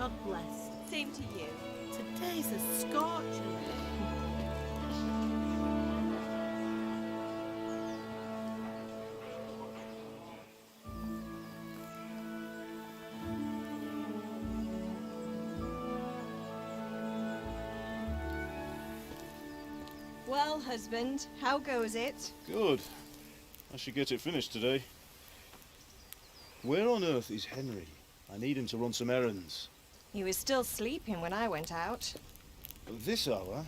God bless. Same to you. Today's a scorcher. Well, husband, how goes it? Good. I should get it finished today. Where on earth is Henry? I need him to run some errands. He was still sleeping when I went out. At this hour?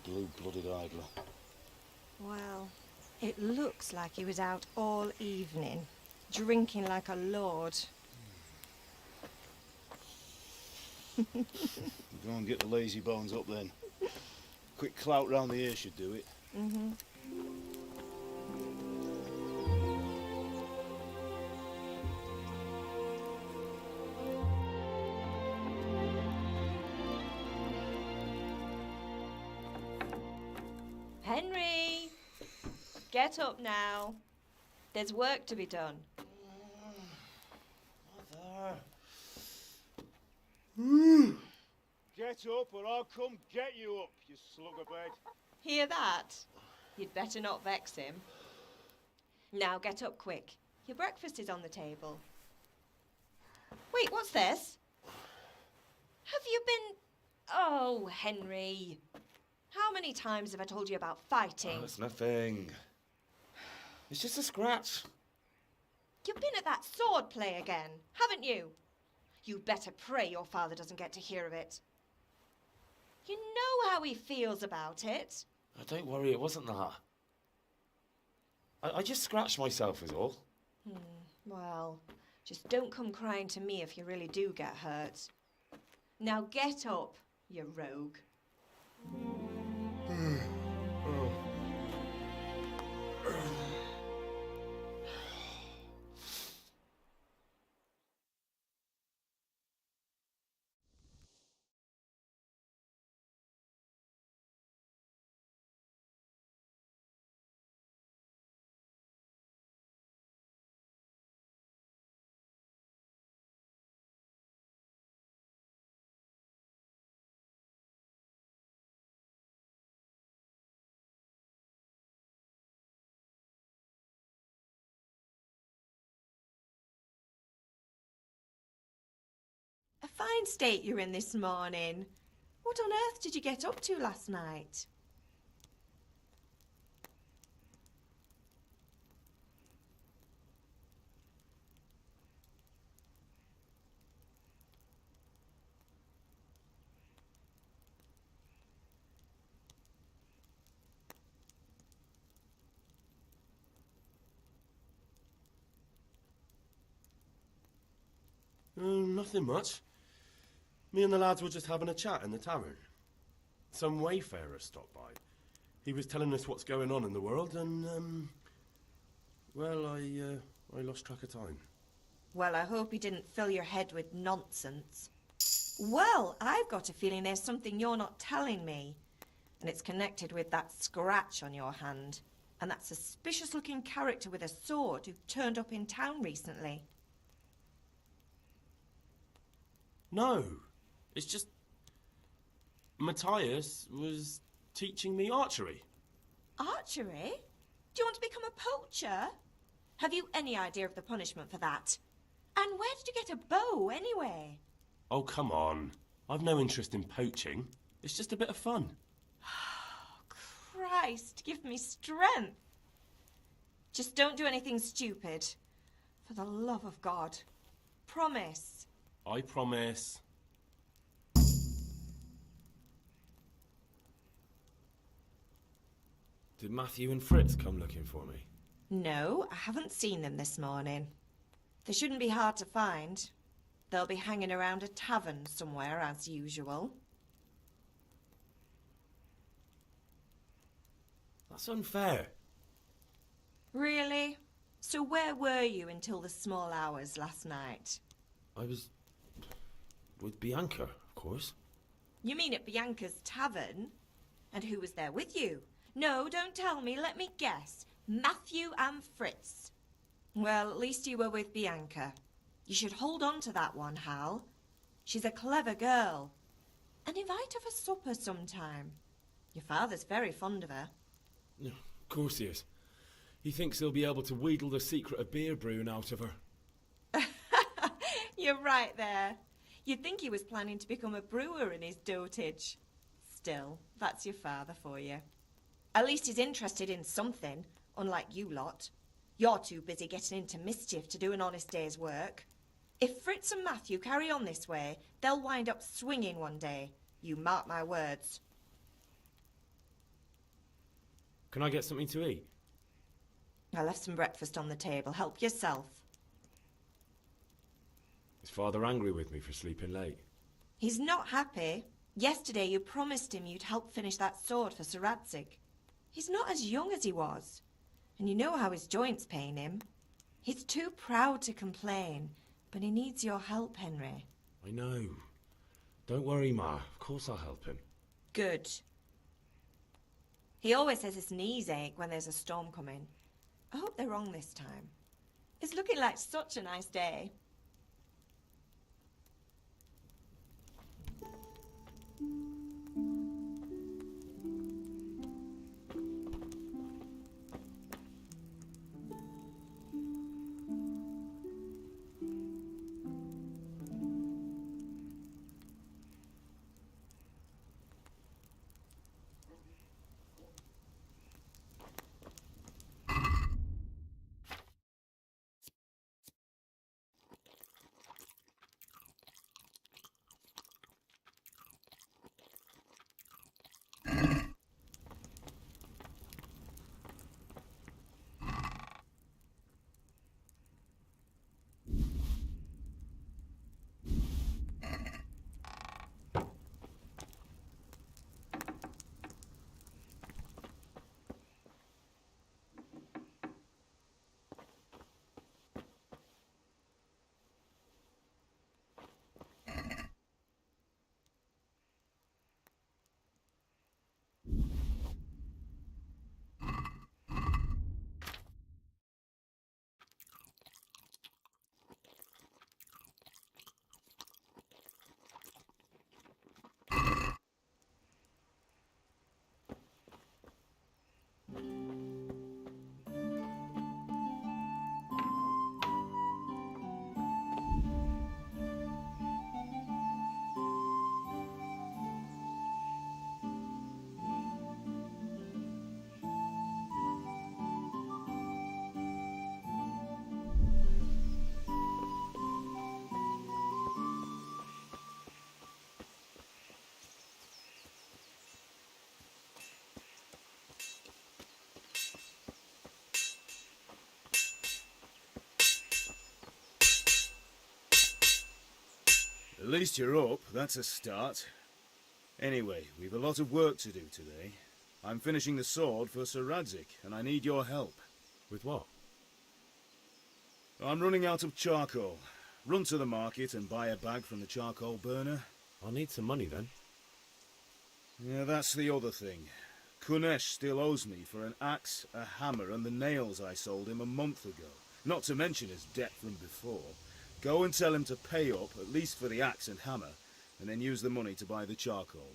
Blue-blooded idler. Well, it looks like he was out all evening, drinking like a lord. Go and get the lazy bones up then. Quick clout round the ear should do it. Mm-hmm. Henry! Get up now. There's work to be done. Mother. Get up or I'll come get you up, you slug of bed. Hear that? You'd better not vex him. Now get up quick. Your breakfast is on the table. Wait, what's this? Have you been... Oh, Henry. How many times have I told you about fighting? Oh, it's nothing. It's just a scratch. You've been at that sword play again, haven't you? You'd better pray your father doesn't get to hear of it. You know how he feels about it. Oh, don't worry, it wasn't that. I just scratched myself is all. Well, just don't come crying to me if you really do get hurt. Now get up, you rogue. A fine state you're in this morning. What on earth did you get up to last night? Nothing much. Me and the lads were just having a chat in the tavern. Some wayfarer stopped by. He was telling us what's going on in the world and, well, I lost track of time. Well, I hope he didn't fill your head with nonsense. Well, I've got a feeling there's something you're not telling me. And it's connected with that scratch on your hand. And that suspicious-looking character with a sword who turned up in town recently. No, it's just... Matthias was teaching me archery. Archery? Do you want to become a poacher? Have you any idea of the punishment for that? And where did you get a bow, anyway? Oh, come on. I've no interest in poaching. It's just a bit of fun. Christ, give me strength. Just don't do anything stupid. For the love of God. Promise. I promise. Did Matthew and Fritz come looking for me? No, I haven't seen them this morning. They shouldn't be hard to find. They'll be hanging around a tavern somewhere, as usual. That's unfair. Really? So where were you until the small hours last night? I was... with Bianca, of course. You mean at Bianca's tavern? And who was there with you? No, don't tell me, let me guess. Matthew and Fritz. Well, at least you were with Bianca. You should hold on to that one, Hal. She's a clever girl. And invite her for supper sometime. Your father's very fond of her. Yeah, of course he is. He thinks he'll be able to wheedle the secret of beer brewing out of her. You're right there. You'd think he was planning to become a brewer in his dotage. Still, that's your father for you. At least he's interested in something, unlike you lot. You're too busy getting into mischief to do an honest day's work. If Fritz and Matthew carry on this way, they'll wind up swinging one day. You mark my words. Can I get something to eat? I left some breakfast on the table. Help yourself. Is Father angry with me for sleeping late? He's not happy. Yesterday you promised him you'd help finish that sword for Sir Radzig. He's not as young as he was. And you know how his joints pain him. He's too proud to complain, but he needs your help, Henry. I know. Don't worry, Ma. Of course I'll help him. Good. He always says his knees ache when there's a storm coming. I hope they're wrong this time. It's looking like such a nice day. At least you're up, that's a start. Anyway, we've a lot of work to do today. I'm finishing the sword for Sir Radzig, and I need your help. With what? I'm running out of charcoal. Run to the market and buy a bag from the charcoal burner. I'll need some money then. Yeah, that's the other thing. Kunesh still owes me for an axe, a hammer, and the nails I sold him a month ago. Not to mention his debt from before. Go and tell him to pay up, at least for the axe and hammer, and then use the money to buy the charcoal.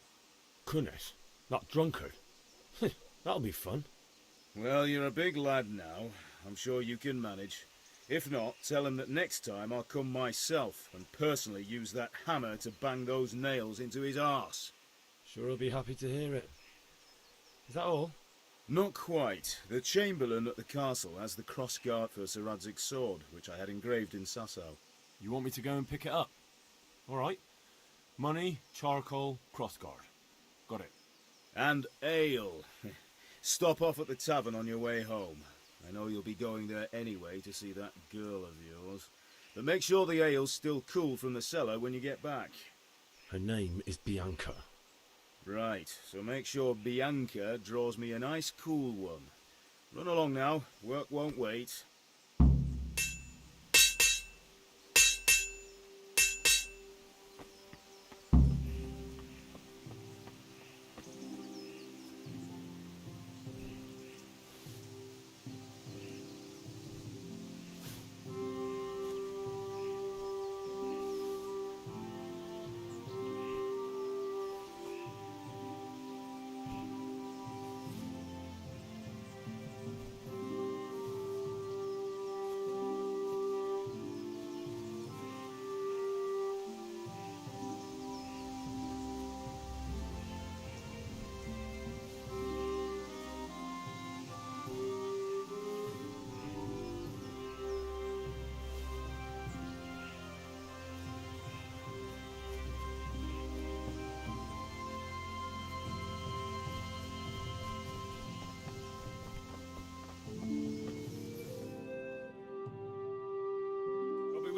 Kunesh? That drunkard? That'll be fun. Well, you're a big lad now. I'm sure you can manage. If not, tell him that next time I'll come myself and personally use that hammer to bang those nails into his arse. Sure he'll be happy to hear it. Is that all? Not quite. The Chamberlain at the castle has the crossguard for Sir Radzig's sword, which I had engraved in Sasau. You want me to go and pick it up? All right. Money, charcoal, crossguard. Got it. And ale. Stop off at the tavern on your way home. I know you'll be going there anyway to see that girl of yours. But make sure the ale's still cool from the cellar when you get back. Her name is Bianca. Right, so make sure Bianca draws me a nice cool one. Run along now, work won't wait.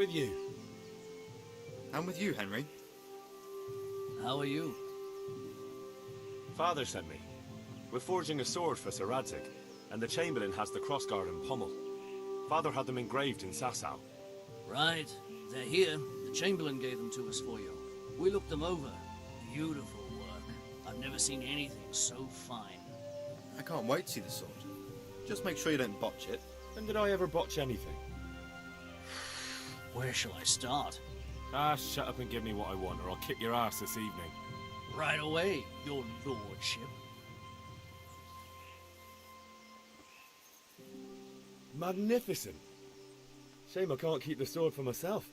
with you. And with you, Henry. How are you? Father sent me. We're forging a sword for Sir Radzig, and the Chamberlain has the crossguard and pommel. Father had them engraved in Sasau. Right. They're here. The Chamberlain gave them to us for you. We looked them over. Beautiful work. I've never seen anything so fine. I can't wait to see the sword. Just make sure you don't botch it. When did I ever botch anything? Where shall I start? Ah, shut up and give me what I want, or I'll kick your ass this evening. Right away, your lordship. Magnificent. Shame I can't keep the sword for myself.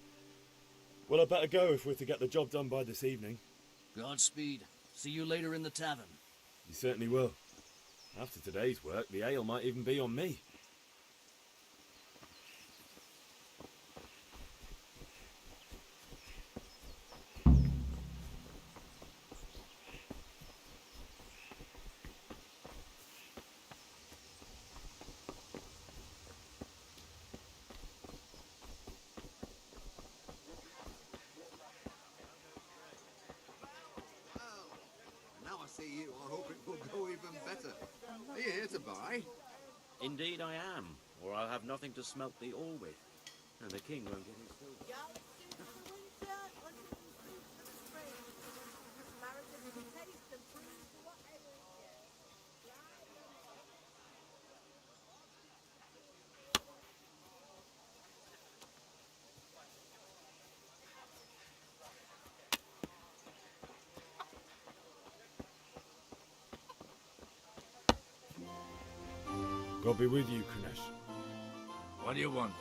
Well, I better go if we're to get the job done by this evening. Godspeed. See you later in the tavern. You certainly will. After today's work, the ale might even be on me. Now I see you, I hope it will go even better. Are you here to buy? Indeed I am, or I'll have nothing to smelt the ore with, and the king won't get his silver. God be with you, Kunesh. What do you want?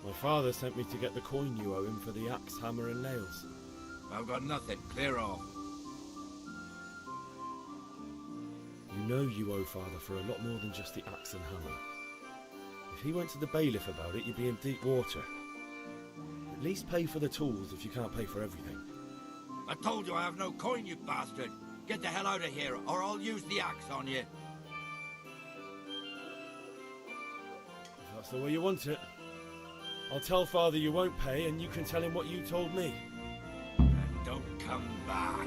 My father sent me to get the coin you owe him for the axe, hammer and nails. I've got nothing. Clear off. You know you owe father for a lot more than just the axe and hammer. If he went to the bailiff about it, you'd be in deep water. At least pay for the tools if you can't pay for everything. I told you I have no coin, you bastard. Get the hell out of here, or I'll use the axe on you. If that's the way you want it, I'll tell father you won't pay and you can tell him what you told me. And don't come back.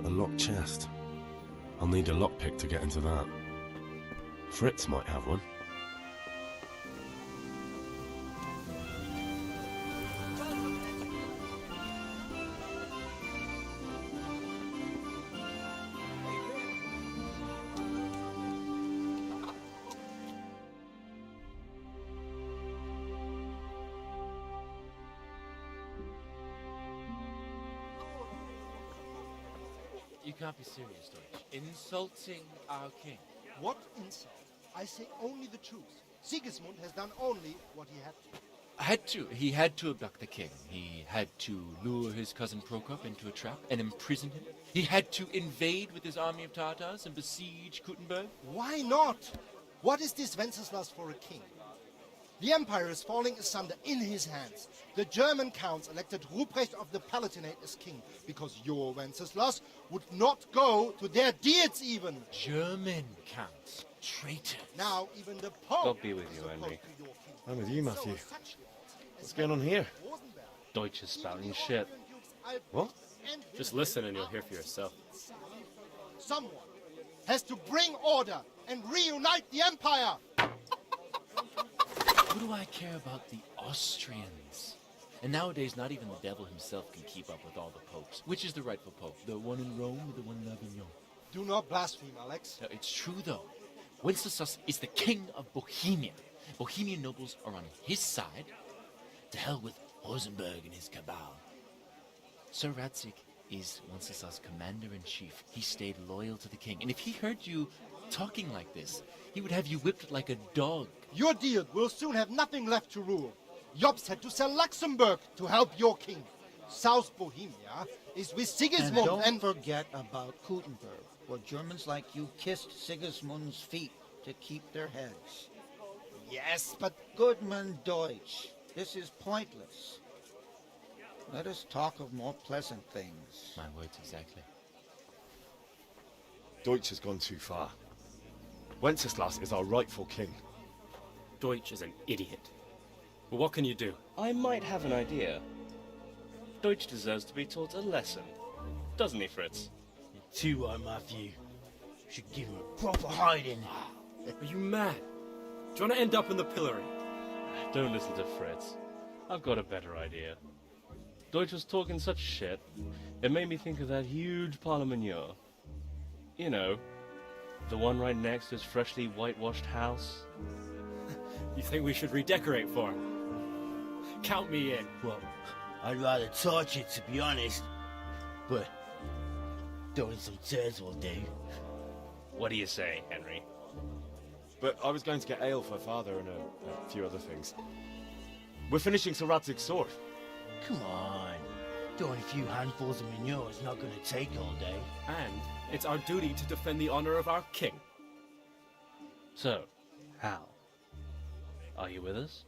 A locked chest. I'll need a lockpick to get into that. Fritz might have one. You can't be serious, Deutsch. Insulting our king. What insult? I say only the truth. Sigismund has done only what he had to. He had to abduct the king. He had to lure his cousin Prokop into a trap and imprison him. He had to invade with his army of Tartars and besiege Kuttenberg. Why not? What is this Wenceslas for a king? The empire is falling asunder in his hands. The German counts elected Ruprecht of the Palatinate as king because your Wenceslas would not go to their deeds even. German counts. Traitors. Now even the Pope God be with is you, opposed Henry. to your king. I'm with you, Matthew. So such lords What's as going on here? Rosenberg, Deutsch is spouting even the shit. Austrian dukes Albrecht What? and Just Wilhelm listen and you'll are hear for yourself. Someone has to bring order and reunite the empire. What do I care about the Austrians? And nowadays, not even the devil himself can keep up with all the popes. Which is the rightful pope? The one in Rome or the one in Avignon? Do not blaspheme, Alex. No, it's true, though. Wenceslas is the king of Bohemia. Bohemian nobles are on his side. To hell with Rosenberg and his cabal. Sir Radzik is Wenceslas' commander-in-chief. He stayed loyal to the king. And if he heard you talking like this, he would have you whipped like a dog. Your deal will soon have nothing left to rule. Jobst had to sell Luxembourg to help your king. South Bohemia is with Sigismund and don't forget about Kuttenberg, where Germans like you kissed Sigismund's feet to keep their heads. Yes, but... Goodman Deutsch, this is pointless. Let us talk of more pleasant things. My words exactly. Deutsch has gone too far. Wenceslas is our rightful king. Deutsch is an idiot. But what can you do? I might have an idea. Deutsch deserves to be taught a lesson. Doesn't he, Fritz? Too right, Matthew. Should give him a proper hiding. Are you mad? Do you want to end up in the pillory? Don't listen to Fritz. I've got a better idea. Deutsch was talking such shit, it made me think of that huge parliament. You know, the one right next to his freshly whitewashed house. You think we should redecorate for him? Count me in. Well, I'd rather torch it, to be honest. But throwing some turds will do. What do you say, Henry? But I was going to get ale for father and a few other things. We're finishing Sir Radzig's sword. Come on. Throwing a few handfuls of manure is not going to take all day. And it's our duty to defend the honor of our king. So, Hal, are you with us?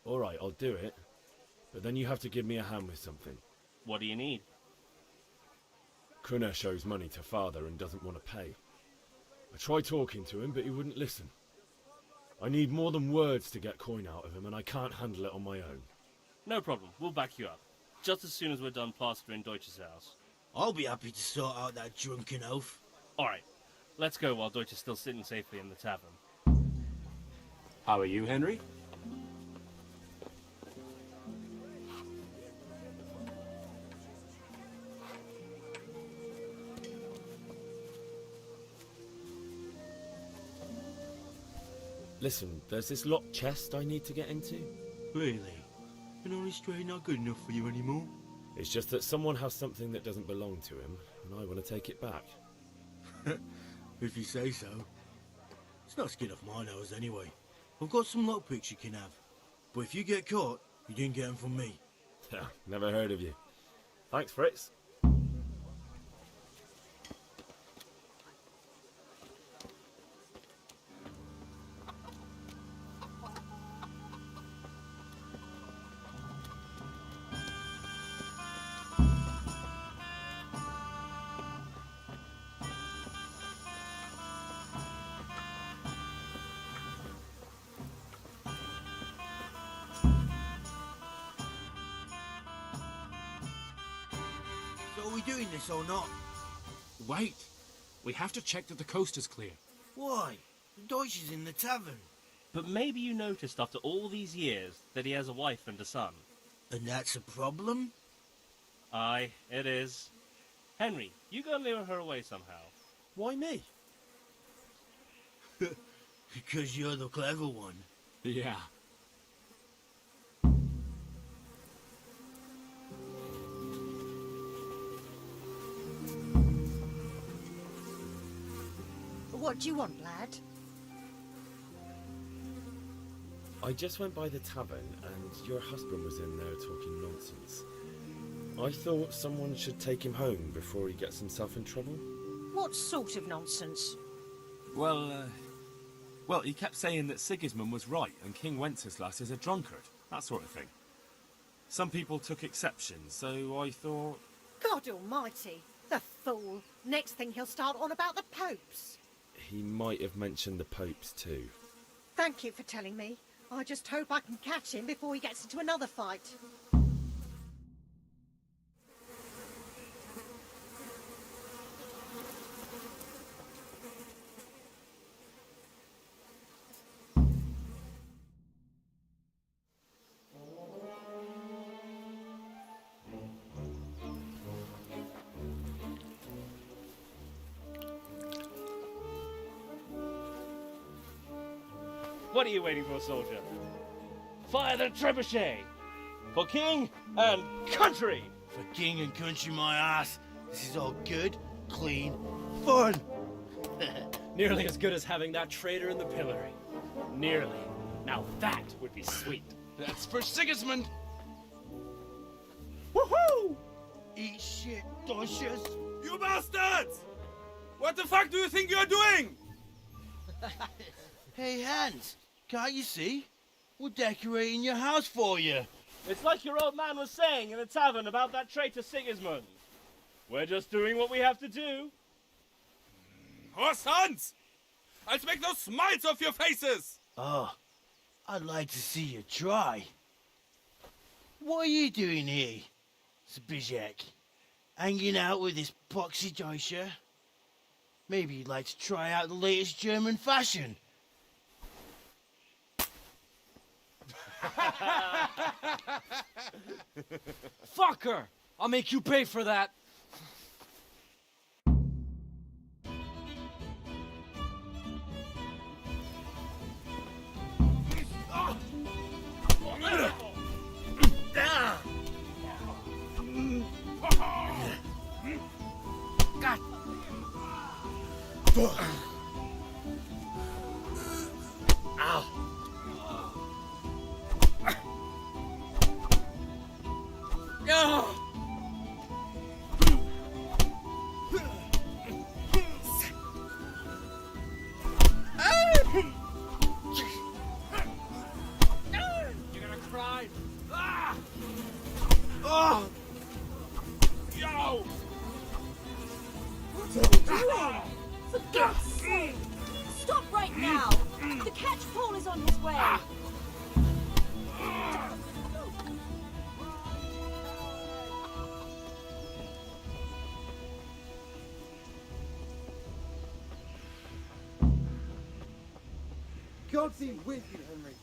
Alright, I'll do it. But then you have to give me a hand with something. What do you need? Kunesh owes money to father and doesn't want to pay. I tried talking to him, but he wouldn't listen. I need more than words to get coin out of him, and I can't handle it on my own. No problem, we'll back you up. Just as soon as we're done plastering Deutsch's house. I'll be happy to sort out that drunken oaf. Alright, let's go while Deutsch is still sitting safely in the tavern. How are you, Henry? Listen, there's this locked chest I need to get into. Really? An honest trade not good enough for you anymore? It's just that someone has something that doesn't belong to him, and I want to take it back. If you say so. It's not skin off my nose anyway. I've got some lockpicks you can have. But if you get caught, you didn't get them from me. Never heard of you. Thanks, Fritz. So are we doing this or not? Wait. We have to check that the coast is clear. Why? The Deutsch is in the tavern. But maybe you noticed after all these years that he has a wife and a son. And that's a problem? Aye, it is. Henry, you go lure her away somehow. Why me? Because you're the clever one. Yeah. What do you want, lad? I just went by the tavern and your husband was in there talking nonsense. I thought someone should take him home before he gets himself in trouble. What sort of nonsense? Well, he kept saying that Sigismund was right and King Wenceslas is a drunkard, that sort of thing. Some people took exception, so I thought... God almighty, the fool. Next thing he'll start on about the popes. He might have mentioned the popes too. Thank you for telling me. I just hope I can catch him before he gets into another fight. What are you waiting for, soldier? Fire the trebuchet! For king and country! For king and country, my ass. This is all good, clean, fun. Nearly as good as having that traitor in the pillory. Nearly. Now that would be sweet. That's for Sigismund! Woohoo! Eat shit, Deutsches. You bastards! What the fuck do you think you're doing? Hey, Hans, can't you see? We're decorating your house for you. It's like your old man was saying in the tavern about that traitor Sigismund. We're just doing what we have to do. Horse Hans! I'll make those smiles off your faces! Oh, I'd like to see you try. What are you doing here, Zbigniew? Hanging out with this poxy Deutscher? Maybe you'd like to try out the latest German fashion. Fucker! I'll make you pay for that. God. Ow. You're gonna cry Oh! Yo! What are you doing? For God's sake! Stop right now! The catchpole is on his way! God be with you, Henry.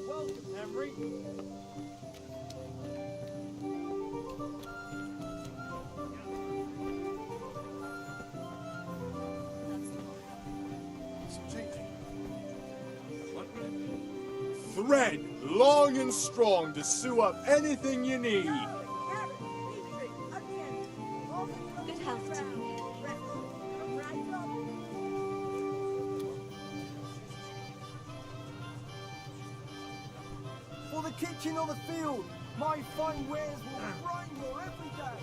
Welcome, Henry. Thread long and strong to sew up anything you need. Good health to you. For the kitchen or the field, my fine wares will grind more every day.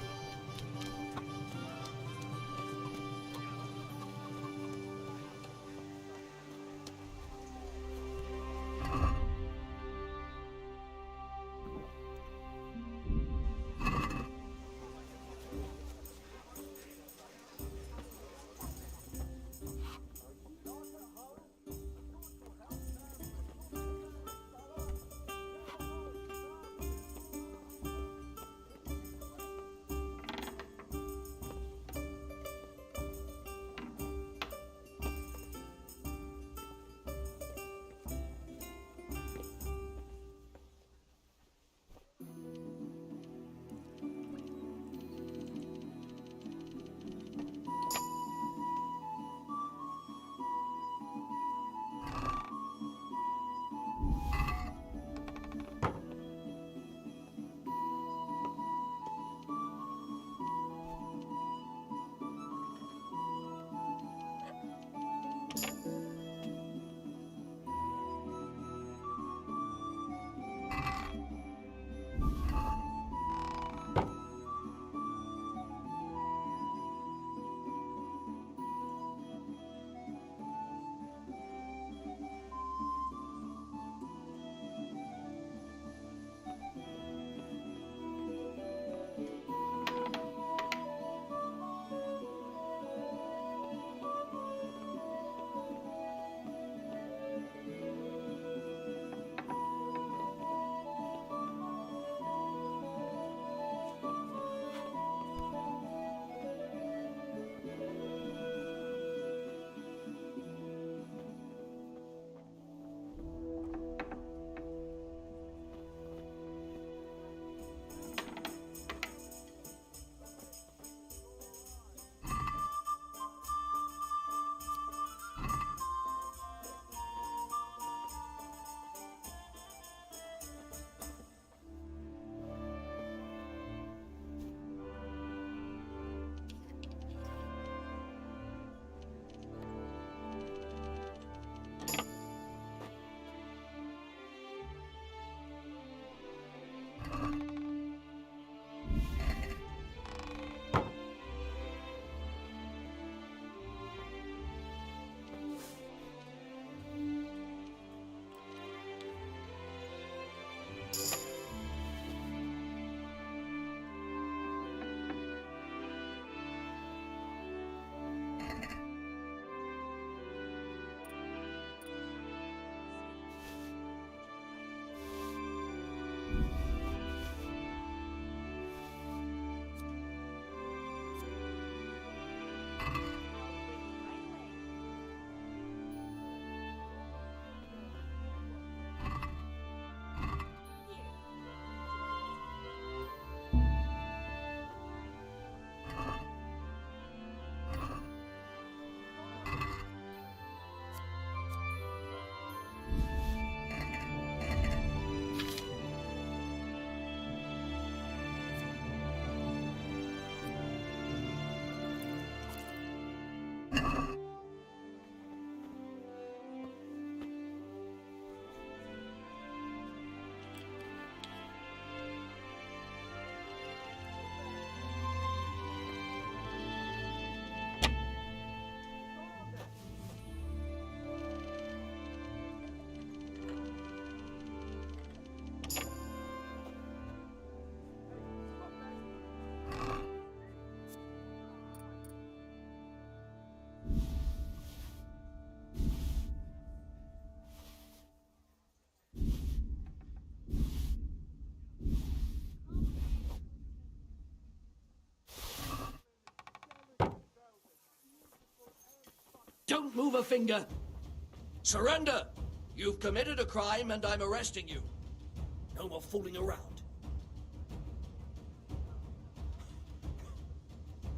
Don't move a finger! Surrender! You've committed a crime and I'm arresting you. No more fooling around.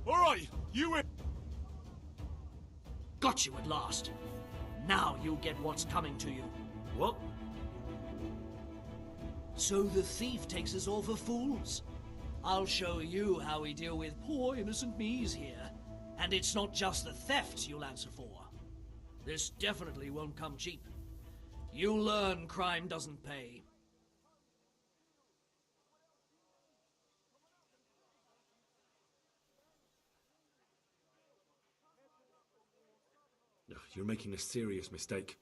All right, you... Got you at last. Now you'll get what's coming to you. What? So the thief takes us all for fools. I'll show you how we deal with poor innocent me's here. And it's not just the thefts you'll answer for. This definitely won't come cheap. You'll learn crime doesn't pay. You're making a serious mistake.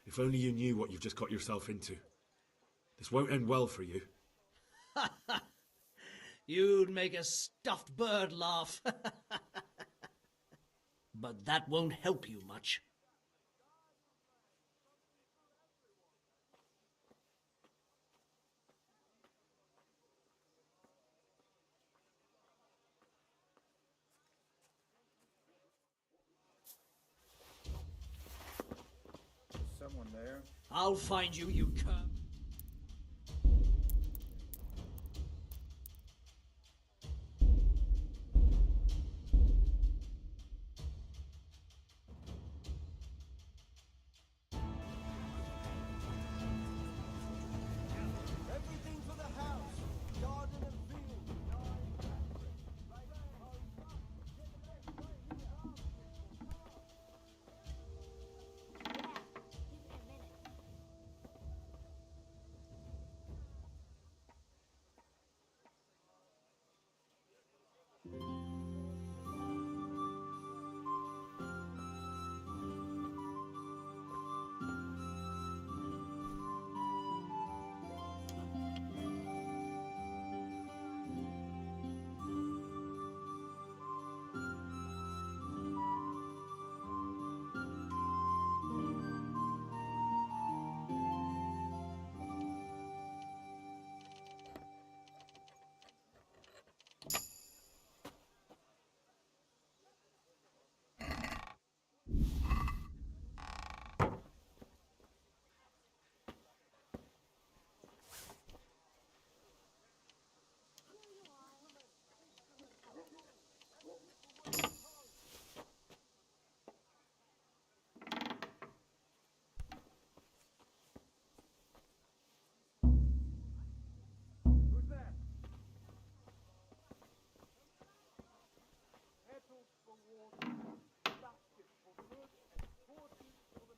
If only you knew what you've just got yourself into. This won't end well for you. You'd make a stuffed bird laugh. But that won't help you much. Someone there. I'll find you, you cur... Everything for the house. Garden and field.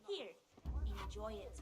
Here, enjoy it.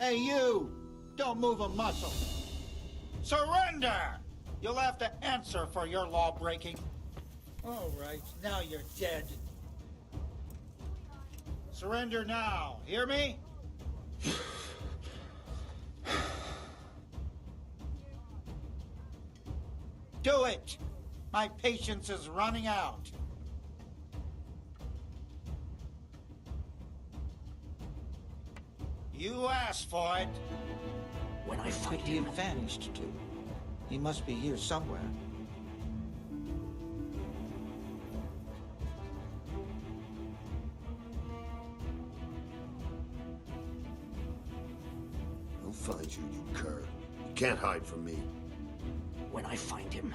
Hey, you! Don't move a muscle. Surrender! You'll have to answer for your law breaking. All right, now you're dead. Surrender now. Hear me? Do it! My patience is running out. You asked for it. When I find He vanished too. He must be here somewhere. I'll find you, you cur. You can't hide from me. When I find him.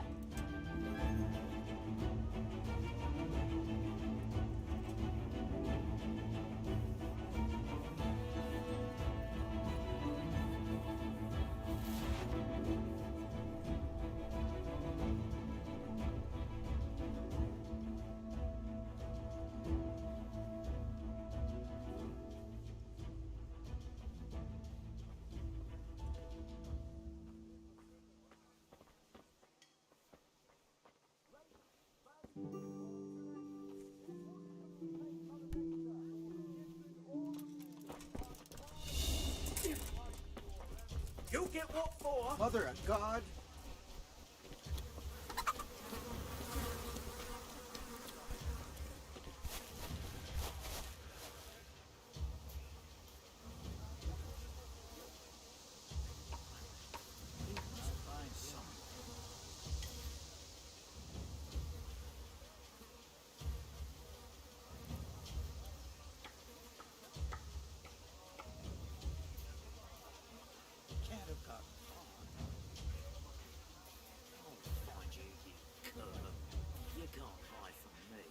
You get what for? Mother of God. Can't have gotten I'll find you, you cur. You can't hide from me.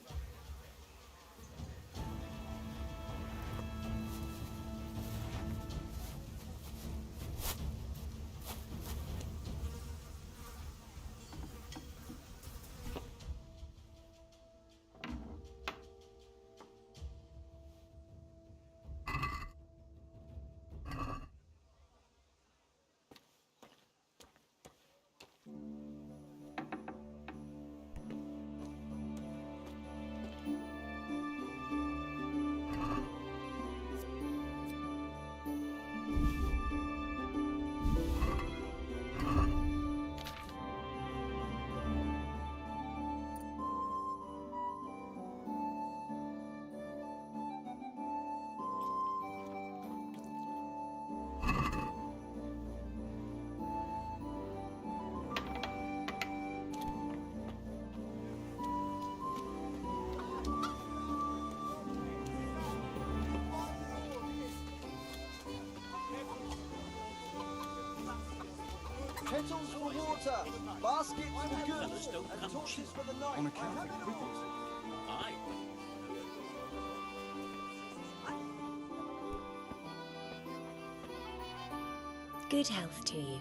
Kettles for water, baskets for goods, and torches for the night. On account of equipment. Aye. Good health to you.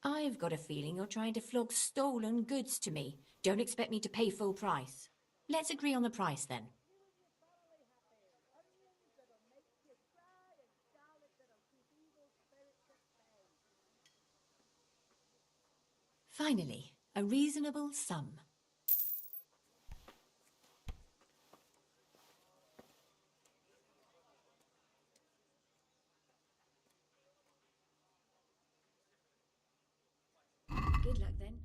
I've got a feeling you're trying to flog stolen goods to me. Don't expect me to pay full price. Let's agree on the price then. Finally, a reasonable sum. Good luck then.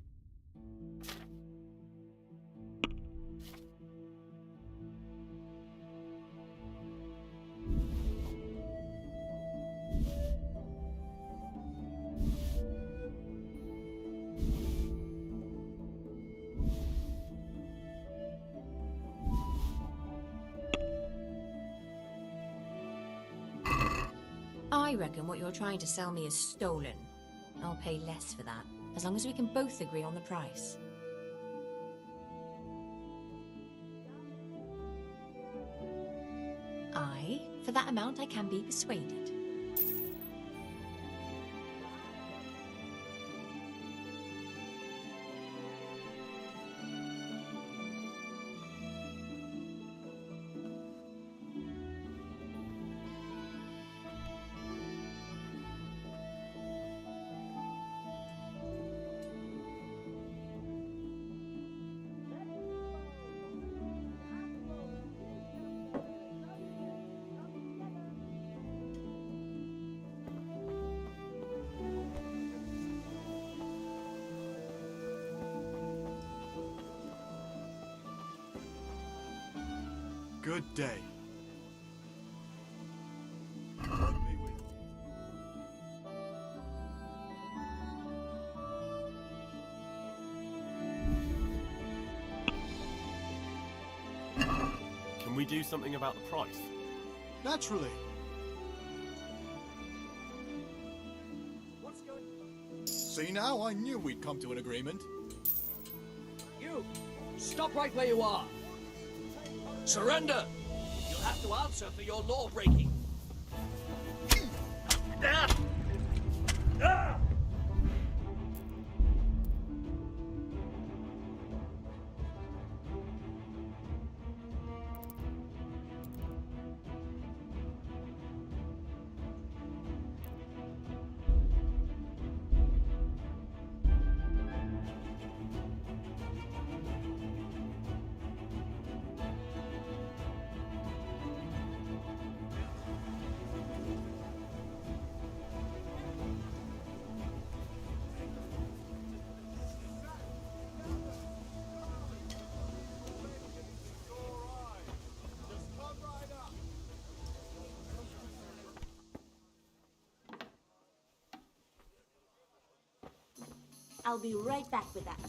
I reckon what you're trying to sell me is stolen. I'll pay less for that, as long as we can both agree on the price. Aye, for that amount I can be persuaded. Good day. Can we do something about the price? Naturally. What's going? See now, I knew we'd come to an agreement. You! Stop right where you are! Surrender! You'll have to answer for your law breaking. I'll be right back with that.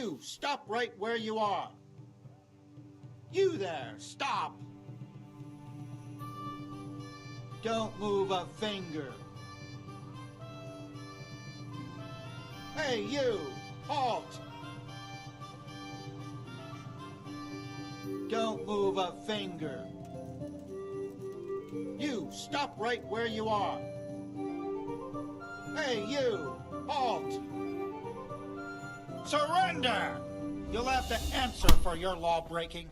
You, stop right where you are. You there, stop. Don't move a finger. Hey, you, halt. Don't move a finger. You, stop right where you are. Hey, you, halt. Surrender! You'll have to answer for your law breaking.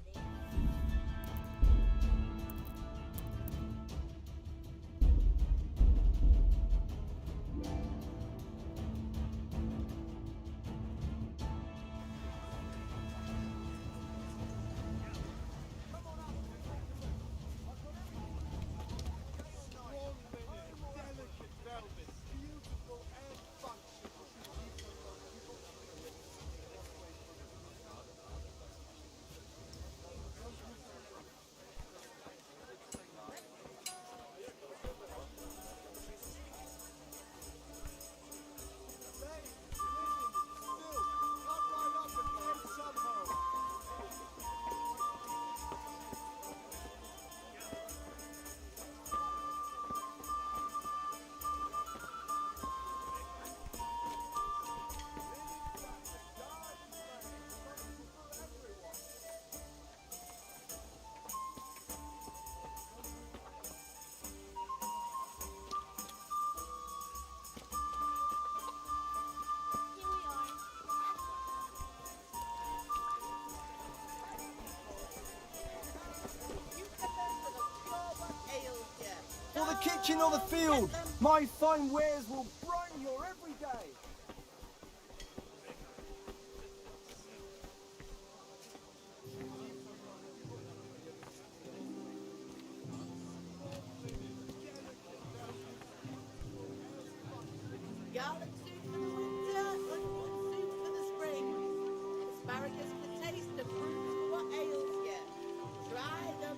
For the kitchen or the field, my fine wares will brighten your every day. Garlic soup for the winter, onion soup for the spring. Asparagus for taste, and fruits for what ails you. Try them.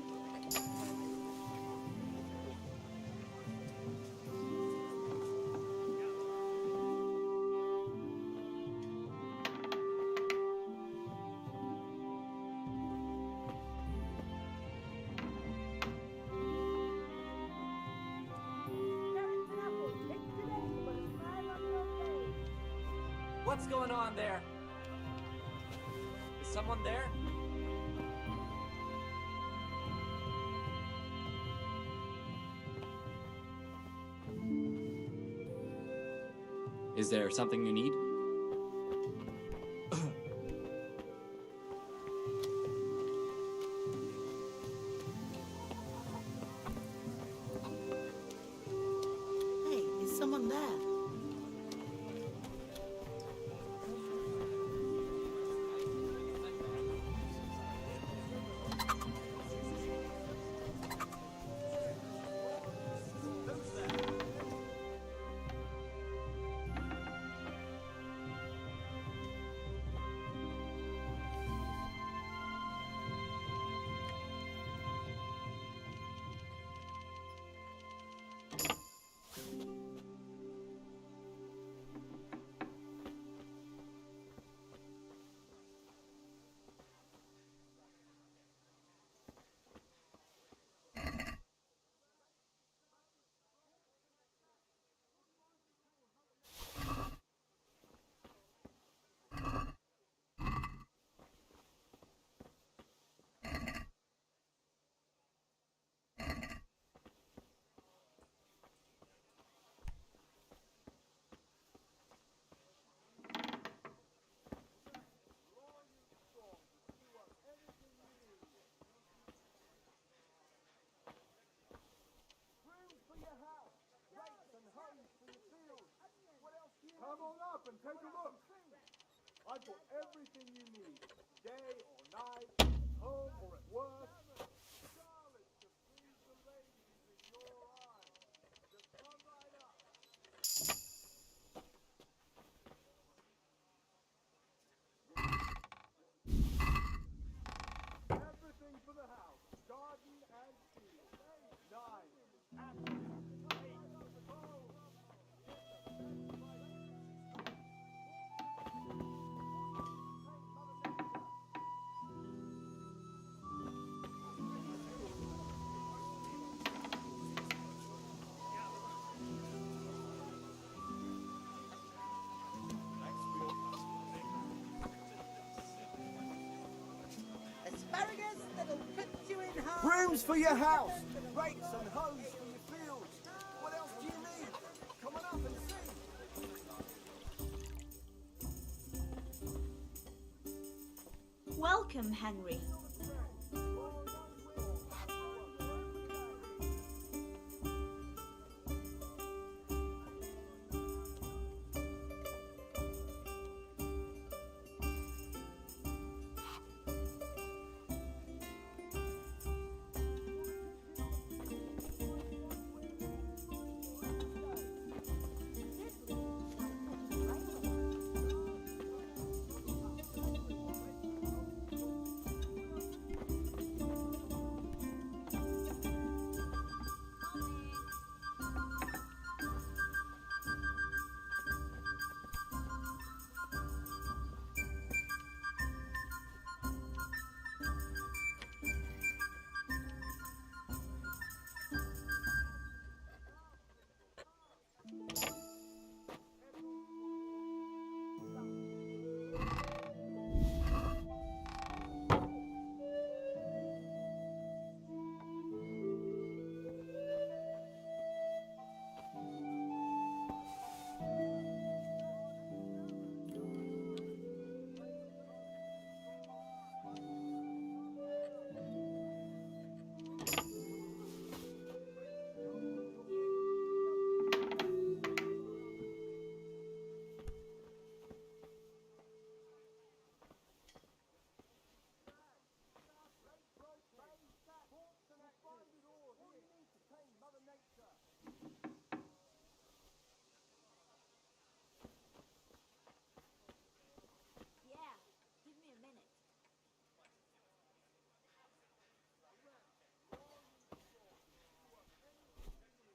What's going on there? Is someone there? Is there something you need? Hey, is someone there? Come on up and take a look. I've got everything you need, day or night, at home or at work. Charlotte to please the ladies in your eyes. Just come right up. Everything for the house, garden and field. 9, apples, 8, gold. Get the best price. Brooms for your house, rakes and hoes for your fields. What else do you need? Come on up and see. Welcome, Henry.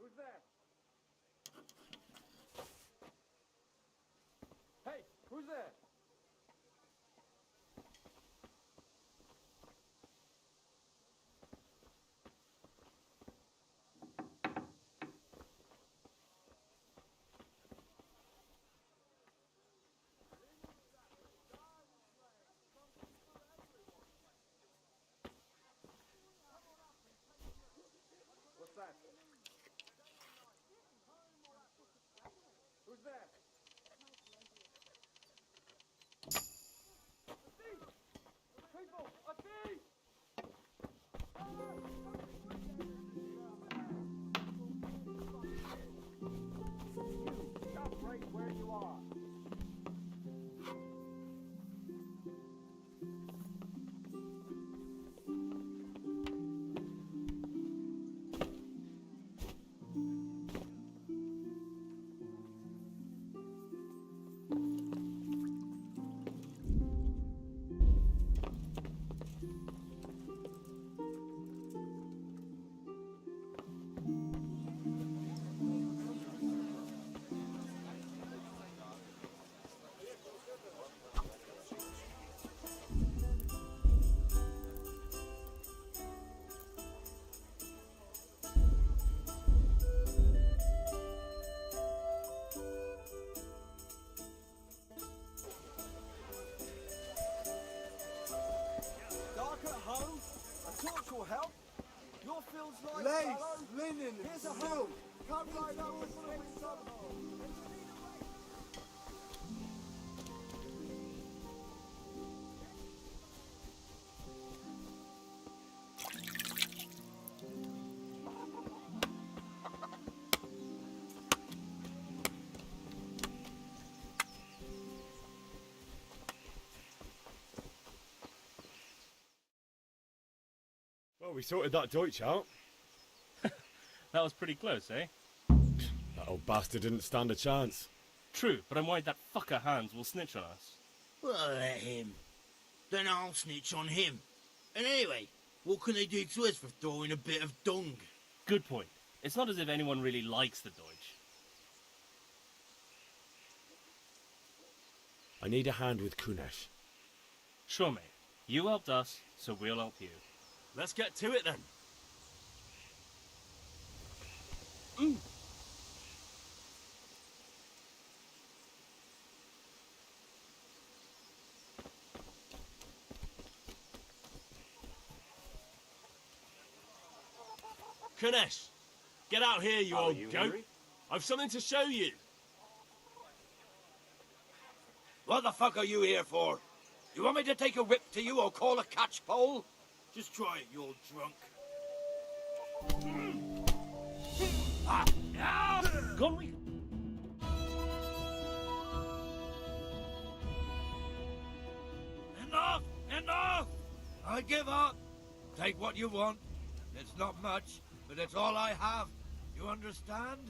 Who's there? Hey, who's there? What's that? Who's there? People, a thief! Stop right where you are. Dark at home? A torch will help. Your field's like Lace, fellow. linen, Here's a silk. hoe. Come right up and fix some. Well, we sorted that Deutsch out. That was pretty close, eh? That old bastard didn't stand a chance. True, but I'm worried that fucker Hans will snitch on us. Well, let him. Then I'll snitch on him. And anyway, what can they do to us for throwing a bit of dung? Good point. It's not as if anyone really likes the Deutsch. I need a hand with Kunesh. Sure, mate. You helped us, so we'll help you. Let's get to it then. Kunesh, get out here, you Are old you goat. hungry? I've something to show you. What the fuck are you here for? You want me to take a whip to you or call a catchpole? Just try it, you old drunk. Gone we... Enough! Enough! I give up. Take what you want. It's not much, but it's all I have. You understand?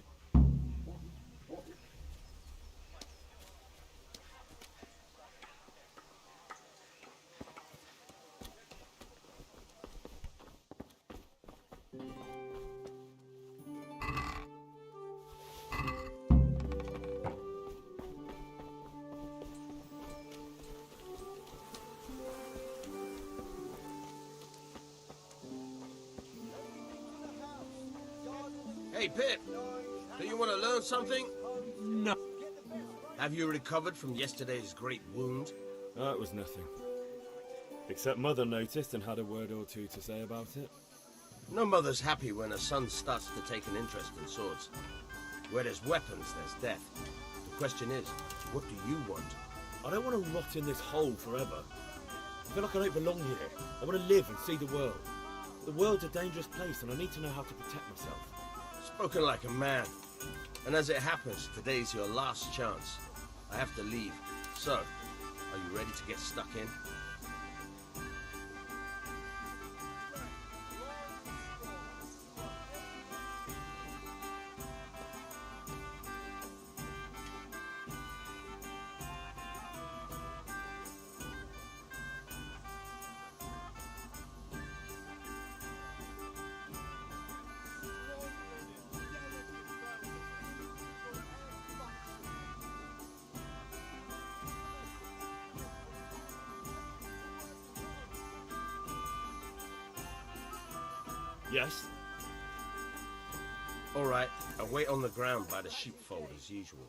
Hey, Pip, do you want to learn something? No. Have you recovered from yesterday's great wound? That was nothing. Except Mother noticed and had a word or two to say about it. No mother's happy when her son starts to take an interest in swords. Where there's weapons, there's death. The question is, what do you want? I don't want to rot in this hole forever. I feel like I don't belong here. I want to live and see the world. The world's a dangerous place and I need to know how to protect myself. Spoken like a man. And as it happens, today's your last chance. I have to leave. So, are you ready to get stuck in? Yes? All right, I'll wait on the ground by the sheepfold as usual.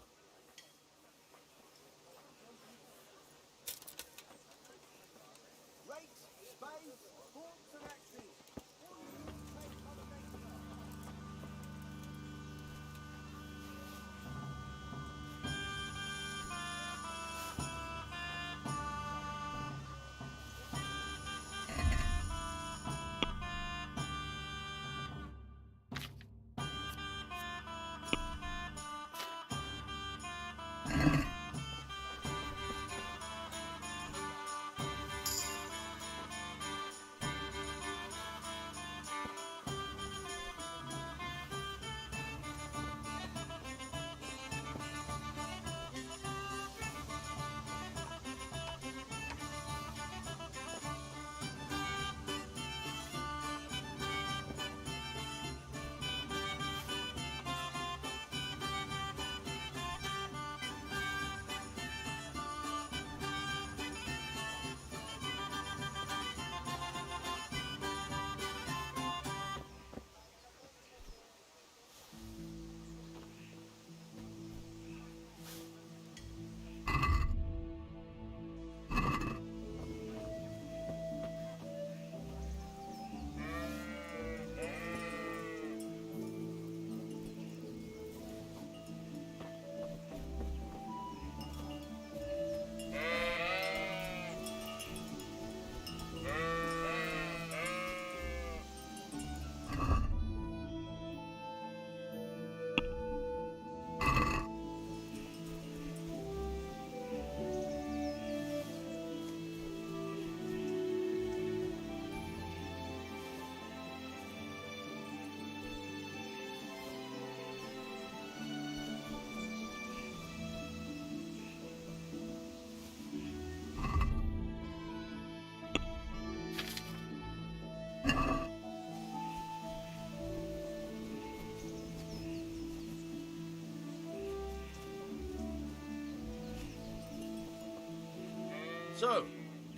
So,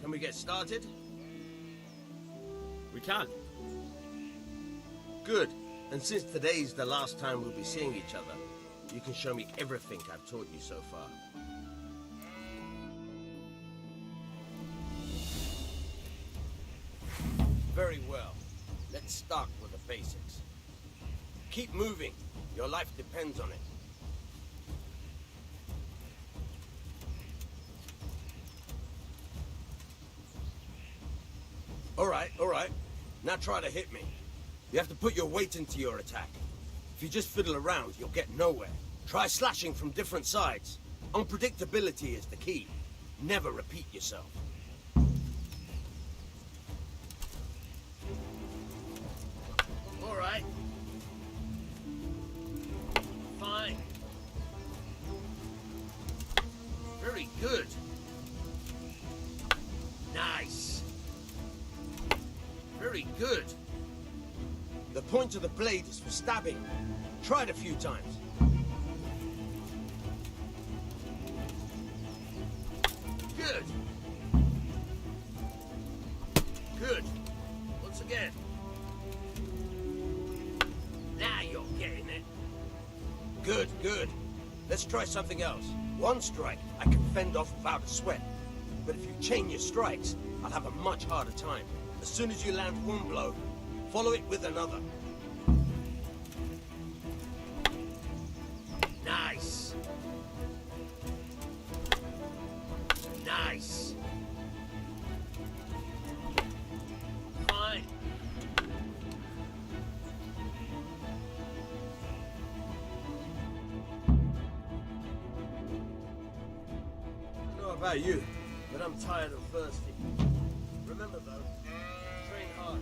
can we get started? We can. Good. And since today's the last time we'll be seeing each other, you can show me everything I've taught you so far. Very well. Let's start with the basics. Keep moving. Your life depends on it. All right. Now try to hit me. You have to put your weight into your attack. If you just fiddle around, you'll get nowhere. Try slashing from different sides. Unpredictability is the key. Never repeat yourself. All right. Fine. Very good. Nice. Very good. The point of the blade is for stabbing. Try it a few times. Good. Good. Once again. Now you're getting it. Good, good. Let's try something else. One strike, I can fend off without a sweat. But if you chain your strikes, I'll have a much harder time. As soon as you land one blow, follow it with another. Nice. Nice. Fine. I don't know about you, but I'm tired and thirsty. Remember though, train hard.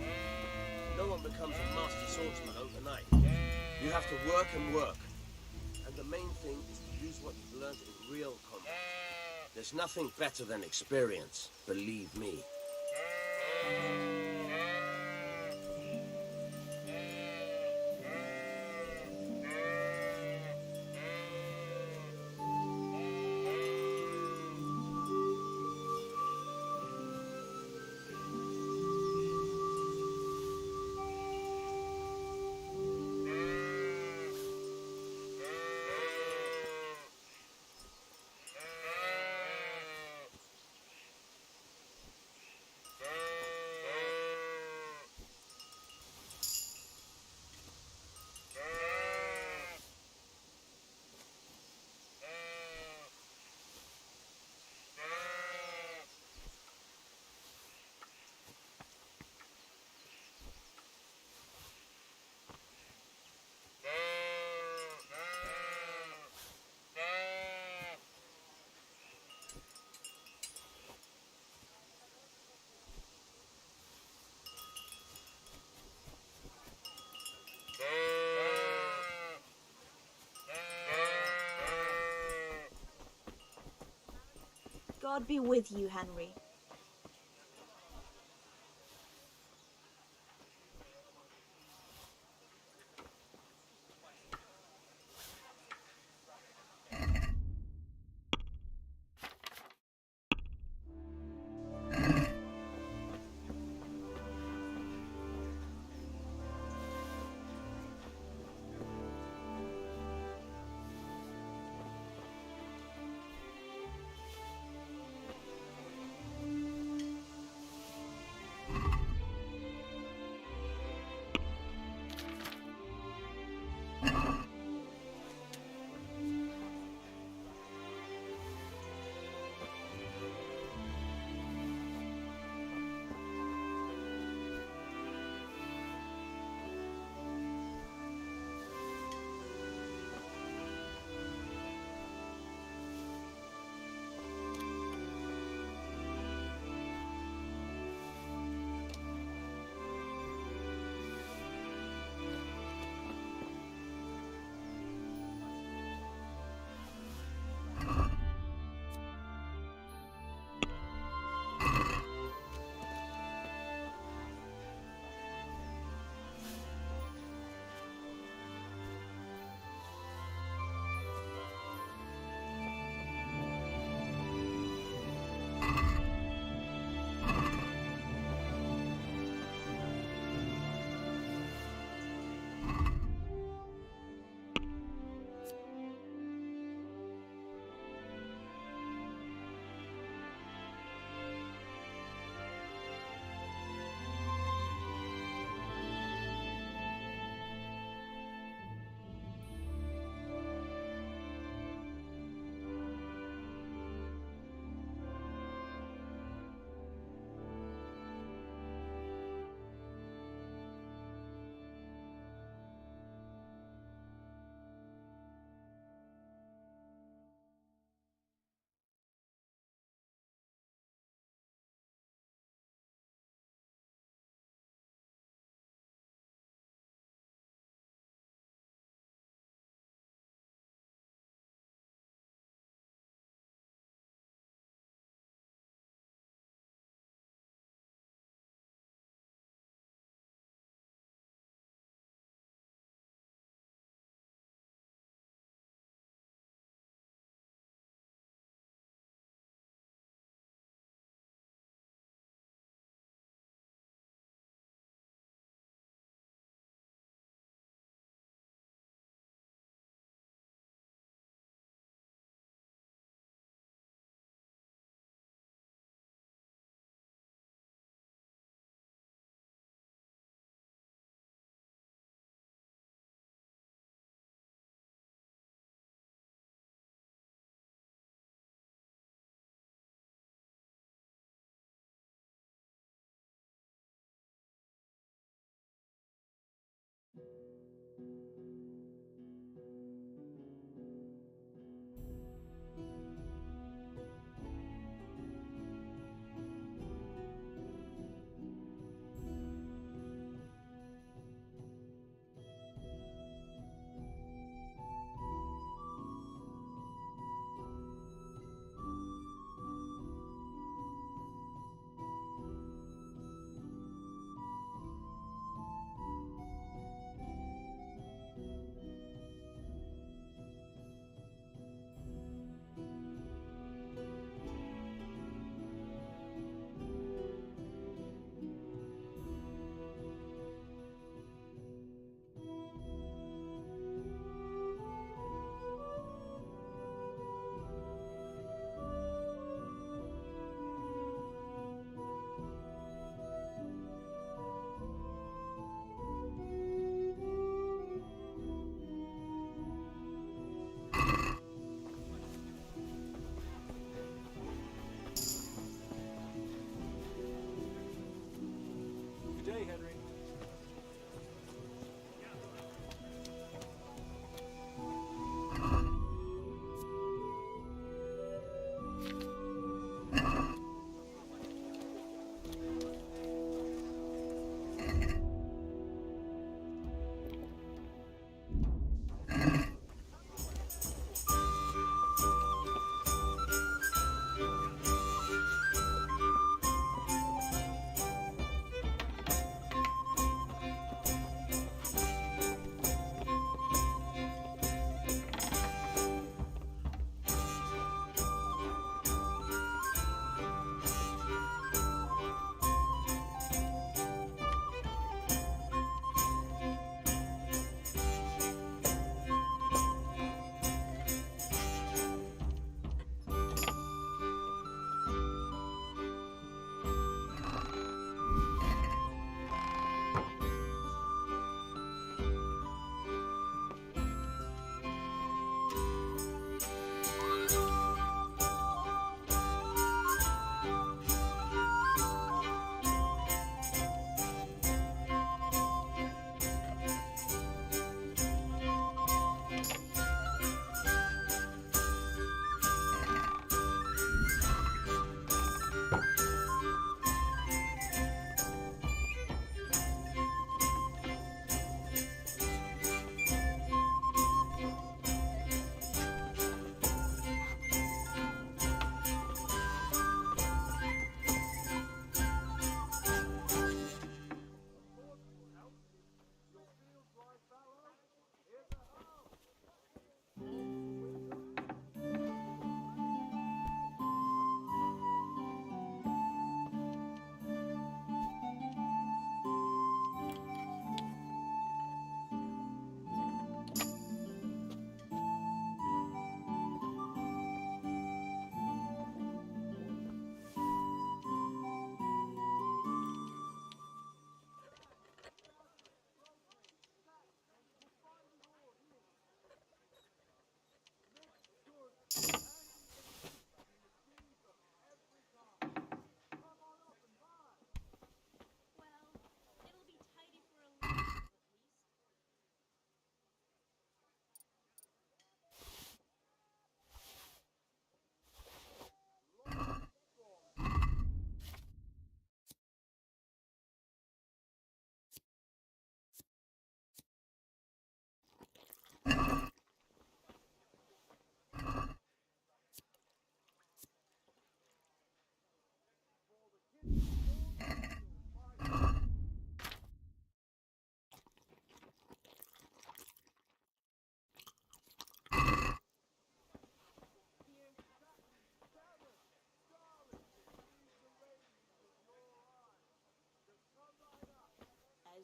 No one becomes a master swordsman overnight. You have to work and work. And the main thing is to use what you've learned in real combat. There's nothing better than experience, believe me. God be with you, Henry.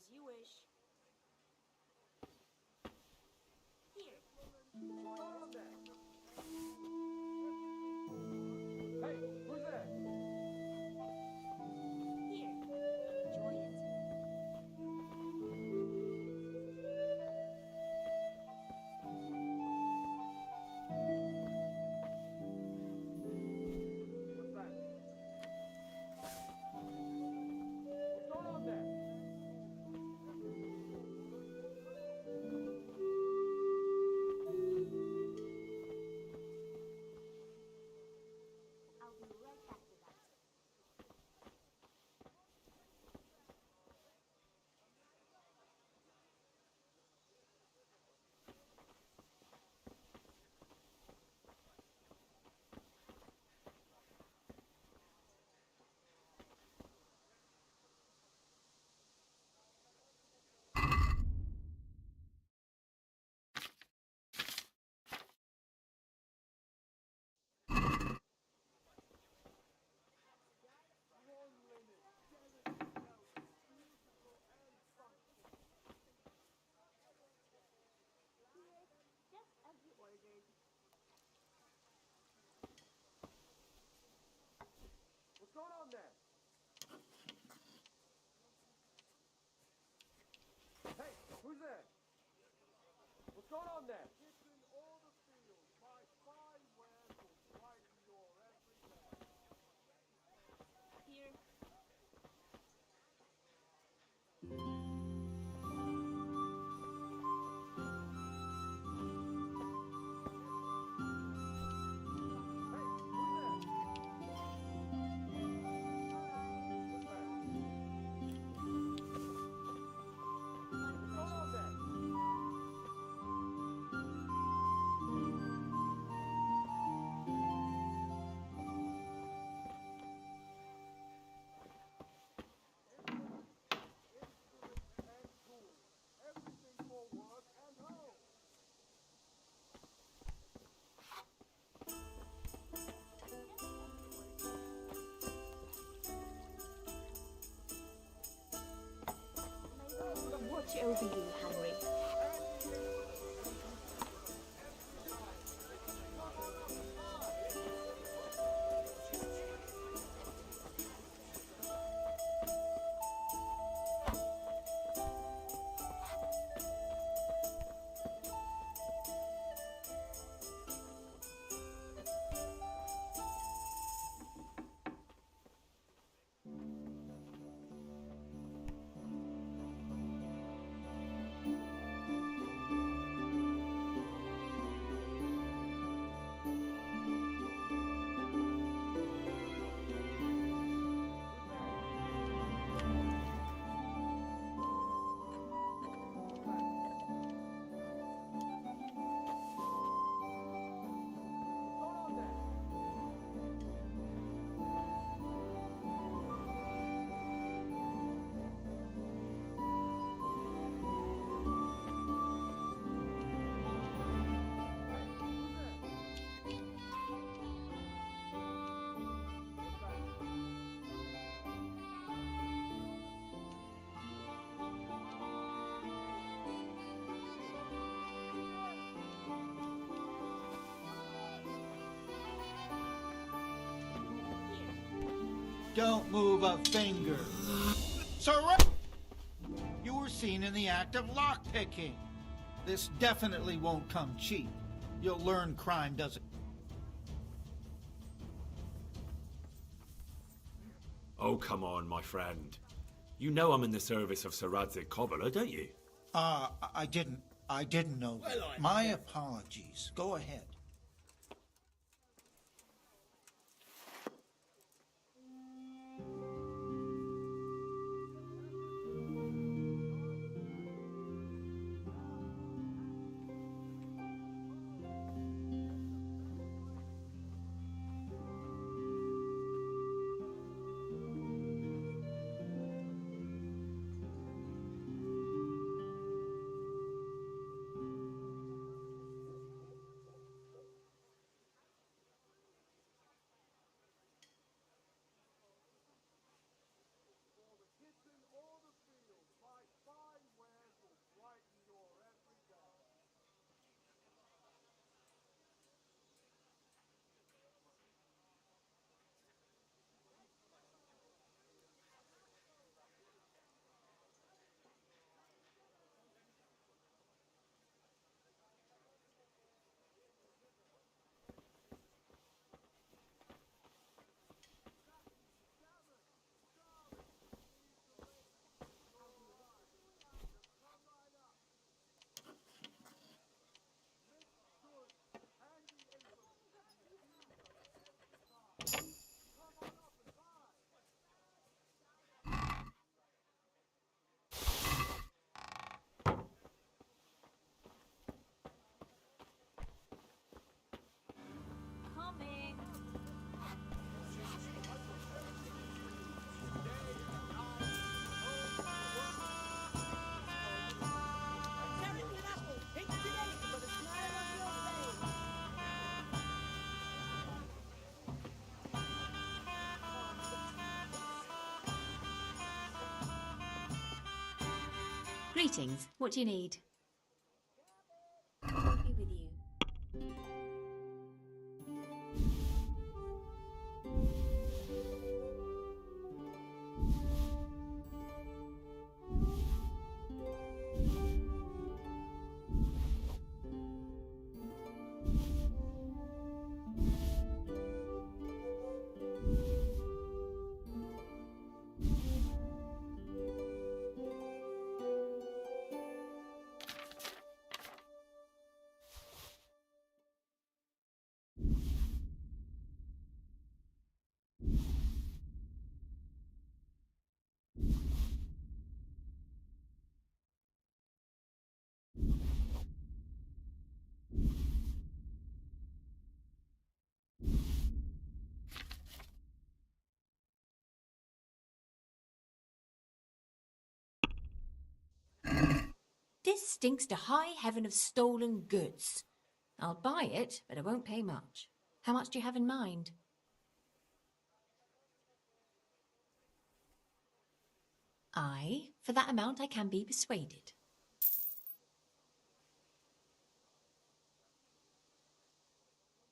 As you wish. Here. Hey, who's there? Here. Enjoy it. What's that? What's going on there? I'll be right back to that. Just as you ordered. What's going on there? Hey, who's there? What's going on there? It's in all the fields. My fine wares will brighten your every day. Here. Watch over you, Henry. Don't move a finger. Surrender! You were seen in the act of lockpicking. This definitely won't come cheap. You'll learn crime doesn't... Oh, come on, my friend. You know I'm in the service of Sir Radzig Cobbler, don't you? I didn't know that. My apologies. Go ahead. Greetings. What do you need? I'll be with you. This stinks to high heaven of stolen goods. I'll buy it, but I won't pay much. How much do you have in mind? Aye, for that amount I can be persuaded.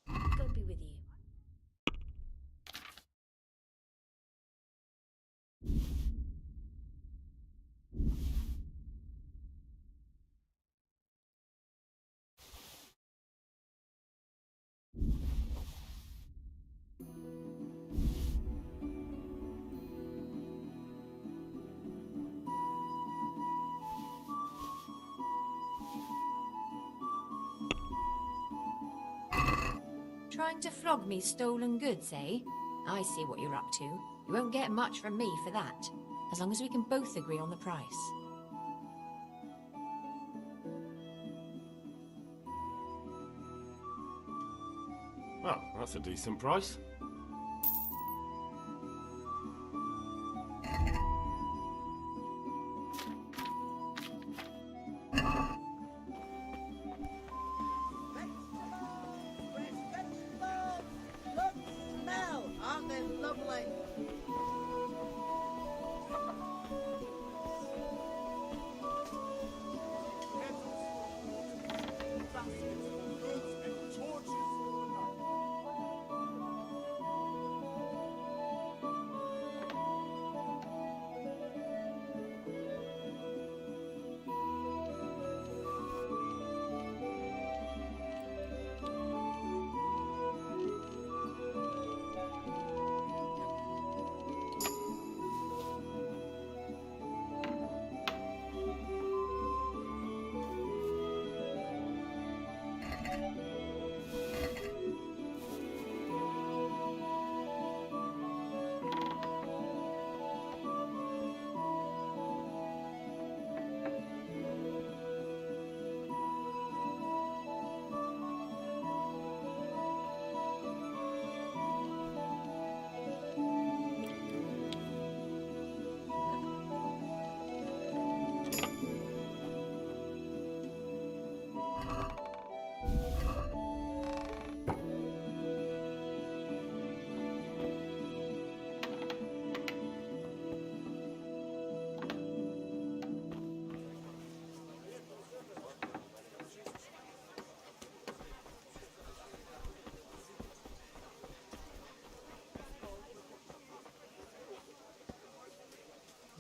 God be with you. Trying to flog me stolen goods, eh? I see what you're up to. You won't get much from me for that, as long as we can both agree on the price. Well, that's a decent price. Aren't they lovely?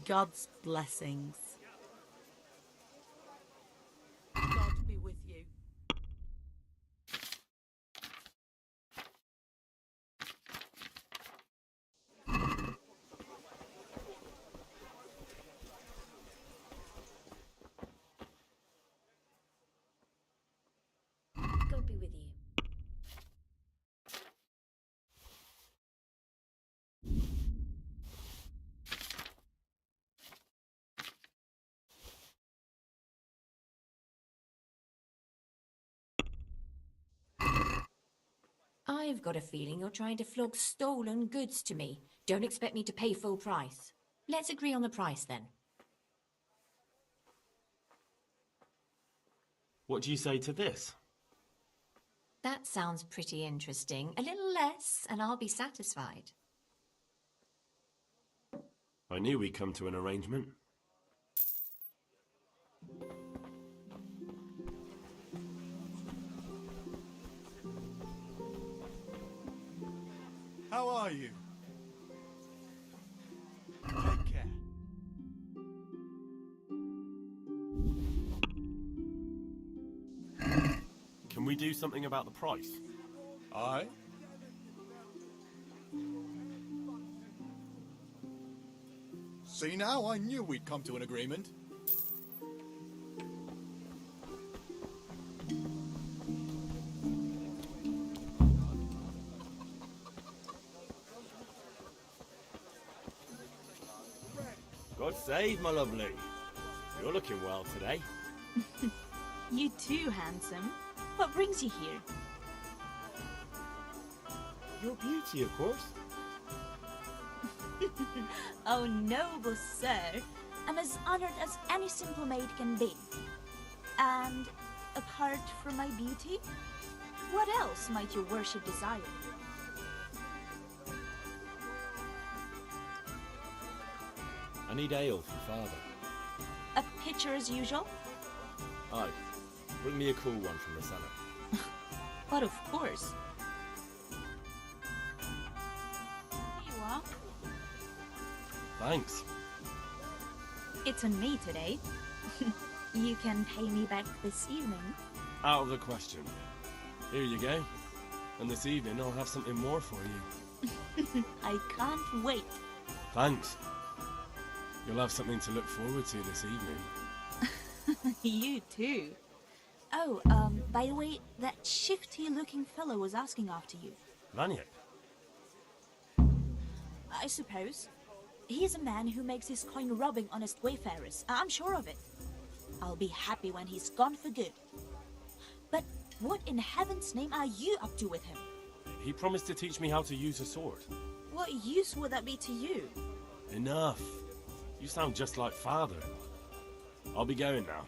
God's blessings. God be with you. God be with you. I've got a feeling you're trying to flog stolen goods to me. Don't expect me to pay full price. Let's agree on the price then. What do you say to this? That sounds pretty interesting. A little less, and I'll be satisfied. I knew we'd come to an arrangement. How are you? Take care. Can we do something about the price? Aye. See now, I knew we'd come to an agreement. God save, my lovely. You're looking well today. You too, handsome. What brings you here? Your beauty, of course. Oh, noble sir. I'm as honored as any simple maid can be. And apart from my beauty, what else might your worship desire? I need ale for father. A pitcher as usual? Aye. Bring me a cool one from the cellar. But of course. Here you are. Thanks. It's on me today. You can pay me back this evening. Out of the question. Here you go. And this evening I'll have something more for you. I can't wait. Thanks. You'll have something to look forward to this evening. You too. Oh, by the way, that shifty-looking fellow was asking after you. Vanyek? I suppose. He's a man who makes his coin robbing honest wayfarers. I'm sure of it. I'll be happy when he's gone for good. But what in heaven's name are you up to with him? He promised to teach me how to use a sword. What use would that be to you? Enough. You sound just like father. I'll be going now.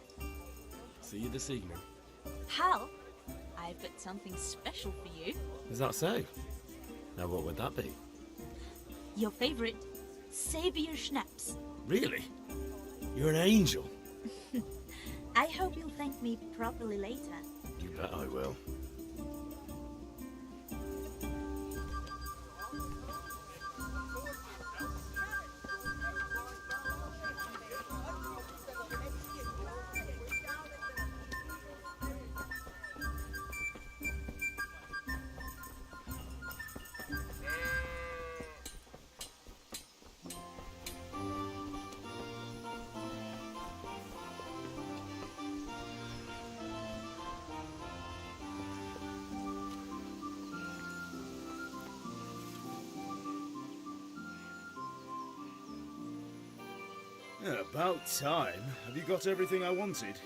See you this evening. Hal, I've got something special for you. Is that so? Now what would that be? Your favorite, Savior Schnapps. Really? You're an angel. I hope you'll thank me properly later. You bet I will. Yeah, about time. Have you got everything I wanted?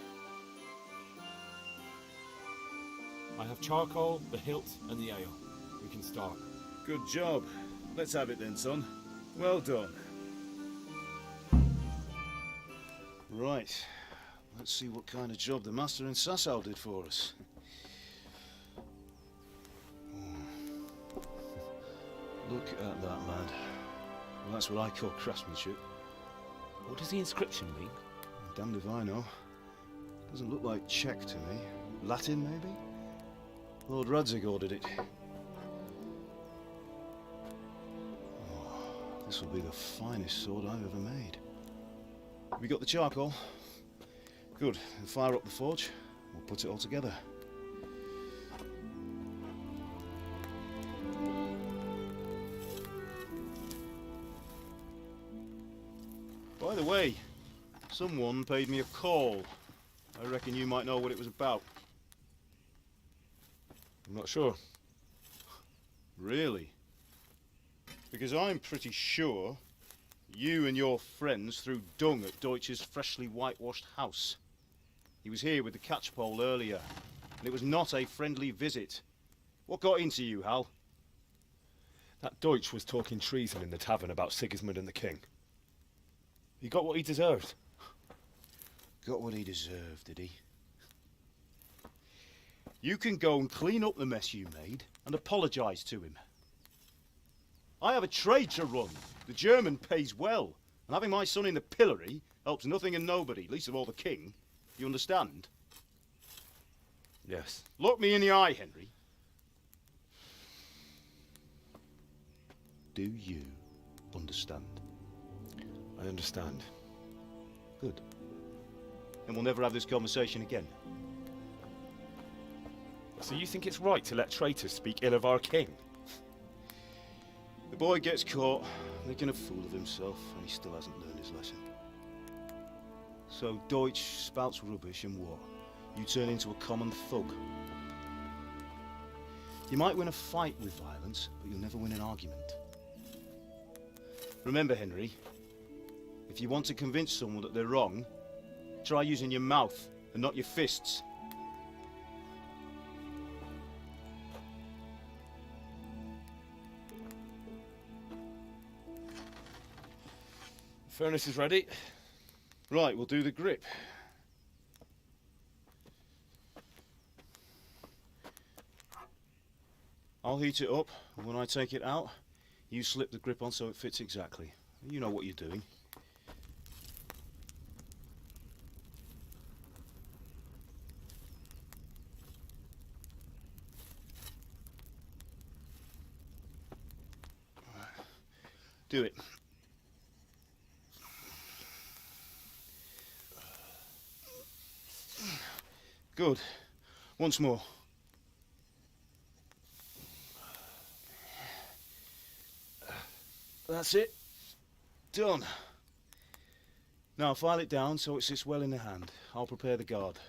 I have charcoal, the hilt, and the ale. We can start. Good job. Let's have it then, son. Well done. Right. Let's see what kind of job the master in Sasau did for us. Look at that, lad. Well, that's what I call craftsmanship. What does the inscription mean? Damned if I know. Doesn't look like Czech to me. Latin, maybe? Lord Radzig ordered it. Oh, this will be the finest sword I've ever made. Have you got the charcoal? Good. Then fire up the forge. We'll put it all together. By the way, someone paid me a call. I reckon you might know what it was about. I'm not sure. Really? Because I'm pretty sure you and your friends threw dung at Deutsch's freshly whitewashed house. He was here with the catchpole earlier, and it was not a friendly visit. What got into you, Hal? That Deutsch was talking treason in the tavern about Sigismund and the king. He got what he deserved. Got what he deserved, did he? You can go and clean up the mess you made and apologise to him. I have a trade to run. The German pays well, and having my son in the pillory helps nothing and nobody, least of all the king. You understand? Yes. Look me in the eye, Henry. Do you understand? I understand. Good. Then we'll never have this conversation again. So you think it's right to let traitors speak ill of our king? The boy gets caught, making a fool of himself, and he still hasn't learned his lesson. So Deutsch spouts rubbish, and what? You turn into a common thug. You might win a fight with violence, but you'll never win an argument. Remember, Henry, if you want to convince someone that they're wrong, try using your mouth and not your fists. Furnace is ready. Right, we'll do the grip. I'll heat it up, and when I take it out, you slip the grip on so it fits exactly. You know what you're doing. Do it. Good. Once more. That's it. Done. Now file it down so it sits well in the hand. I'll prepare the guard.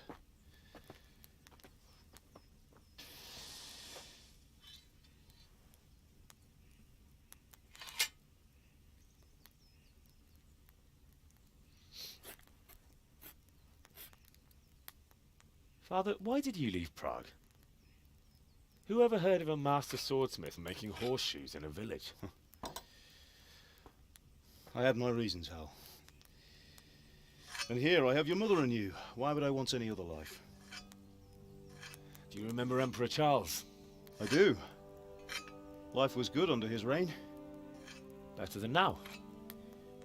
Father, why did you leave Prague? Who ever heard of a master swordsmith making horseshoes in a village? I had my reasons, Hal. And here I have your mother and you. Why would I want any other life? Do you remember Emperor Charles? I do. Life was good under his reign. Better than now.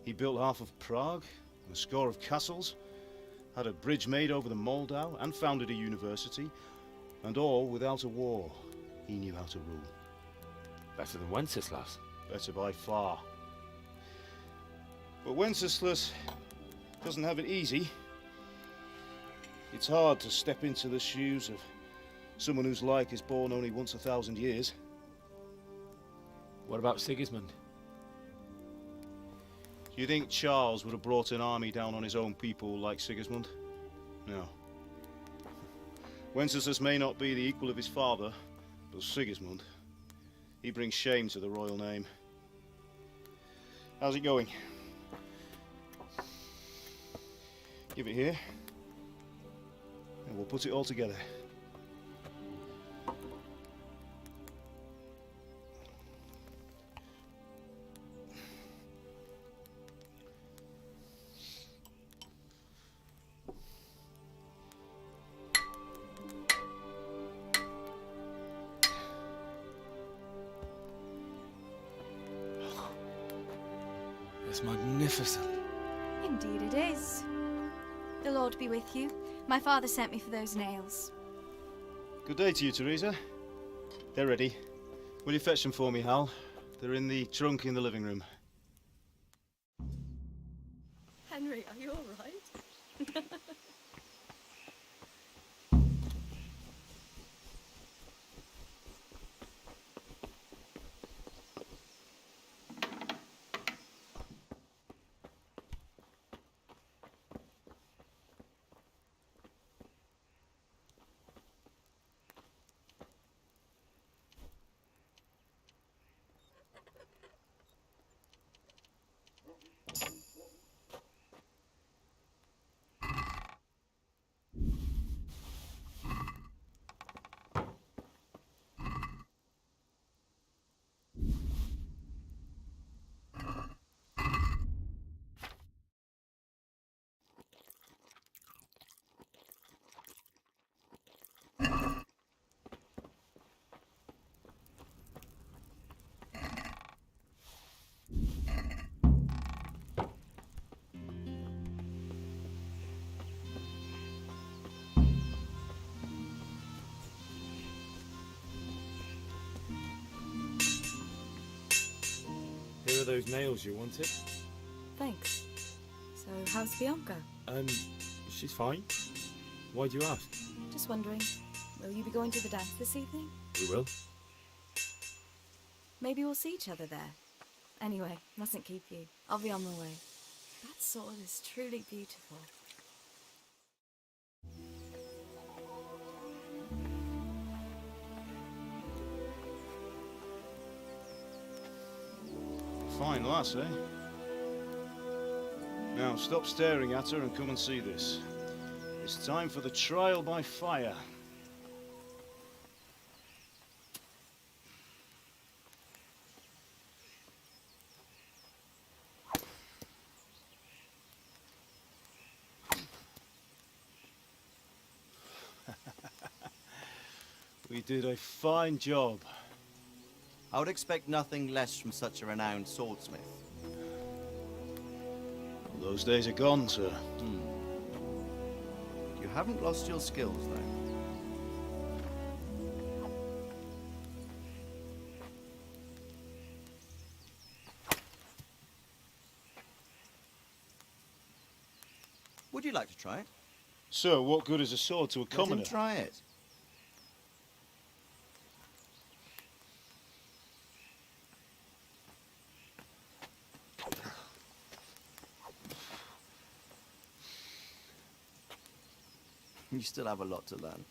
He built half of Prague, and a score of castles, had a bridge made over the Moldau, and founded a university, and all without a war. He knew how to rule. Better than Wenceslas. Better by far. But Wenceslas doesn't have it easy. It's hard to step into the shoes of someone whose like is born only once 1,000 years. What about Sigismund? Do you think Charles would have brought an army down on his own people like Sigismund? No. Wenceslas may not be the equal of his father, but Sigismund, he brings shame to the royal name. How's it going? Give it here, and we'll put it all together. It's magnificent. Indeed it is. The Lord be with you. My father sent me for those nails. Good day to you, Teresa. They're ready. Will you fetch them for me, Hal? They're in the trunk in the living room. Henry, are you all right? those nails you wanted. Thanks. So, how's Bianca? She's fine. Why do you ask? Just wondering, will you be going to the dance this evening? We will. Maybe we'll see each other there. Anyway, mustn't keep you. I'll be on my way. That sword is truly beautiful. Fine lass, eh? Now, stop staring at her and come and see this. It's time for the trial by fire. We did a fine job. I would expect nothing less from such a renowned swordsmith. Those days are gone, sir. You haven't lost your skills, though. Would you like to try it? Sir, what good is a sword to a commoner? Let him try it. You still have a lot to learn.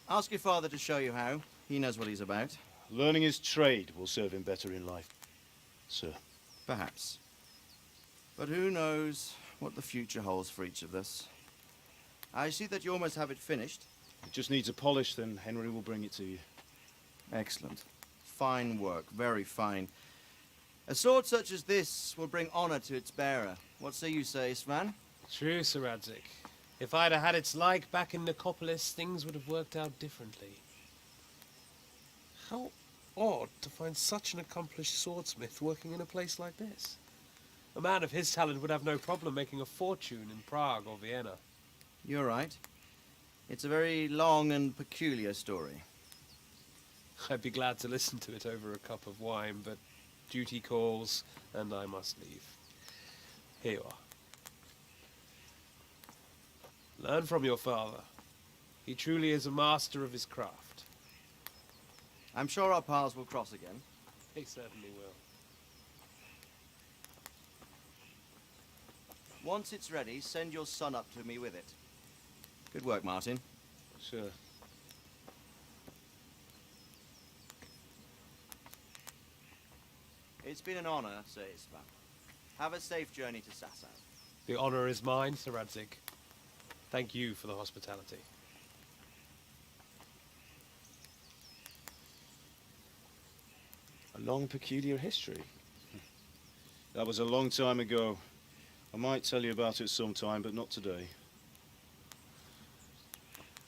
Ask your father to show you how. He knows what he's about. Learning his trade will serve him better in life, sir. Perhaps. But who knows what the future holds for each of us. I see that you almost have it finished. It just needs a polish, then Henry will bring it to you. Excellent. Fine work, very fine. A sword such as this will bring honor to its bearer. What say you, Svan? True, Sir Radzik. If I'd have had its like back in Nicopolis, things would have worked out differently. How odd to find such an accomplished swordsmith working in a place like this. A man of his talent would have no problem making a fortune in Prague or Vienna. You're right. It's a very long and peculiar story. I'd be glad to listen to it over a cup of wine, but duty calls, and I must leave. Here you are. Learn from your father. He truly is a master of his craft. I'm sure our paths will cross again. He certainly will. Once it's ready, send your son up to me with it. Good work, Martin. Sir. It's been an honor, Sir Isvan. Have a safe journey to Sasau. The honor is mine, Sir Radzik. Thank you for the hospitality. A long, peculiar history. That was a long time ago. I might tell you about it sometime, but not today.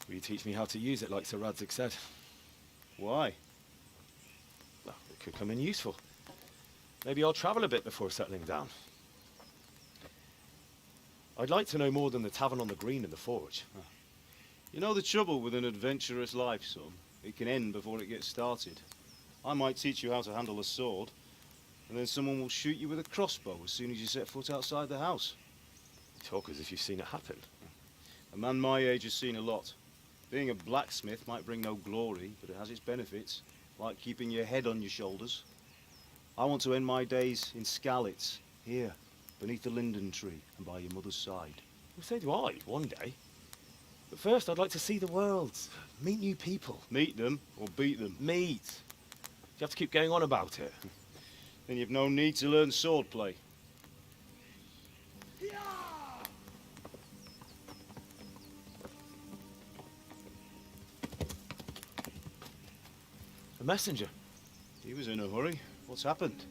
Will you teach me how to use it, like Sir Radzik said? Why? Well, it could come in useful. Maybe I'll travel a bit before settling down. I'd like to know more than the tavern on the green and the forge. You know the trouble with an adventurous life, son? It can end before it gets started. I might teach you how to handle a sword, and then someone will shoot you with a crossbow as soon as you set foot outside the house. You talk as if you've seen it happen. A man my age has seen a lot. Being a blacksmith might bring no glory, but it has its benefits, like keeping your head on your shoulders. I want to end my days in Skalitz, here, beneath the linden tree and by your mother's side. Well, so do I, one day. But first, I'd like to see the world, meet new people. Meet them or beat them? Meet. You have to keep going on about it. Then you've no need to learn swordplay. A messenger. He was in a hurry. What's happened?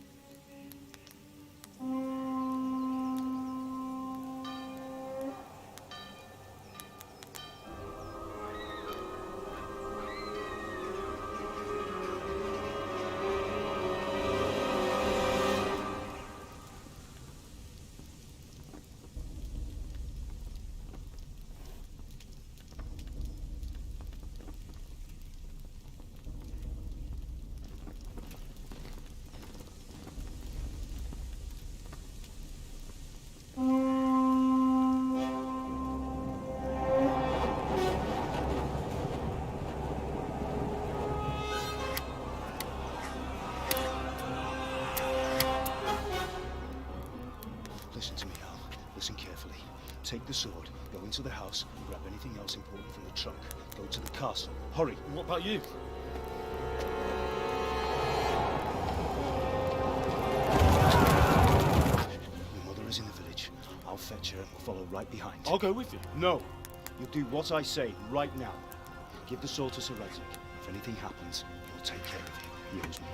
Take the sword, go into the house, and grab anything else important from the trunk. Go to the castle. Hurry! What about you? Your mother is in the village. I'll fetch her and we'll follow right behind. I'll go with you. No! You'll do what I say right now. Give the sword to Sir Isaac. If anything happens, he'll take care of you. He owes me.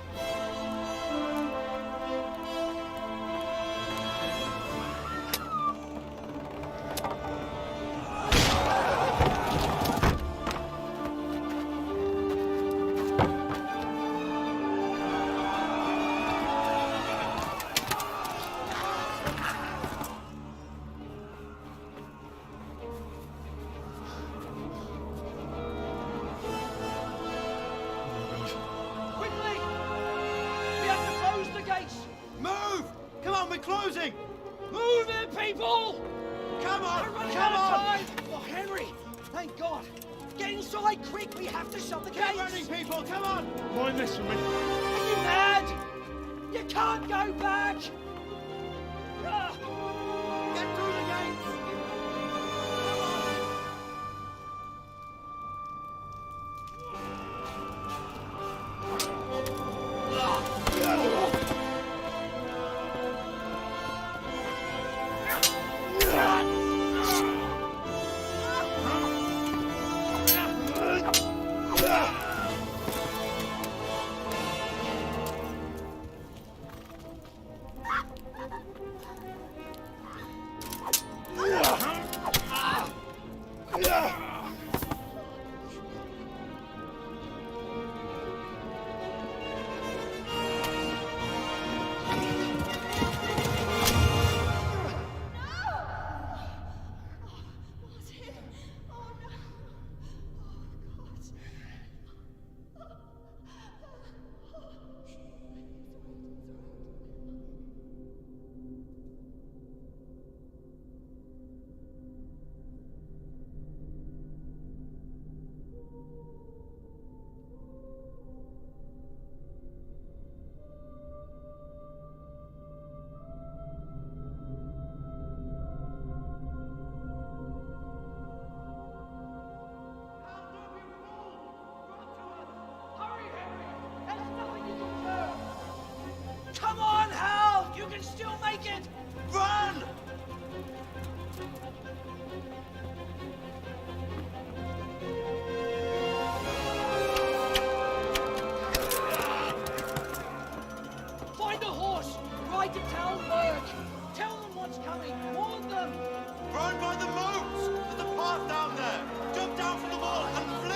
Quickly! We have to close the gates! Move! Come on, we're closing! Move it, people! Come on! We're running Come out of on! time! Oh, Henry! Thank God! Get inside, quick! We have to shut the gates! Get running, people! Come on! Mind this for me. Are you mad? You can't go back! Ah! Get through the gates! Come on, Hal! You can still make it! Run! Find a horse! Ride to Talberg! Tell them what's coming! Warn them! Run by the moats! There's a path down there! Jump down from the wall and flee!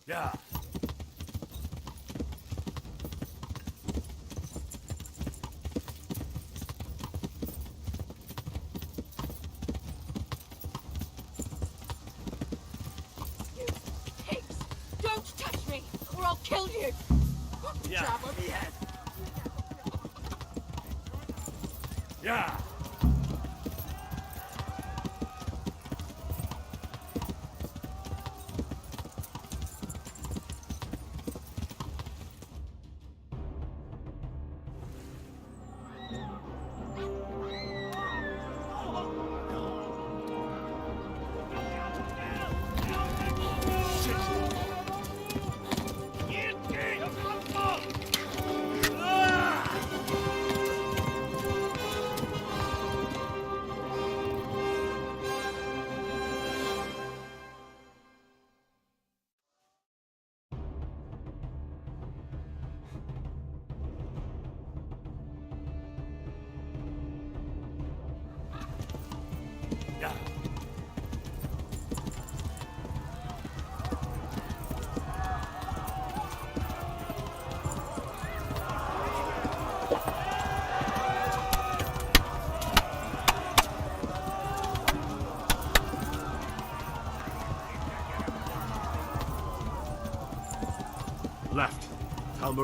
Yeah. You pigs! Don't touch me, or I'll kill you! Yeah. Jab on the head! Yeah.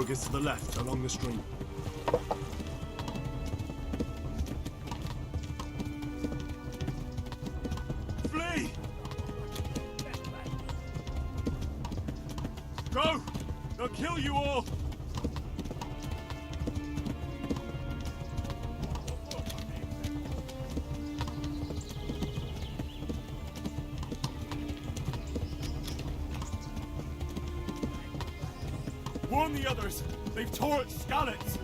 Freiburg is to the left, along the stream. Flee! Go! They'll kill you all! Warn the others! They've tore at Skalitz!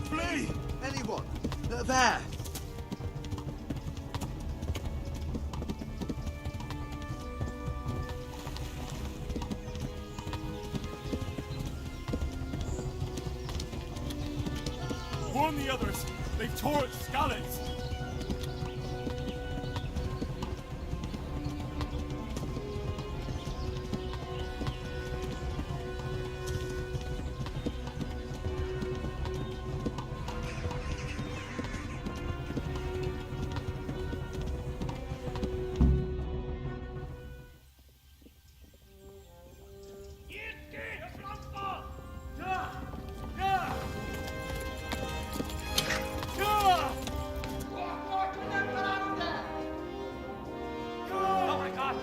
Flee! Anyone? There! Warn the others! They've tore at Skalitz! Oh my God!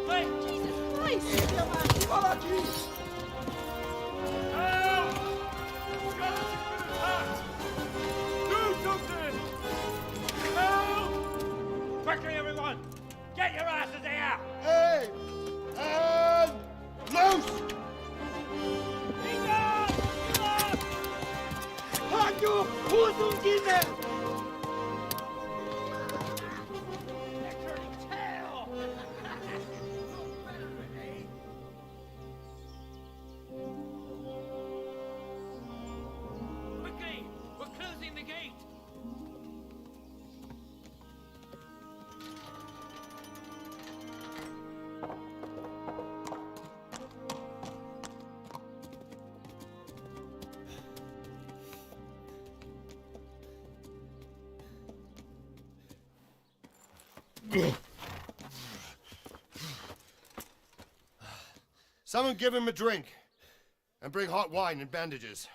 Wait! Jesus Christ! Help! Skalitz has been attacked! Do something! Help! Quickly, everyone! Get your asses here! Hey! And loose! Halt you! Husungine! Quickly! We're closing the gate! Someone give him a drink. And bring hot wine and bandages.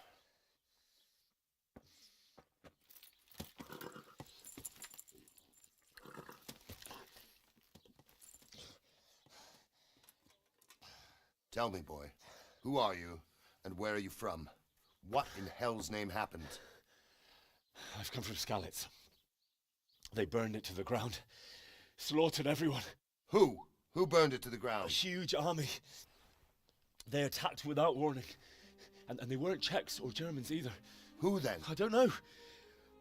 Tell me, boy, who are you and where are you from? What in hell's name happened? I've come from Skalitz. They burned it to the ground. Slaughtered everyone. Who? Who burned it to the ground? A huge army. They attacked without warning. And they weren't Czechs or Germans either. Who then? I don't know.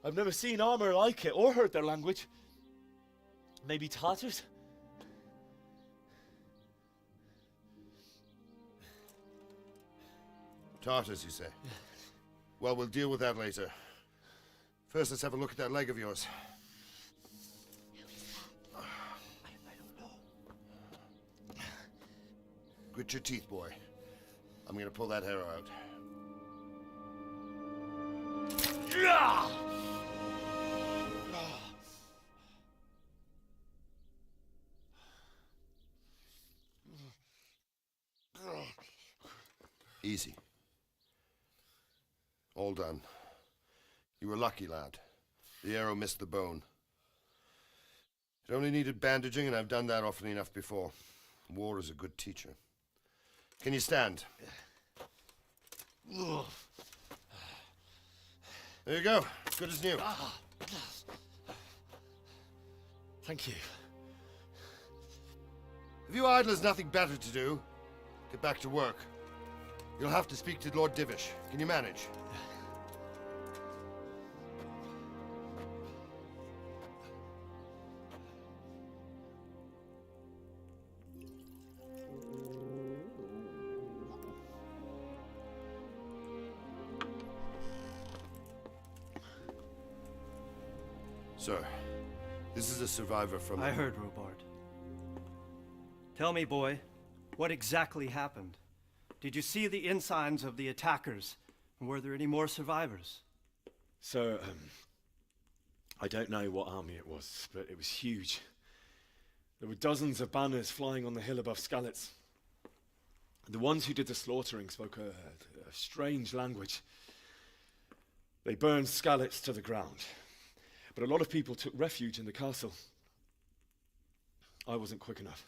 I've never seen armor like it or heard their language. Maybe Tatars? Tartars, you say? Well, we'll deal with that later. First, let's have a look at that leg of yours. Grit your teeth, boy. I'm gonna pull that hair out. Easy. All done. You were lucky, lad. The arrow missed the bone. It only needed bandaging, and I've done that often enough before. War is a good teacher. Can you stand? There you go. Good as new. Thank you. If you idlers nothing better to do, get back to work. You'll have to speak to Lord Divish. Can you manage? Sir, this is a survivor from... I heard, Robard. Tell me, boy, what exactly happened? Did you see the ensigns of the attackers? And were there any more survivors? So, I don't know what army it was, but it was huge. There were dozens of banners flying on the hill above Skalitz. The ones who did the slaughtering spoke a strange language. They burned Skalitz to the ground, but a lot of people took refuge in the castle. I wasn't quick enough.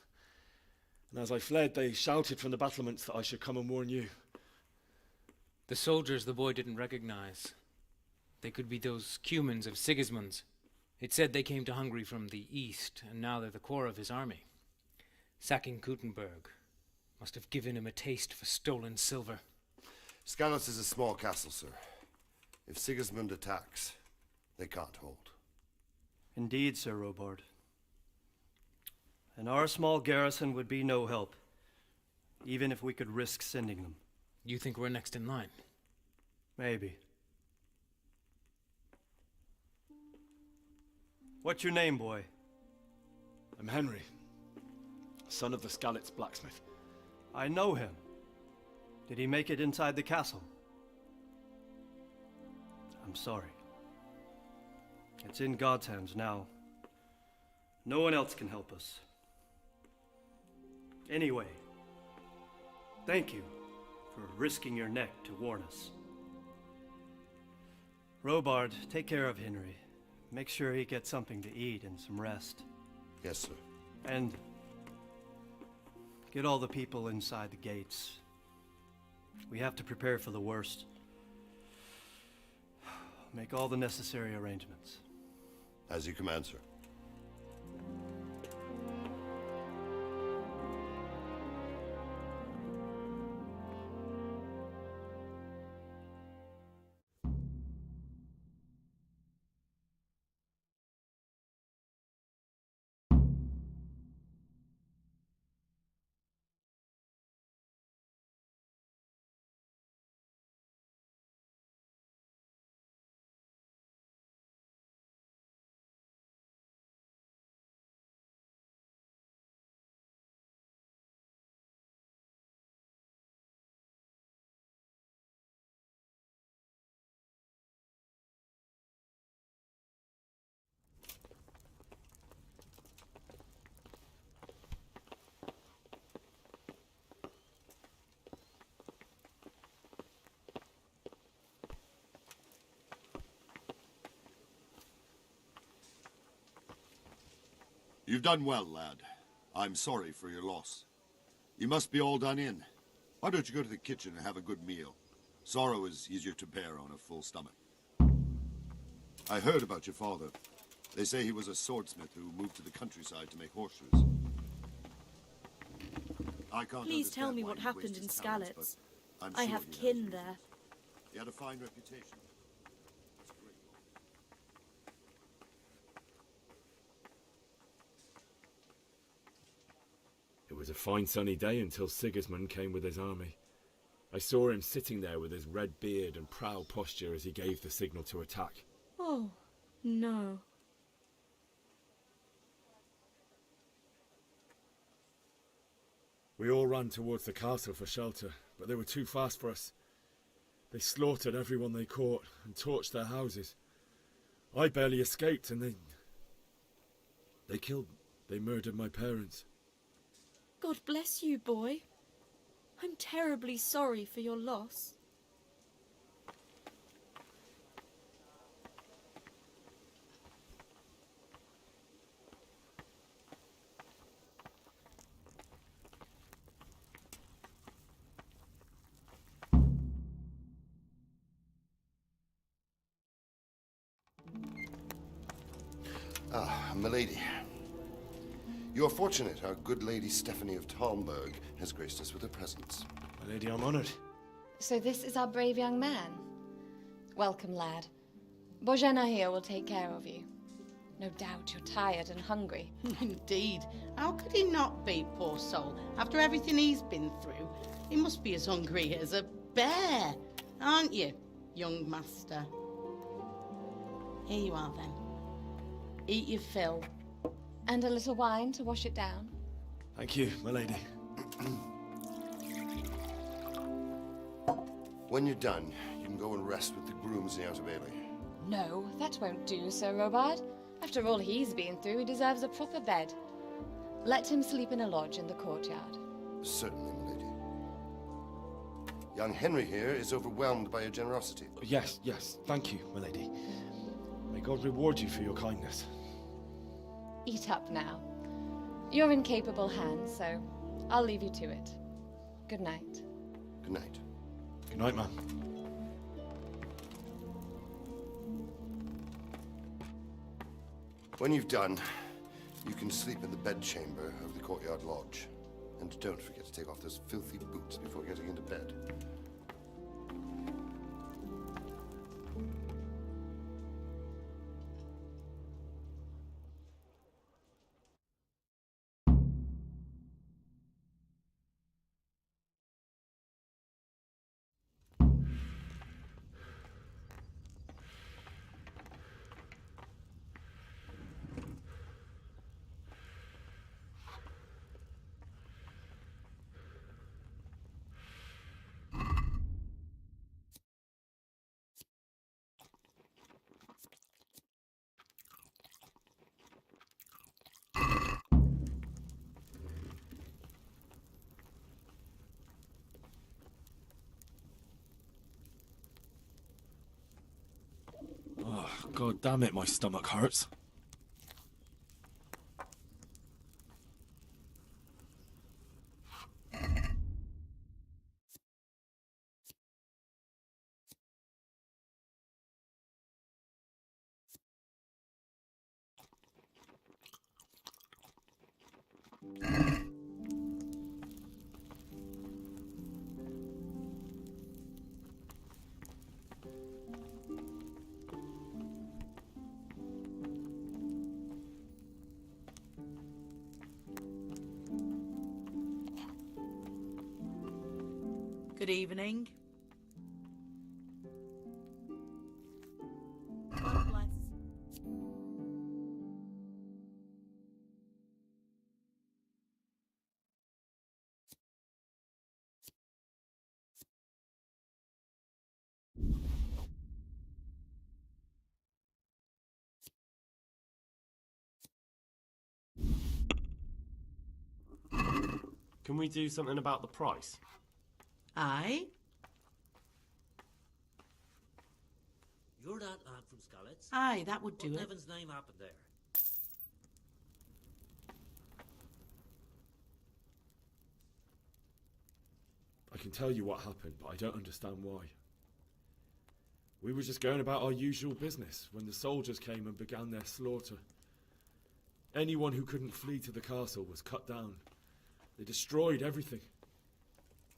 And as I fled, they shouted from the battlements that I should come and warn you. The soldiers the boy didn't recognize. They could be those Cumans of Sigismund's. It said they came to Hungary from the east, and now they're the core of his army. Sacking Kuttenberg must have given him a taste for stolen silver. Skalitz is a small castle, sir. If Sigismund attacks, they can't hold. Indeed, Sir Robard. And our small garrison would be no help, even if we could risk sending them. You think we're next in line? Maybe. What's your name, boy? I'm Henry, son of the Skalitz blacksmith. I know him. Did he make it inside the castle? I'm sorry. It's in God's hands now. No one else can help us. Anyway, thank you for risking your neck to warn us. Robard, take care of Henry. Make sure he gets something to eat and some rest. Yes, sir. And get all the people inside the gates. We have to prepare for the worst. Make all the necessary arrangements. As you command, sir. You've done well, lad. I'm sorry for your loss. You must be all done in. Why don't you go to the kitchen and have a good meal? Sorrow is easier to bear on a full stomach. I heard about your father. They say he was a swordsmith who moved to the countryside to make horseshoes. I can't Please tell understand me why what he'd happened waste in his talents, Skalitz. but I'm I sure have he has kin reasons. there. He had a fine reputation. It was a fine sunny day until Sigismund came with his army. I saw him sitting there with his red beard and proud posture as he gave the signal to attack. Oh, no. We all ran towards the castle for shelter, but they were too fast for us. They slaughtered everyone they caught and torched their houses. I barely escaped, and they murdered my parents. God bless you, boy. I'm terribly sorry for your loss. Ah, milady. You are fortunate our good lady Stephanie of Talmberg has graced us with her presence. My lady, I'm honoured. So this is our brave young man. Welcome, lad. Bozhena here will take care of you. No doubt you're tired and hungry. Indeed. How could he not be, poor soul? After everything he's been through, he must be as hungry as a bear. Aren't you, young master? Here you are, then. Eat your fill. And a little wine to wash it down. Thank you, my lady. When you're done, you can go and rest with the grooms in the outer bailey. No, that won't do, Sir Robard. After all he's been through, he deserves a proper bed. Let him sleep in a lodge in the courtyard. Certainly, milady. Young Henry here is overwhelmed by your generosity. Yes, yes. Thank you, milady. May God reward you for your kindness. Eat up now. You're in capable hands, so I'll leave you to it. Good night. Good night. Good night, man. When you've done, you can sleep in the bedchamber of the courtyard lodge. And don't forget to take off those filthy boots before getting into bed. Oh, God damn it, my stomach hurts. Good evening. God bless. Can we do something about the price? Aye? You're that lad from Skalitz? Aye, that would do What in it. heaven's name happened there? I can tell you what happened, but I don't understand why. We were just going about our usual business when the soldiers came and began their slaughter. Anyone who couldn't flee to the castle was cut down. They destroyed everything.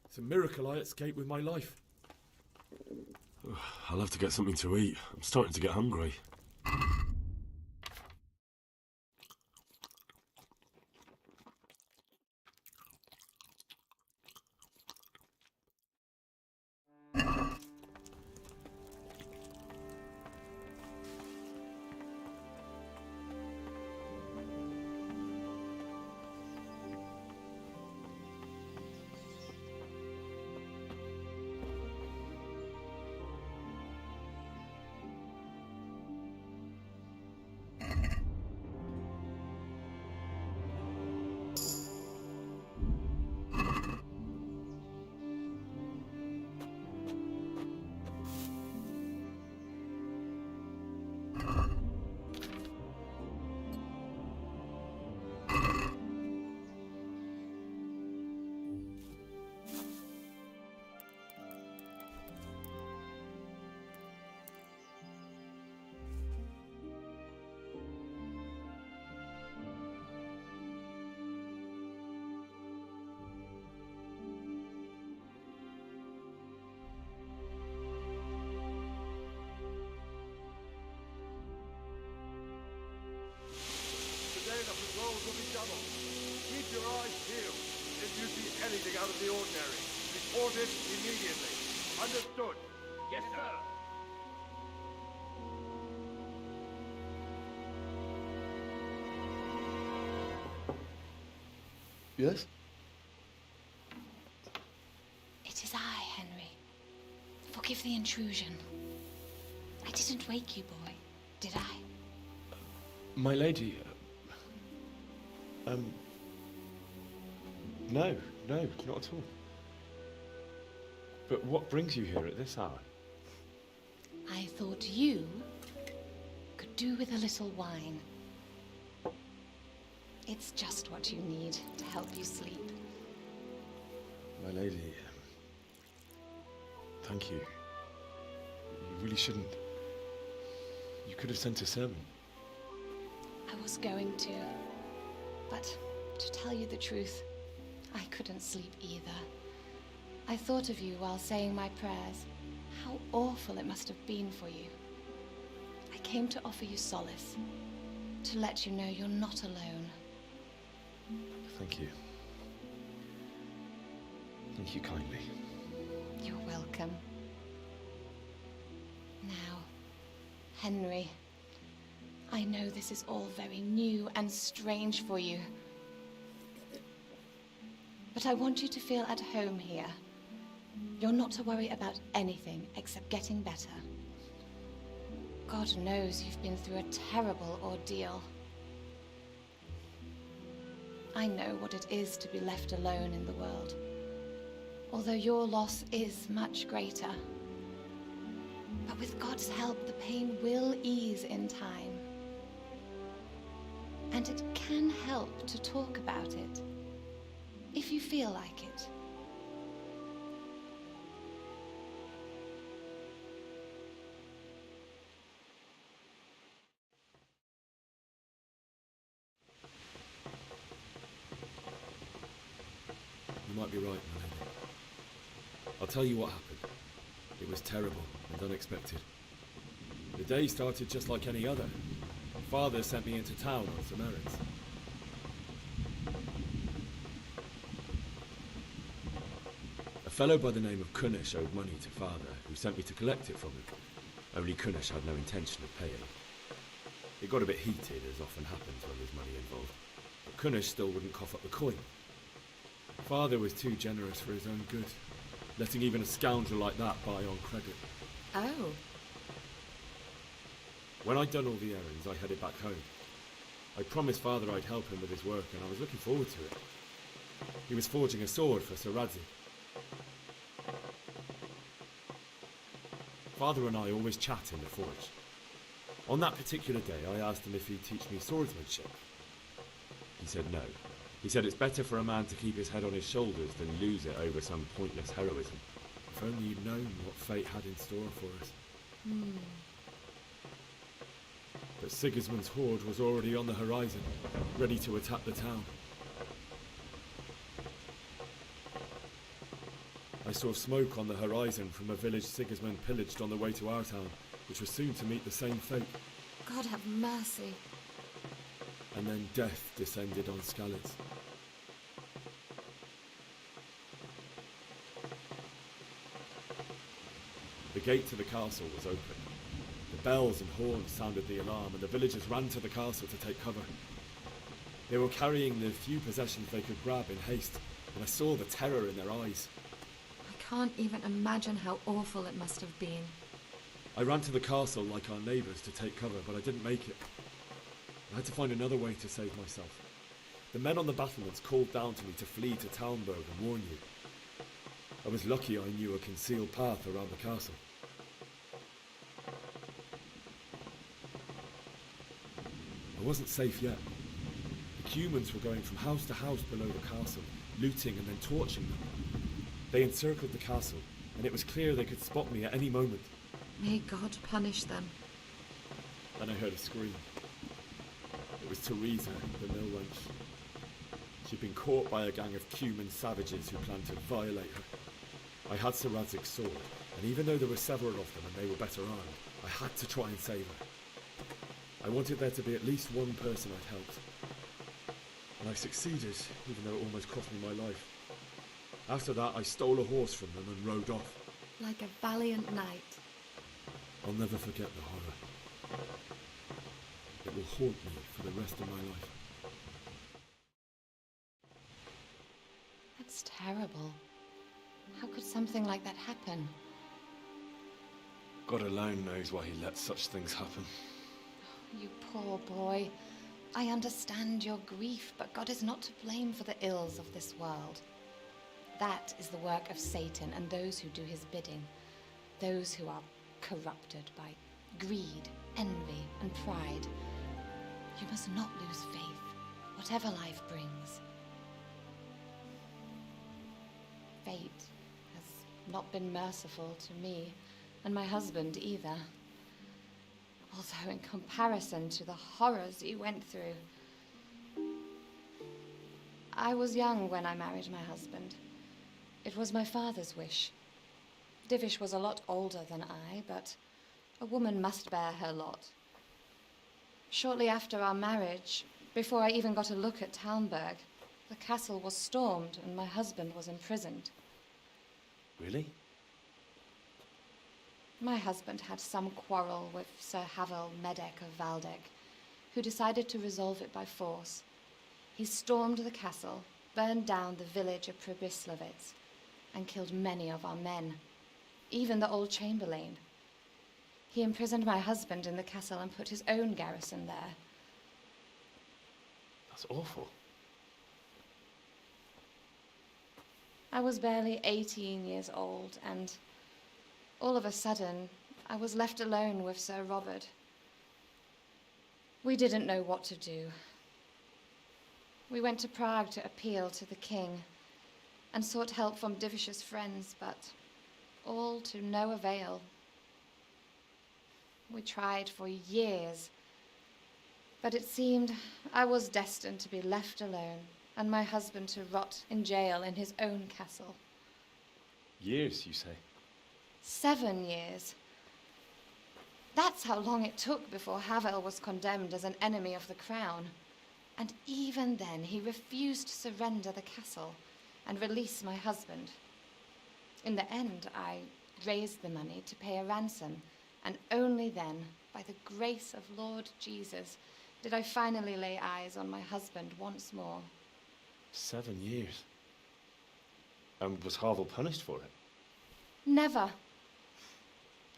It's a miracle I escaped with my life. I'll have to get something to eat. I'm starting to get hungry. Today the patrols will be doubled. Keep your eyes peeled. If you see anything out of the ordinary, report it immediately. Understood? Yes, sir. Yes? It is I, Henry. Forgive the intrusion. I didn't wake you, boy, did I? My lady, no, not at all. But what brings you here at this hour? I thought you could do with a little wine. It's just what you need to help you sleep. My lady, thank you. You really shouldn't. You could have sent a sermon. I was going to, but to tell you the truth, I couldn't sleep either. I thought of you while saying my prayers. How awful it must have been for you. I came to offer you solace, to let you know you're not alone. Thank you. Thank you kindly. You're welcome. Now, Henry, I know this is all very new and strange for you, but I want you to feel at home here. You're not to worry about anything except getting better. God knows you've been through a terrible ordeal. I know what it is to be left alone in the world, although your loss is much greater. But with God's help, the pain will ease in time. And it can help to talk about it, if you feel like it. You might be right, my lady. I'll tell you what happened. It was terrible and unexpected. The day started just like any other. Father sent me into town on some errands. A fellow by the name of Kunish owed money to Father, who sent me to collect it from him. Only Kunish had no intention of paying. It got a bit heated, as often happens when there's money involved. But Kunish still wouldn't cough up the coin. Father was too generous for his own good, letting even a scoundrel like that buy on credit. Oh. When I'd done all the errands, I headed back home. I promised Father I'd help him with his work, and I was looking forward to it. He was forging a sword for Sir Radzi. Father and I always chat in the forge. On that particular day, I asked him if he'd teach me swordsmanship. He said no. He said it's better for a man to keep his head on his shoulders than lose it over some pointless heroism. If only you'd known what fate had in store for us. But Sigismund's horde was already on the horizon, ready to attack the town. I saw smoke on the horizon from a village Sigismund pillaged on the way to our town, which was soon to meet the same fate. God have mercy. And then death descended on Skalitz. The gate to the castle was open. The bells and horns sounded the alarm, and the villagers ran to the castle to take cover. They were carrying the few possessions they could grab in haste, and I saw the terror in their eyes. I can't even imagine how awful it must have been. I ran to the castle like our neighbours to take cover, but I didn't make it. I had to find another way to save myself. The men on the battlements called down to me to flee to Talmberg and warn you. I was lucky I knew a concealed path around the castle. I wasn't safe yet. The humans were going from house to house below the castle, looting and then torching them. They encircled the castle, and it was clear they could spot me at any moment. May God punish them. Then I heard a scream. It was Teresa, the mill wench. She'd been caught by a gang of Cuman savages who planned to violate her. I had Sir Radzig's sword, and even though there were several of them and they were better armed, I had to try and save her. I wanted there to be at least one person I'd helped. And I succeeded, even though it almost cost me my life. After that, I stole a horse from them and rode off. Like a valiant knight. I'll never forget the horror. It will haunt me for the rest of my life. That's terrible. How could something like that happen? God alone knows why he lets such things happen. You poor boy. I understand your grief, but God is not to blame for the ills of this world. That is the work of Satan and those who do his bidding. Those who are corrupted by greed, envy, and pride. You must not lose faith, whatever life brings. Fate has not been merciful to me, and my husband either. Although in comparison to the horrors you went through. I was young when I married my husband. It was my father's wish. Divish was a lot older than I, but a woman must bear her lot. Shortly after our marriage, before I even got a look at Talmberg, the castle was stormed and my husband was imprisoned. Really? My husband had some quarrel with Sir Havel Medek of Valdek, who decided to resolve it by force. He stormed the castle, burned down the village of Pribyslavitz, and killed many of our men, even the old chamberlain. He imprisoned my husband in the castle and put his own garrison there. That's awful. I was barely 18 years old, and all of a sudden, I was left alone with Sir Robert. We didn't know what to do. We went to Prague to appeal to the king and sought help from Divish's friends, but all to no avail. We tried for years, but it seemed I was destined to be left alone and my husband to rot in jail in his own castle. Years, you say? 7 years. That's how long it took before Havel was condemned as an enemy of the crown. And even then, he refused to surrender the castle and release my husband. In the end, I raised the money to pay a ransom, and only then, by the grace of Lord Jesus, did I finally lay eyes on my husband once more. 7 years? And was Havel punished for it? Never.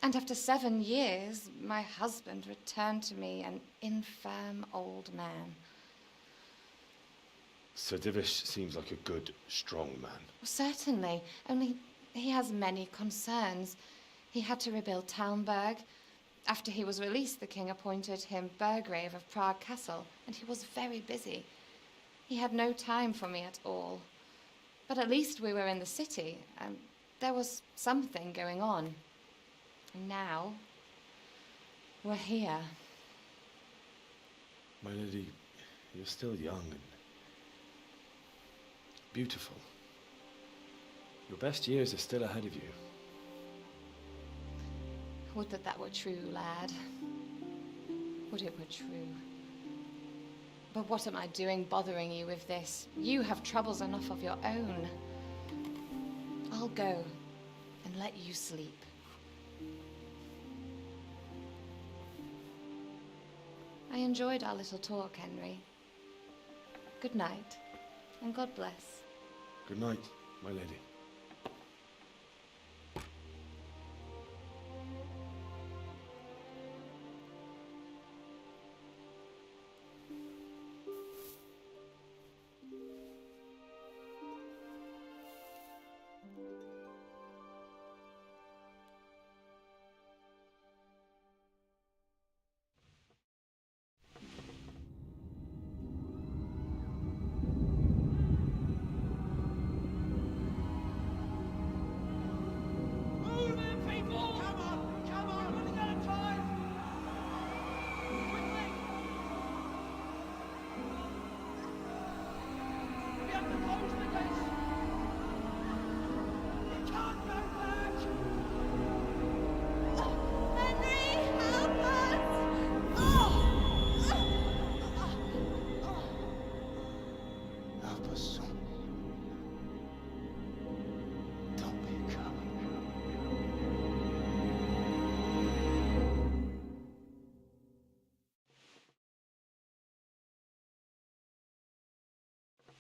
And after 7 years, my husband returned to me an infirm old man. Sir Divish seems like a good, strong man. Certainly, only he has many concerns. He had to rebuild Talmberg. After he was released, the king appointed him Burgrave of Prague Castle, and he was very busy. He had no time for me at all. But at least we were in the city, and there was something going on. And now, we're here. My lady, you're still young and beautiful. Your best years are still ahead of you. Would that that were true, lad. Would it were true. But what am I doing bothering you with this? You have troubles enough of your own. I'll go and let you sleep. I enjoyed our little talk, Henry. Good night, and God bless. Good night, my lady.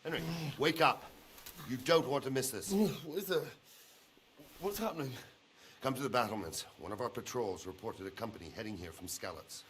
Henry, wake up. You don't want to miss this. What's happening? Come to the battlements. One of our patrols reported a company heading here from Skalitz.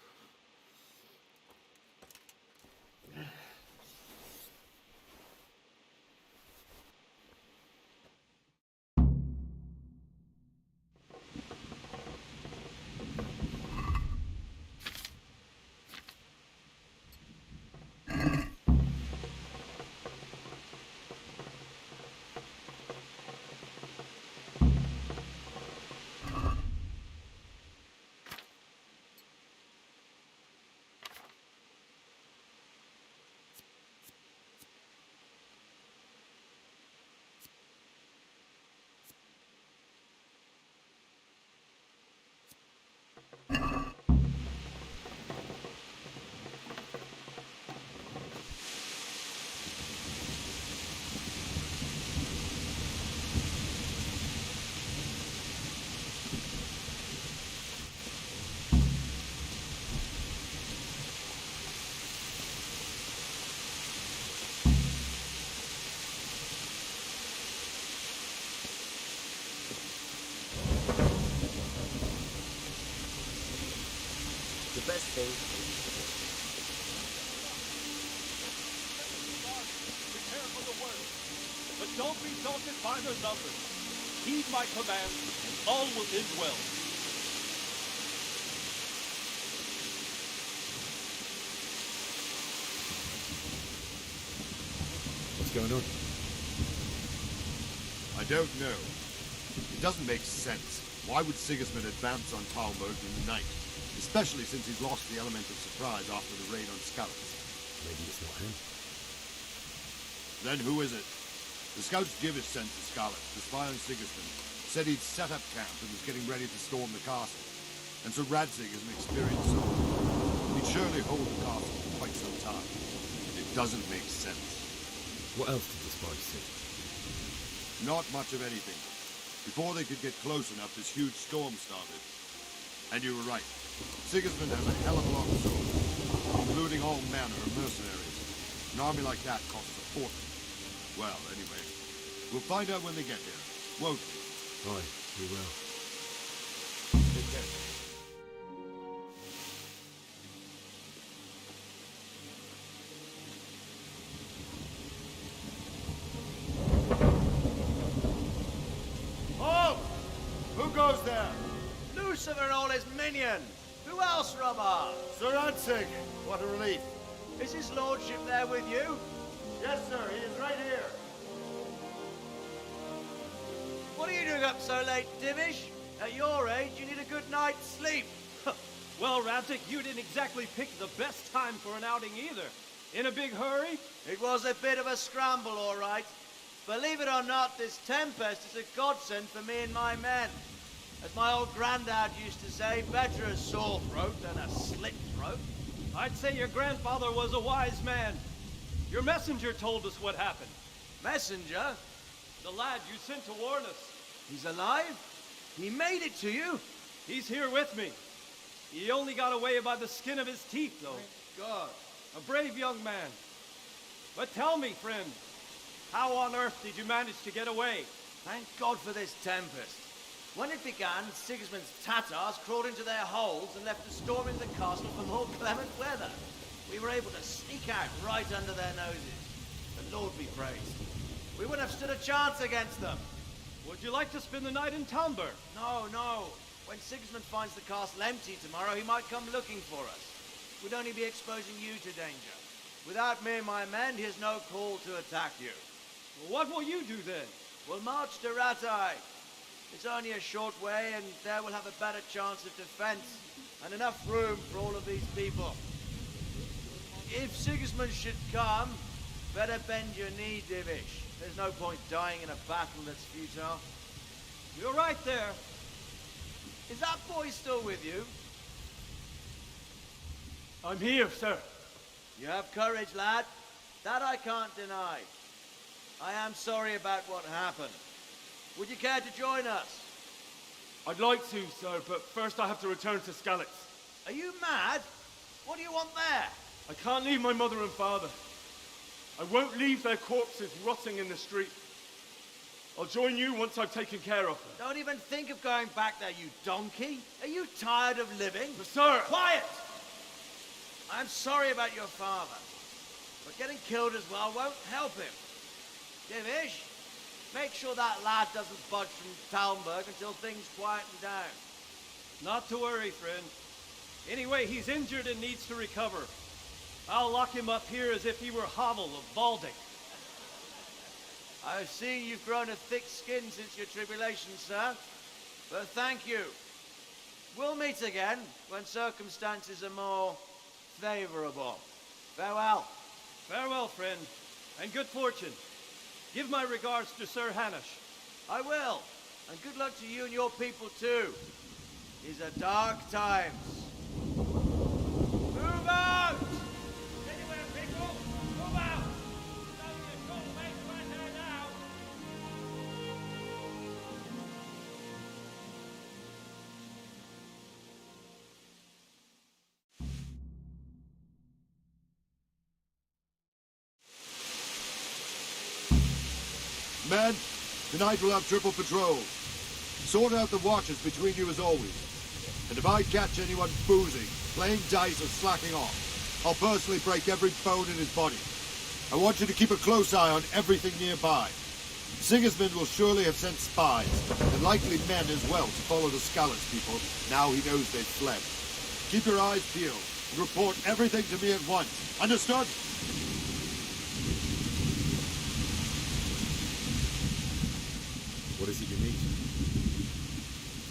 The best thing Prepare for the worst, but don't be daunted by their numbers. Heed my command, and all will end well. What's going on? I don't know. It doesn't make sense. Why would Sigismund advance on Talmberg in the night? Especially since he's lost the element of surprise after the raid on Skalitz. Maybe it's not him. Then who is it? The scouts Jivish sent to Skalitz to spy on Sigismund said he'd set up camp and was getting ready to storm the castle. And so Radzig is an experienced soldier. He'd surely hold the castle for quite some time. It doesn't make sense. What else did the spies see? Not much of anything. Before they could get close enough, this huge storm started. And you were right. Sigismund has a hell of a lot of soldiers, including all manner of mercenaries. An army like that costs a fortune. Well, anyway, we'll find out when they get here, won't we? Aye, we will. Take care. Halt! Who goes there? Lucifer and all his minions. Who else, Robber? Sir Radzig. What a relief. Is his lordship there with you? Yes, sir. He is right here. What are you doing up so late, Divish? At your age, you need a good night's sleep. Well, Radzig, you didn't exactly pick the best time for an outing either. In a big hurry? It was a bit of a scramble, all right. Believe it or not, this tempest is a godsend for me and my men. As my old granddad used to say, better a sore throat than a slit throat. I'd say your grandfather was a wise man. Your messenger told us what happened. Messenger? The lad you sent to warn us. He's alive? He made it to you? He's here with me. He only got away by the skin of his teeth, though. Thank God. A brave young man. But tell me, friend, how on earth did you manage to get away? Thank God for this tempest. When it began, Sigismund's Tatars crawled into their holes and left a storm in the castle for more clement weather. We were able to sneak out right under their noses. The Lord be praised. We wouldn't have stood a chance against them. Would you like to spend the night in Talmberg? No, no. When Sigismund finds the castle empty tomorrow, he might come looking for us. We'd only be exposing you to danger. Without me and my men, he has no call to attack you. Well, what will you do then? We'll march to Ratai. It's only a short way, and there we'll have a better chance of defense and enough room for all of these people. If Sigismund should come, better bend your knee, Divish. There's no point dying in a battle that's futile. You're right there. Is that boy still with you? I'm here, sir. You have courage, lad. That I can't deny. I am sorry about what happened. Would you care to join us? I'd like to, sir, but first I have to return to Skalitz. Are you mad? What do you want there? I can't leave my mother and father. I won't leave their corpses rotting in the street. I'll join you once I've taken care of them. Don't even think of going back there, you donkey. Are you tired of living? But sir! Quiet! I'm sorry about your father, but getting killed as well won't help him. Divish, make sure that lad doesn't budge from Talmberg until things quieten down. Not to worry, friend. Anyway, he's injured and needs to recover. I'll lock him up here as if he were Havel of Balding. I've seen you've grown a thick skin since your tribulation, sir. But thank you. We'll meet again when circumstances are more favorable. Farewell. Farewell, friend, and good fortune. Give my regards to Sir Hanush. I will. And good luck to you and your people, too. These are dark times. Move out! Anywhere, people! Move out! Men, tonight we'll have triple patrol. Sort out the watches between you as always. And if I catch anyone boozing, playing dice or slacking off, I'll personally break every bone in his body. I want you to keep a close eye on everything nearby. Sigismund will surely have sent spies, and likely men as well, to follow the Scallas people, now he knows they've fled. Keep your eyes peeled, and report everything to me at once. Understood? What is it you need?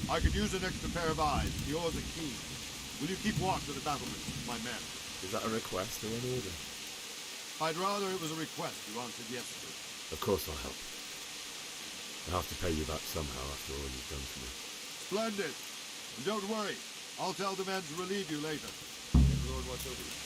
I could use an extra pair of eyes. Yours are keen. Will you keep watch of the battlements, my men? Is that a request or an order? I'd rather it was a request you answered yesterday. Of course I'll help. I have to pay you back somehow after all you've done for me. Splendid. And don't worry. I'll tell the men to relieve you later. May the Lord watch over you.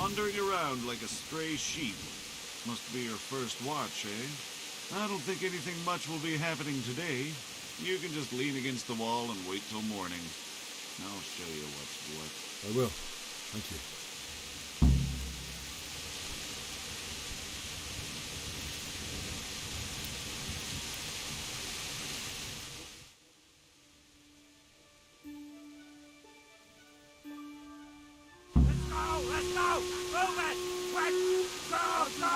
wandering around like a stray sheep. Must be your first watch, eh? I don't think anything much will be happening today. You can just lean against the wall and wait till morning. I'll show you what's what. I will. Thank you. Let's go! Move it! Quick! Go! Go!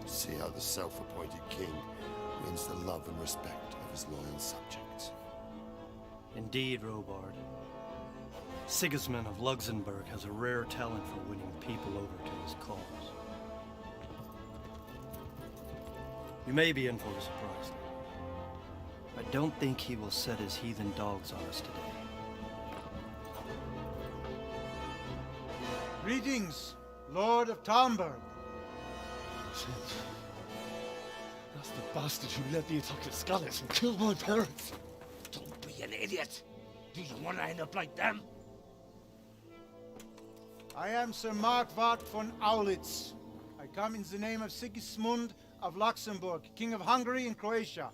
See how the self-appointed king wins the love and respect of his loyal subjects. Indeed, Robard. Sigismund of Luxembourg has a rare talent for winning people over to his cause. You may be in for a surprise, though. I don't think he will set his heathen dogs on us today. Greetings, Lord of Talmberg. That's the bastard who led the attack at Skalitz and killed my parents. Don't be an idiot. Do you want to end up like them? I am Sir Markwart von Aulitz. I come in the name of Sigismund of Luxembourg, King of Hungary and Croatia,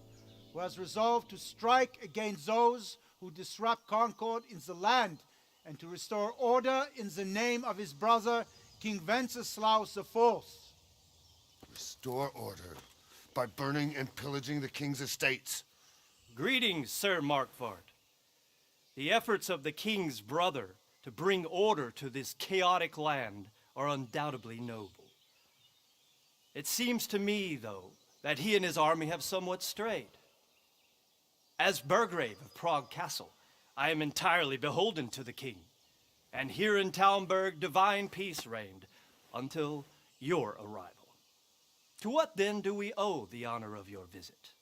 who has resolved to strike against those who disrupt concord in the land and to restore order in the name of his brother, King Wenceslaus IV. Restore order by burning and pillaging the king's estates. Greetings, Sir Markwart. The efforts of the king's brother to bring order to this chaotic land are undoubtedly noble. It seems to me, though, that he and his army have somewhat strayed. As Burgrave of Prague Castle, I am entirely beholden to the king, and here in Talmberg divine peace reigned until your arrival. To what then do we owe the honor of your visit?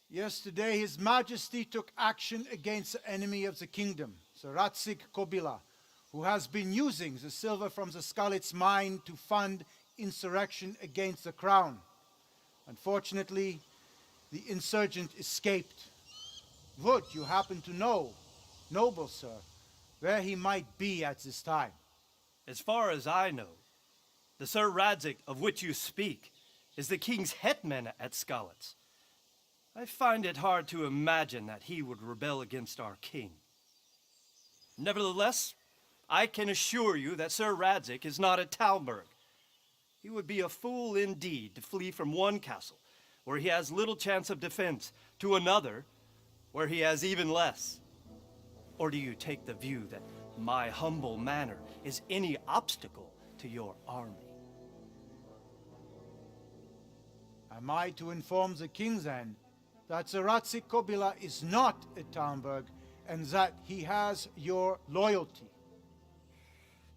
Yesterday, His Majesty took action against the enemy of the kingdom, Sir Ratzik Kobila, who has been using the silver from the Skalitz mine to fund insurrection against the crown. Unfortunately, the insurgent escaped. Would you happen to know, noble sir, where he might be at this time? As far as I know, the Sir Radzik of which you speak is the king's hetman at Skalitz. I find it hard to imagine that he would rebel against our king. Nevertheless, I can assure you that Sir Radzik is not at Talmberg. He would be a fool indeed to flee from one castle, where he has little chance of defense, to another, where he has even less. Or do you take the view that my humble manner is any obstacle to your army? Am I to inform the king then that Sir Ratzik Kobila is not at Talmberg and that he has your loyalty?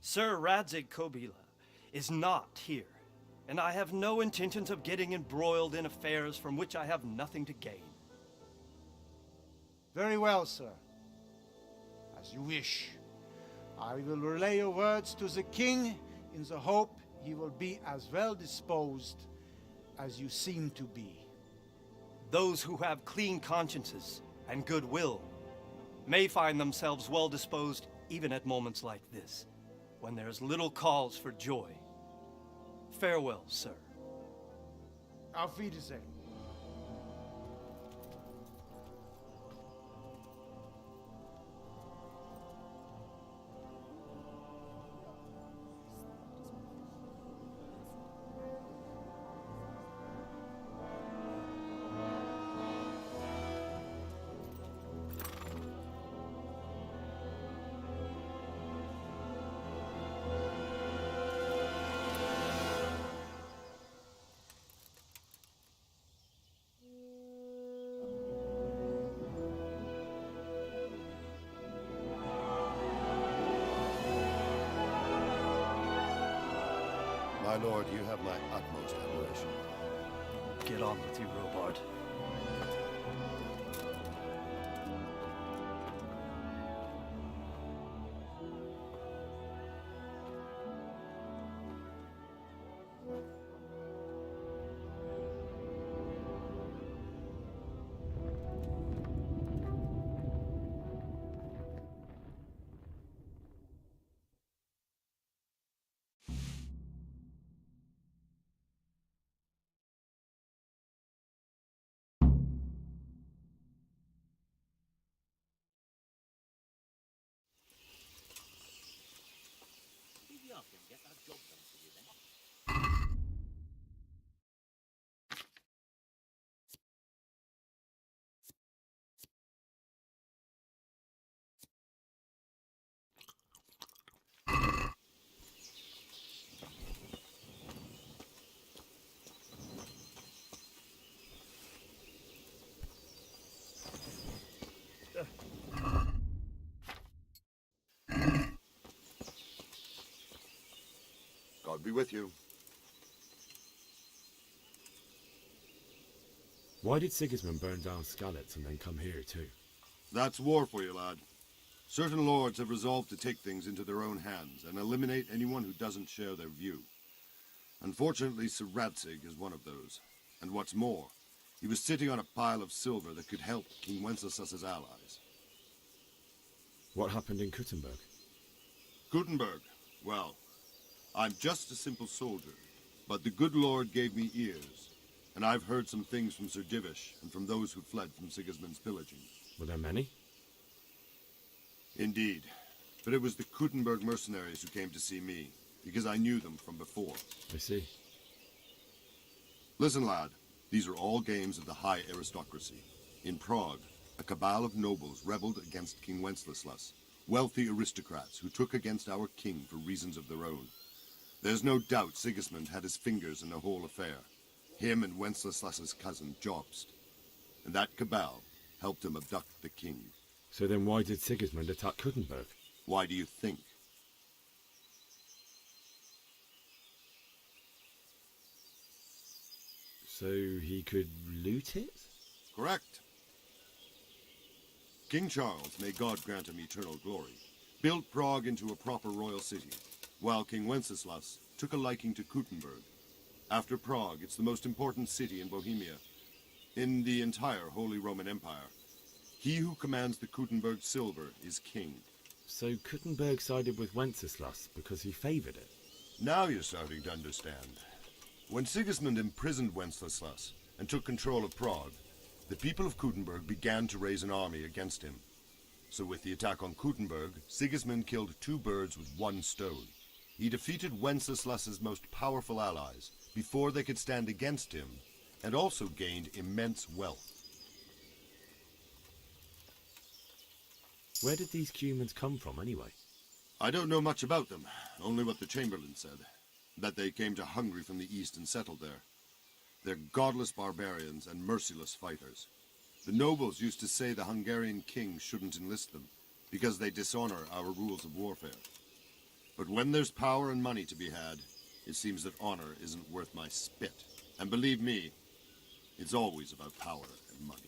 Sir Radzik Kobila is not here, and I have no intentions of getting embroiled in affairs from which I have nothing to gain. Very well, sir. As you wish. I will relay your words to the king in the hope he will be as well disposed as you seem to be. Those who have clean consciences and goodwill may find themselves well disposed even at moments like this, when there's little cause for joy. Farewell, sir. Auf Wiedersehen. My lord, you have my utmost admiration. Get on with you, Robard. God be with you. Why did Sigismund burn down Skalitz and then come here too? That's war for you, lad. Certain lords have resolved to take things into their own hands and eliminate anyone who doesn't share their view. Unfortunately, Sir Radzig is one of those. And what's more, he was sitting on a pile of silver that could help King Wenceslas's allies. What happened in Kuttenberg? Gutenberg, well, I'm just a simple soldier, but the good Lord gave me ears, and I've heard some things from Sir Divish and from those who fled from Sigismund's pillaging. Were there many? Indeed, but it was the Kuttenberg mercenaries who came to see me, because I knew them from before. I see. Listen, lad, these are all games of the high aristocracy. In Prague, a cabal of nobles rebelled against King Wenceslas, wealthy aristocrats who took against our king for reasons of their own. There's no doubt Sigismund had his fingers in the whole affair. Him and Wenceslas's cousin, Jobst. And that cabal helped him abduct the king. So then why did Sigismund attack Kuttenberg? Why do you think? So he could loot it? Correct. King Charles, may God grant him eternal glory, built Prague into a proper royal city, while King Wenceslas took a liking to Kuttenberg. After Prague, it's the most important city in Bohemia, in the entire Holy Roman Empire. He who commands the Kuttenberg silver is king. So Kuttenberg sided with Wenceslas because he favoured it? Now you're starting to understand. When Sigismund imprisoned Wenceslas and took control of Prague, the people of Kuttenberg began to raise an army against him. So with the attack on Kuttenberg, Sigismund killed two birds with one stone. He defeated Wenceslas's most powerful allies before they could stand against him, and also gained immense wealth. Where did these Cumans come from anyway? I don't know much about them, only what the Chamberlain said. That they came to Hungary from the east and settled there. They're godless barbarians and merciless fighters. The nobles used to say the Hungarian king shouldn't enlist them, because they dishonor our rules of warfare. But when there's power and money to be had, it seems that honor isn't worth my spit. And believe me, it's always about power and money.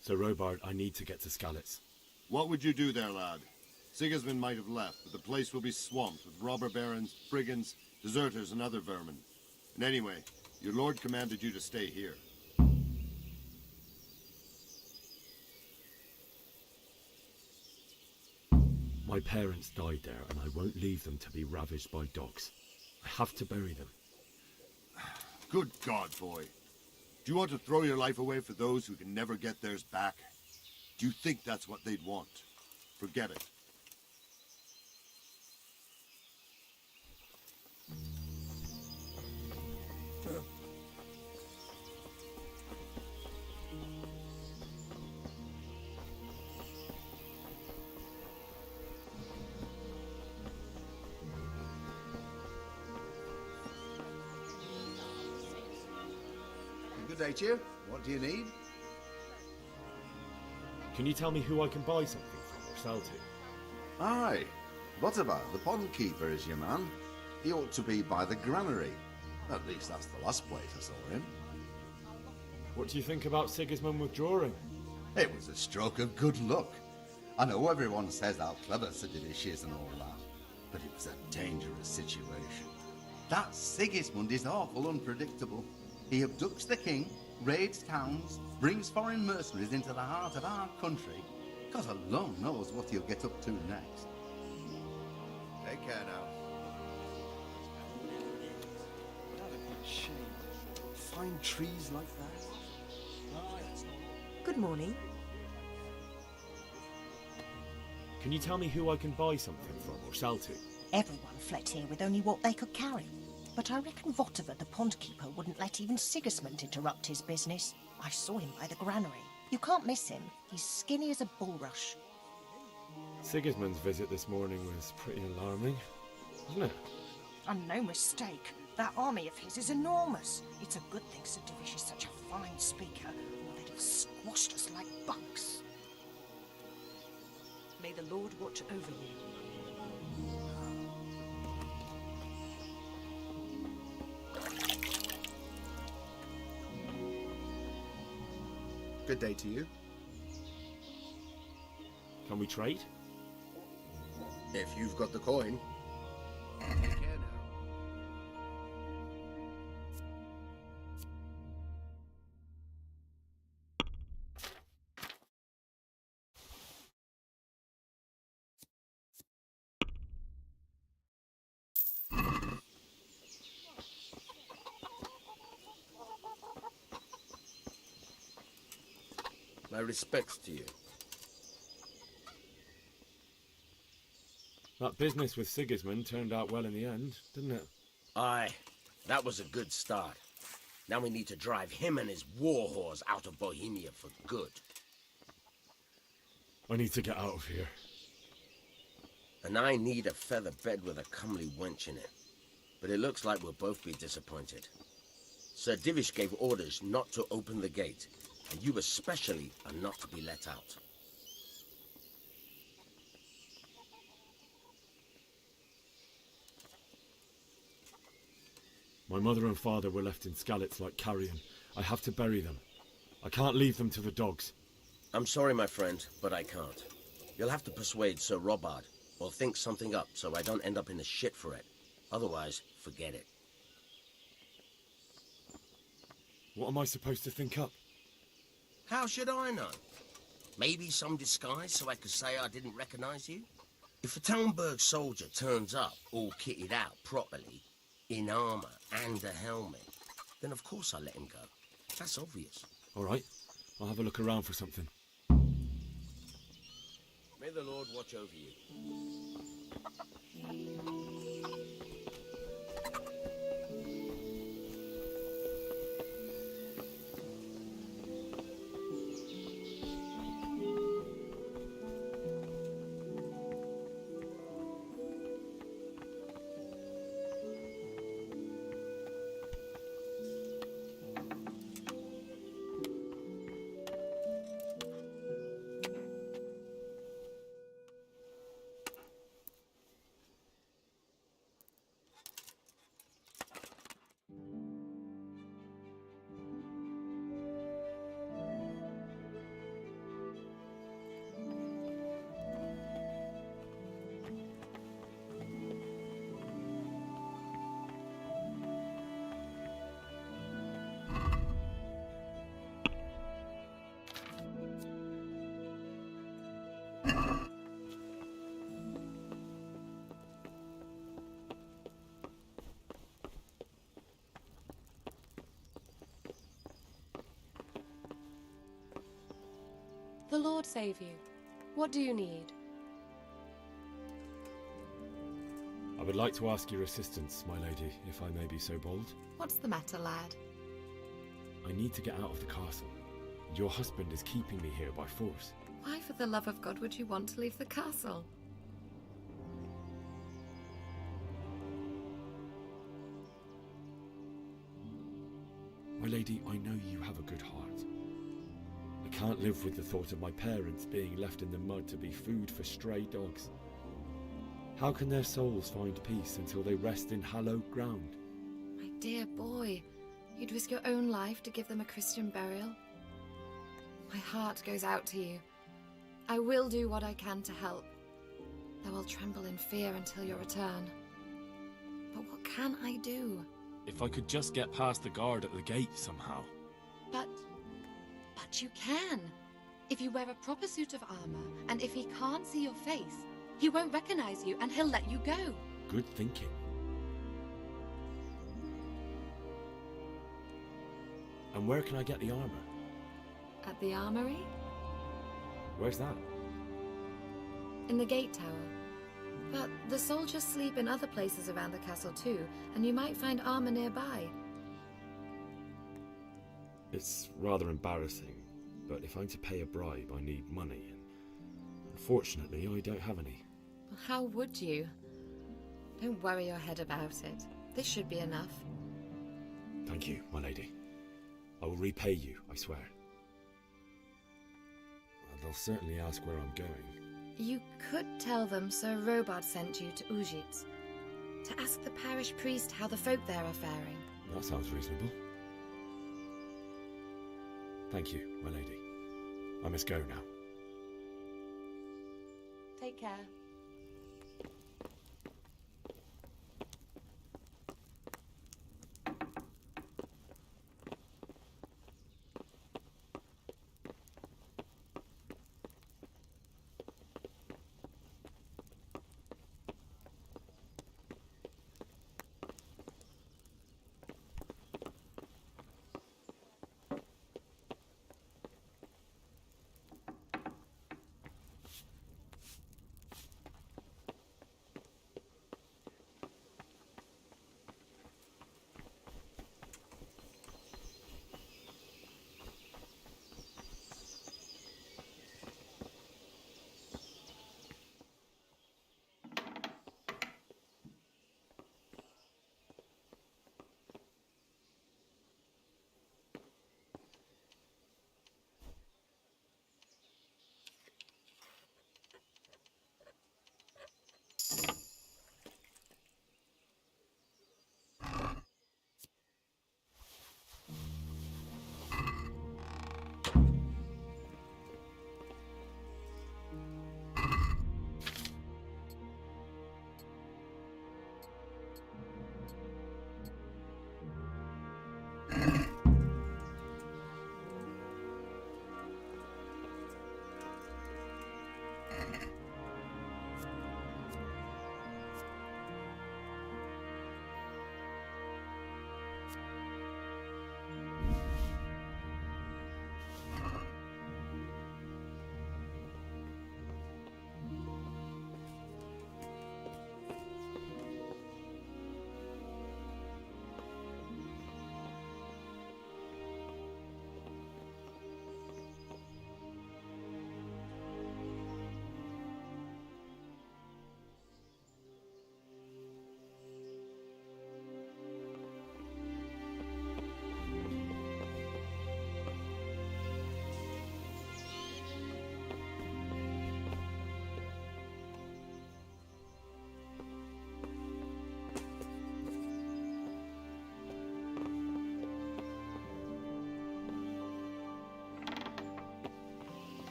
So Robard, I need to get to Skalitz. What would you do there, lad? Sigismund might have left, but the place will be swamped with robber barons, brigands, deserters, and other vermin. And anyway, your lord commanded you to stay here. My parents died there, and I won't leave them to be ravaged by dogs. I have to bury them. Good God, boy. Do you want to throw your life away for those who can never get theirs back? Do you think that's what they'd want? Forget it. Good day to you. What do you need? Can you tell me who I can buy something from or sell to? Aye. What about the pond keeper is your man? He ought to be by the granary. At least that's the last place I saw him. What do you think about Sigismund withdrawing? It was a stroke of good luck. I know everyone says how clever Sir Divish is and all that, but it was a dangerous situation. That Sigismund is awful unpredictable. He abducts the king, raids towns, brings foreign mercenaries into the heart of our country. God alone knows what he'll get up to next. Take care now. Shame. Fine trees like that. Good morning. Can you tell me who I can buy something from or sell to? Everyone fled here with only what they could carry. But I reckon Votiver, the pond keeper, wouldn't let even Sigismund interrupt his business. I saw him by the granary. You can't miss him. He's skinny as a bulrush. Sigismund's visit this morning was pretty alarming, wasn't it? And no mistake. That army of his is enormous. It's a good thing Sir Divish is such a fine speaker, or they'd have squashed us like bugs. May the Lord watch over you. Good day to you. Can we trade? If you've got the coin. Take care now. My respects to you. That business with Sigismund turned out well in the end, didn't it? Aye, that was a good start. Now we need to drive him and his war whores out of Bohemia for good. I need to get out of here. And I need a feather bed with a comely wench in it. But it looks like we'll both be disappointed. Sir Divish gave orders not to open the gate, and you especially are not to be let out. My mother and father were left in Skalitz like carrion. I have to bury them. I can't leave them to the dogs. I'm sorry, my friend, but I can't. You'll have to persuade Sir Robard, or think something up so I don't end up in the shit for it. Otherwise, forget it. What am I supposed to think up? How should I know? Maybe some disguise so I could say I didn't recognize you? If a Talmberg soldier turns up all kitted out properly, in armor and a helmet, then of course I let him go. That's obvious. All right, I'll have a look around for something. May the Lord watch over you. The Lord save you. What do you need? I would like to ask your assistance, my lady, if I may be so bold. What's the matter, lad? I need to get out of the castle. Your husband is keeping me here by force. Why, for the love of God, would you want to leave the castle? My lady, I know you have a good heart. I can't live with the thought of my parents being left in the mud to be food for stray dogs. How can their souls find peace until they rest in hallowed ground? My dear boy, you'd risk your own life to give them a Christian burial? My heart goes out to you. I will do what I can to help, though I'll tremble in fear until your return. But what can I do? If I could just get past the guard at the gate somehow. But you can. If you wear a proper suit of armor, and if he can't see your face, he won't recognize you and he'll let you go. Good thinking. And where can I get the armor? At the armory? Where's that? In the gate tower. But the soldiers sleep in other places around the castle too, and you might find armor nearby. It's rather embarrassing, but if I'm to pay a bribe, I need money, and unfortunately, I don't have any. How would you? Don't worry your head about it. This should be enough. Thank you, my lady. I will repay you, I swear. They'll certainly ask where I'm going. You could tell them Sir Robard sent you to Ujitz, to ask the parish priest how the folk there are faring. That sounds reasonable. Thank you, my lady. I must go now. Take care.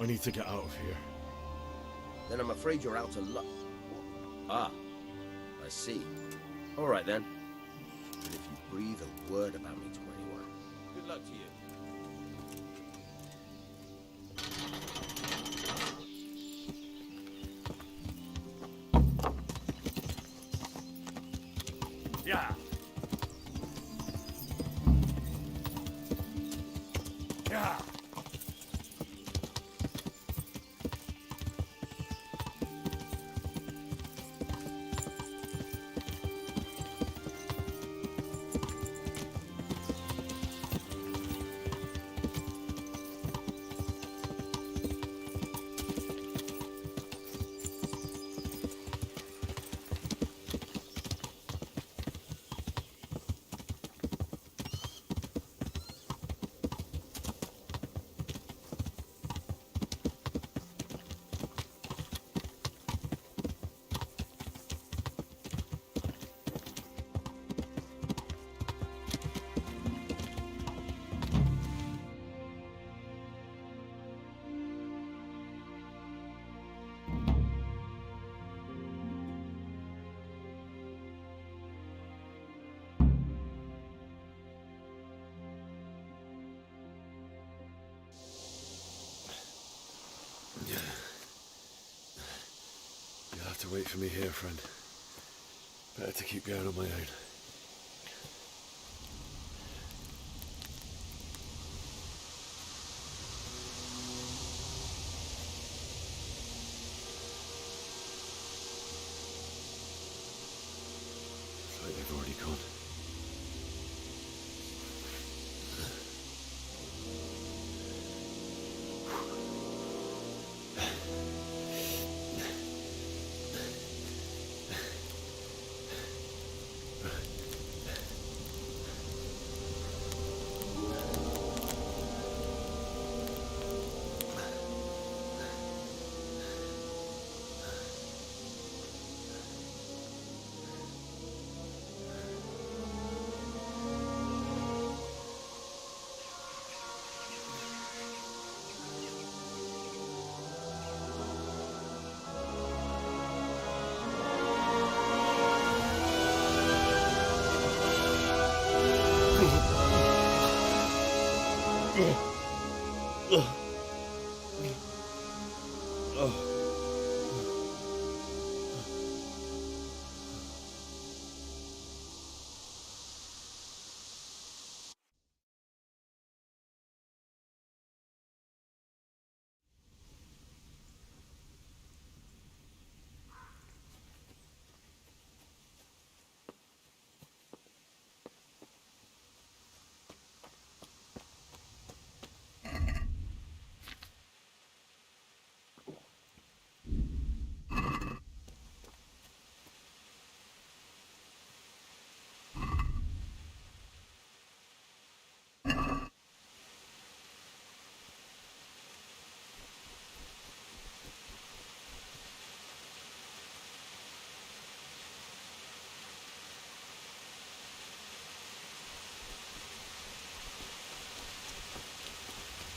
I need to get out of here. Then I'm afraid you're out of luck. Ah, I see. All right then. But if you breathe a word about me to anyone, good luck to you. Yeah. Yeah. You'll have to wait for me here, friend. Better to keep going on my own. Looks like they've already gone.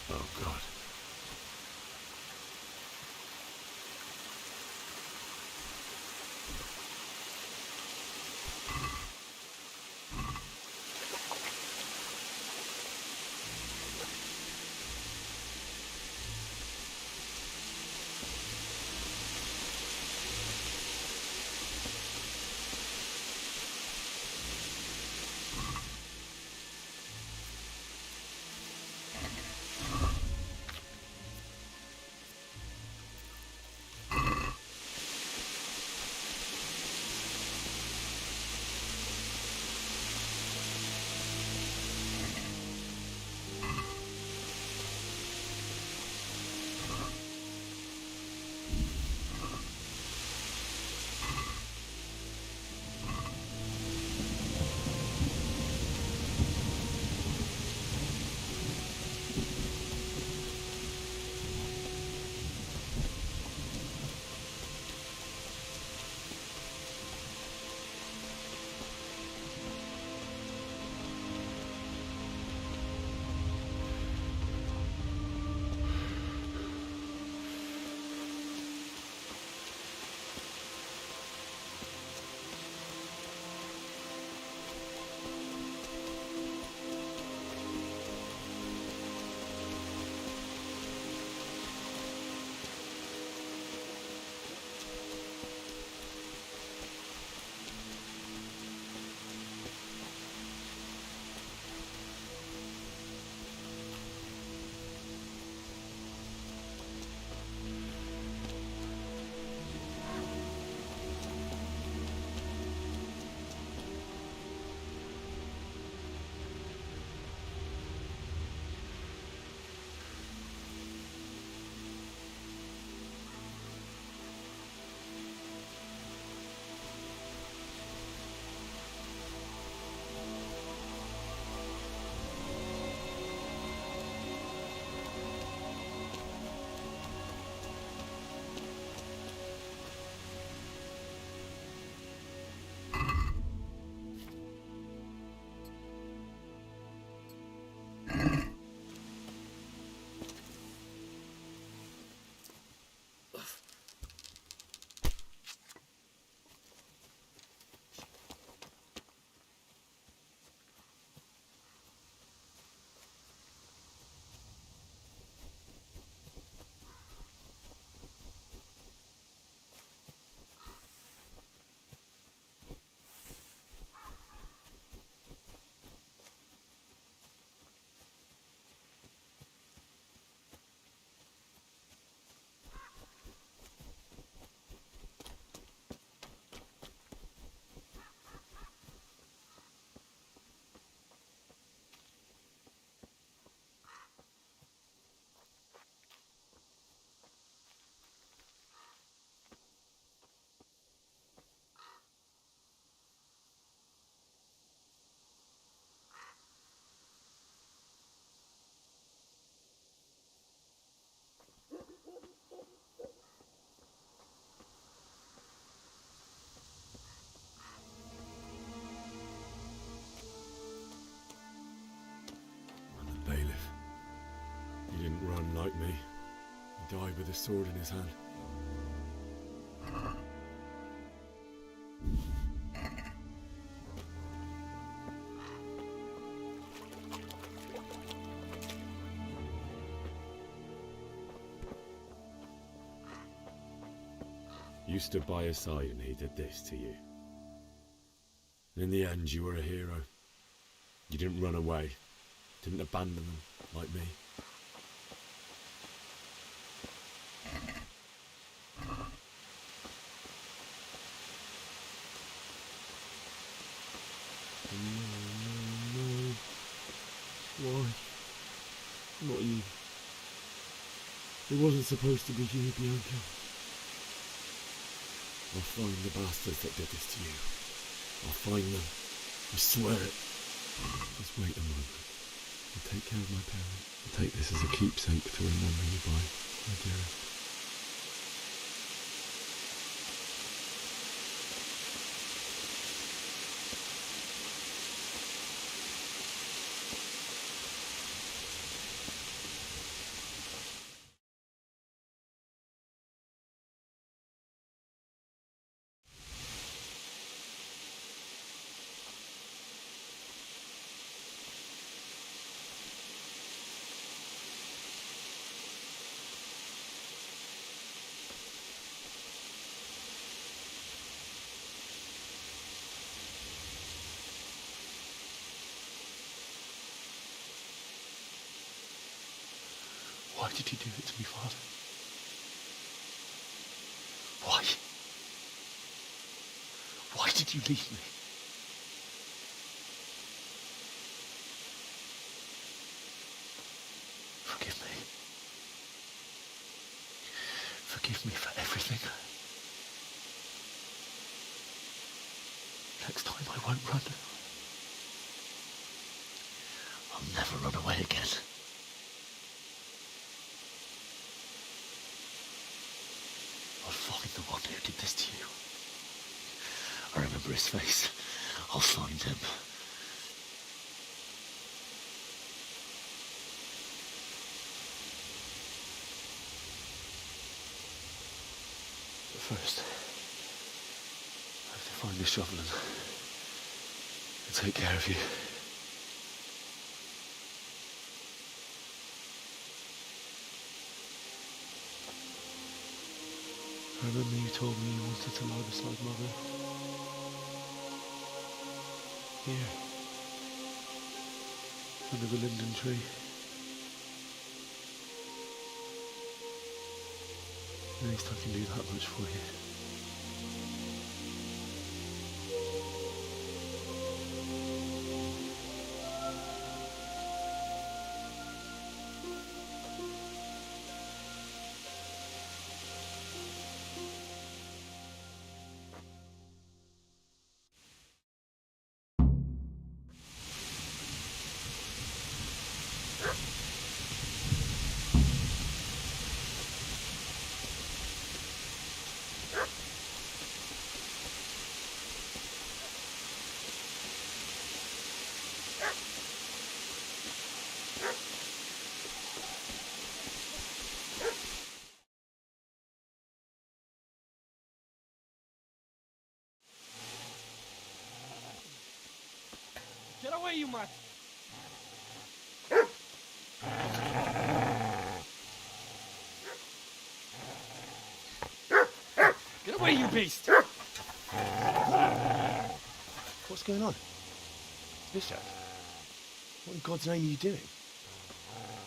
Oh, God. run like me. He died with a sword in his hand. You stood by his side and he did this to you. And in the end, you were a hero. You didn't run away. Didn't abandon them, like me. No. Why? Not you. It wasn't supposed to be you, Bianca. I'll find the bastards that did this to you. I'll find them. I swear it. Just wait a moment. I'll take care of my parents. I'll take this as a keepsake to remember you by, my dearest. Why did you do it to me, Father? Why? Why did you leave me? Forgive me. Forgive me for everything. Next time I won't run. I'll never run away again. I'll find the one who did this to you. I remember his face. I'll find him. But first, I have to find the shovel and take care of you. I remember you told me you wanted to lie beside Mother. Here. Under the linden tree. At least I can do that much for you. Get away, you mutt! Get away, you beast! What's going on? Bishop? What in God's name are you doing?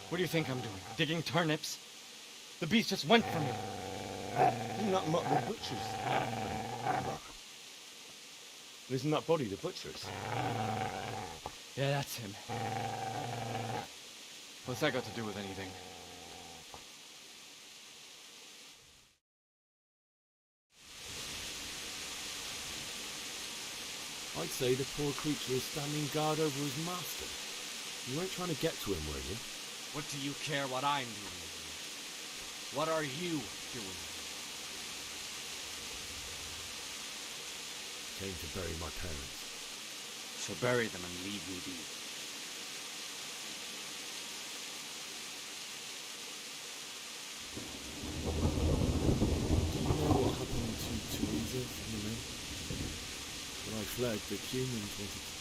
What do you think I'm doing? Digging turnips? The beast just went for me. Isn't that mutt the butcher's? Isn't that body the butcher's? Yeah, that's him. What's that got to do with anything? I'd say the poor creature is standing guard over his master. You weren't trying to get to him, were you? What do you care what I'm doing? What are you doing? Came to bury my parents. So bury them and leave me be. plague that humans wanted to.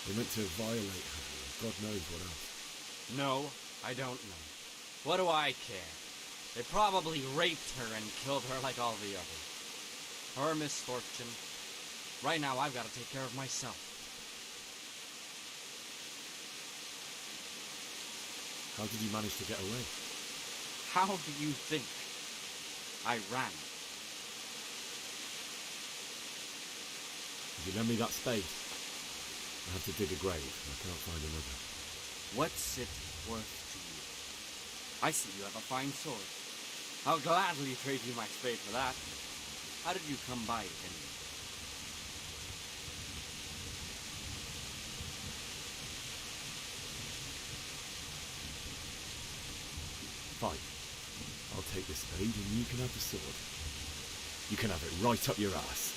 They meant to violate her, and God knows what else. No, I don't know. What do I care? They probably raped her and killed her like all the others. Her misfortune. Right now, I've got to take care of myself. How did you manage to get away? How do you think? I ran. If you lend me that spade, I have to dig a grave. I can't find another. What's it worth to you? I see you have a fine sword. I'll gladly trade you my spade for that. How did you come by it anyway? Fine. I'll take the spade and you can have the sword. You can have it right up your ass.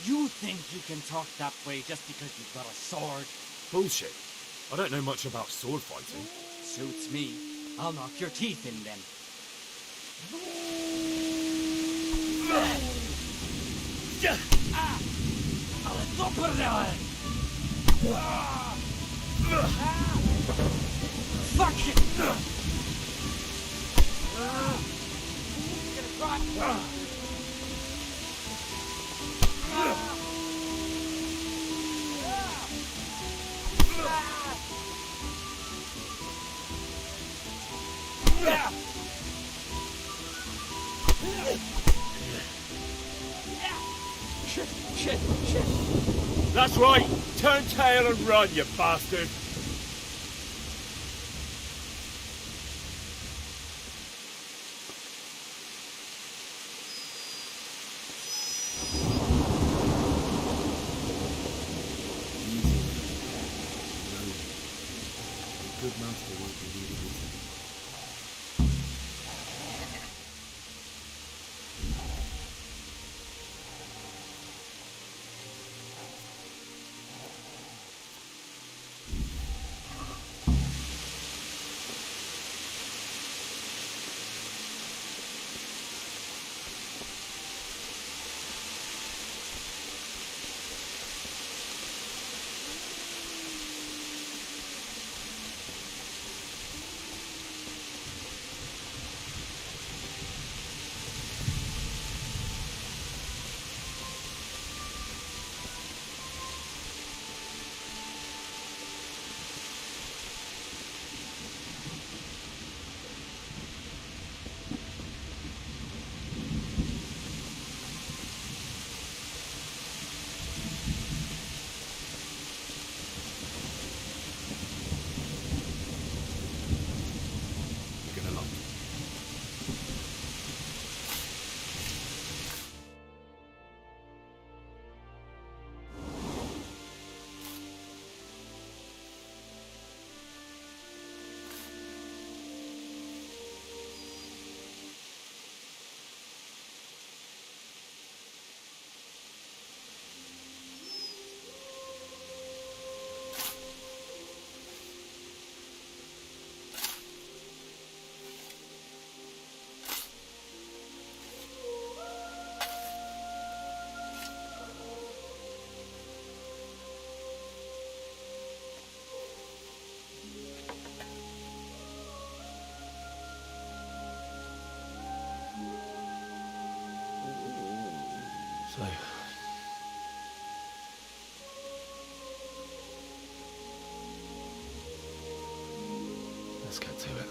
You think you can talk that way just because you've got a sword? Bullshit. I don't know much about sword fighting. Suits me. I'll knock your teeth in then. Fuck it! Shit. That's right. Turn tail and run, you bastard. Good master won't be needed easy. So, let's get to it.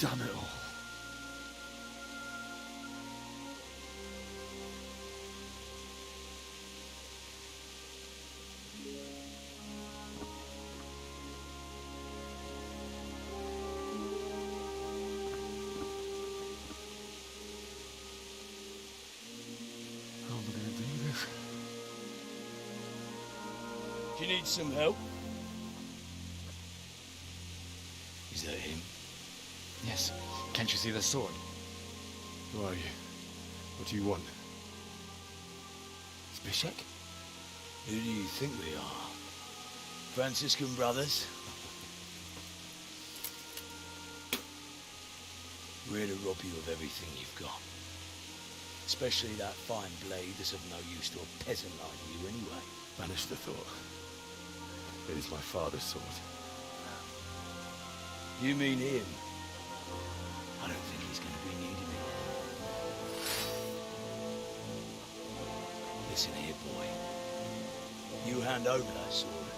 Damn it all. Do you need some help? Is that him? Yes. Can't you see the sword? Who are you? What do you want? Zbyszek? Who do you think we are? Franciscan brothers? We're here to rob you of everything you've got. Especially that fine blade that's of no use to a peasant like you anyway. Banish the thought. It is my father's sword. You mean him? I don't think he's going to be needing it. Listen here, boy. You hand over that sword,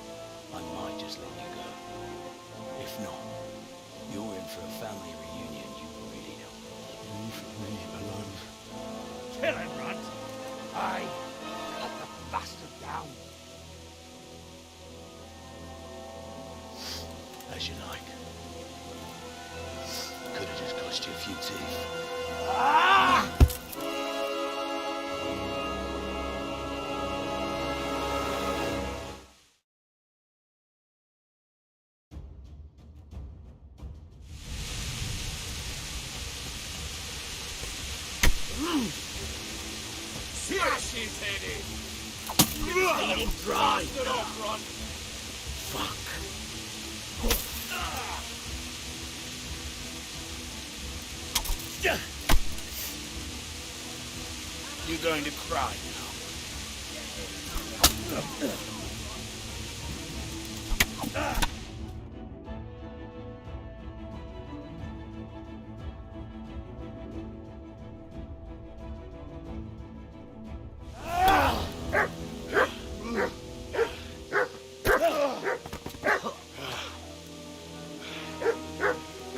I might just let you go. If not, you're in for a family reunion you really don't want. Leave me alone. Kill him, Runt. Aye. Cut the bastard down. As you like. Could have just cost you a few teeth. Ah! Smash his head in! Let him dry! Get off, Runt! Fuck. You're going to cry now.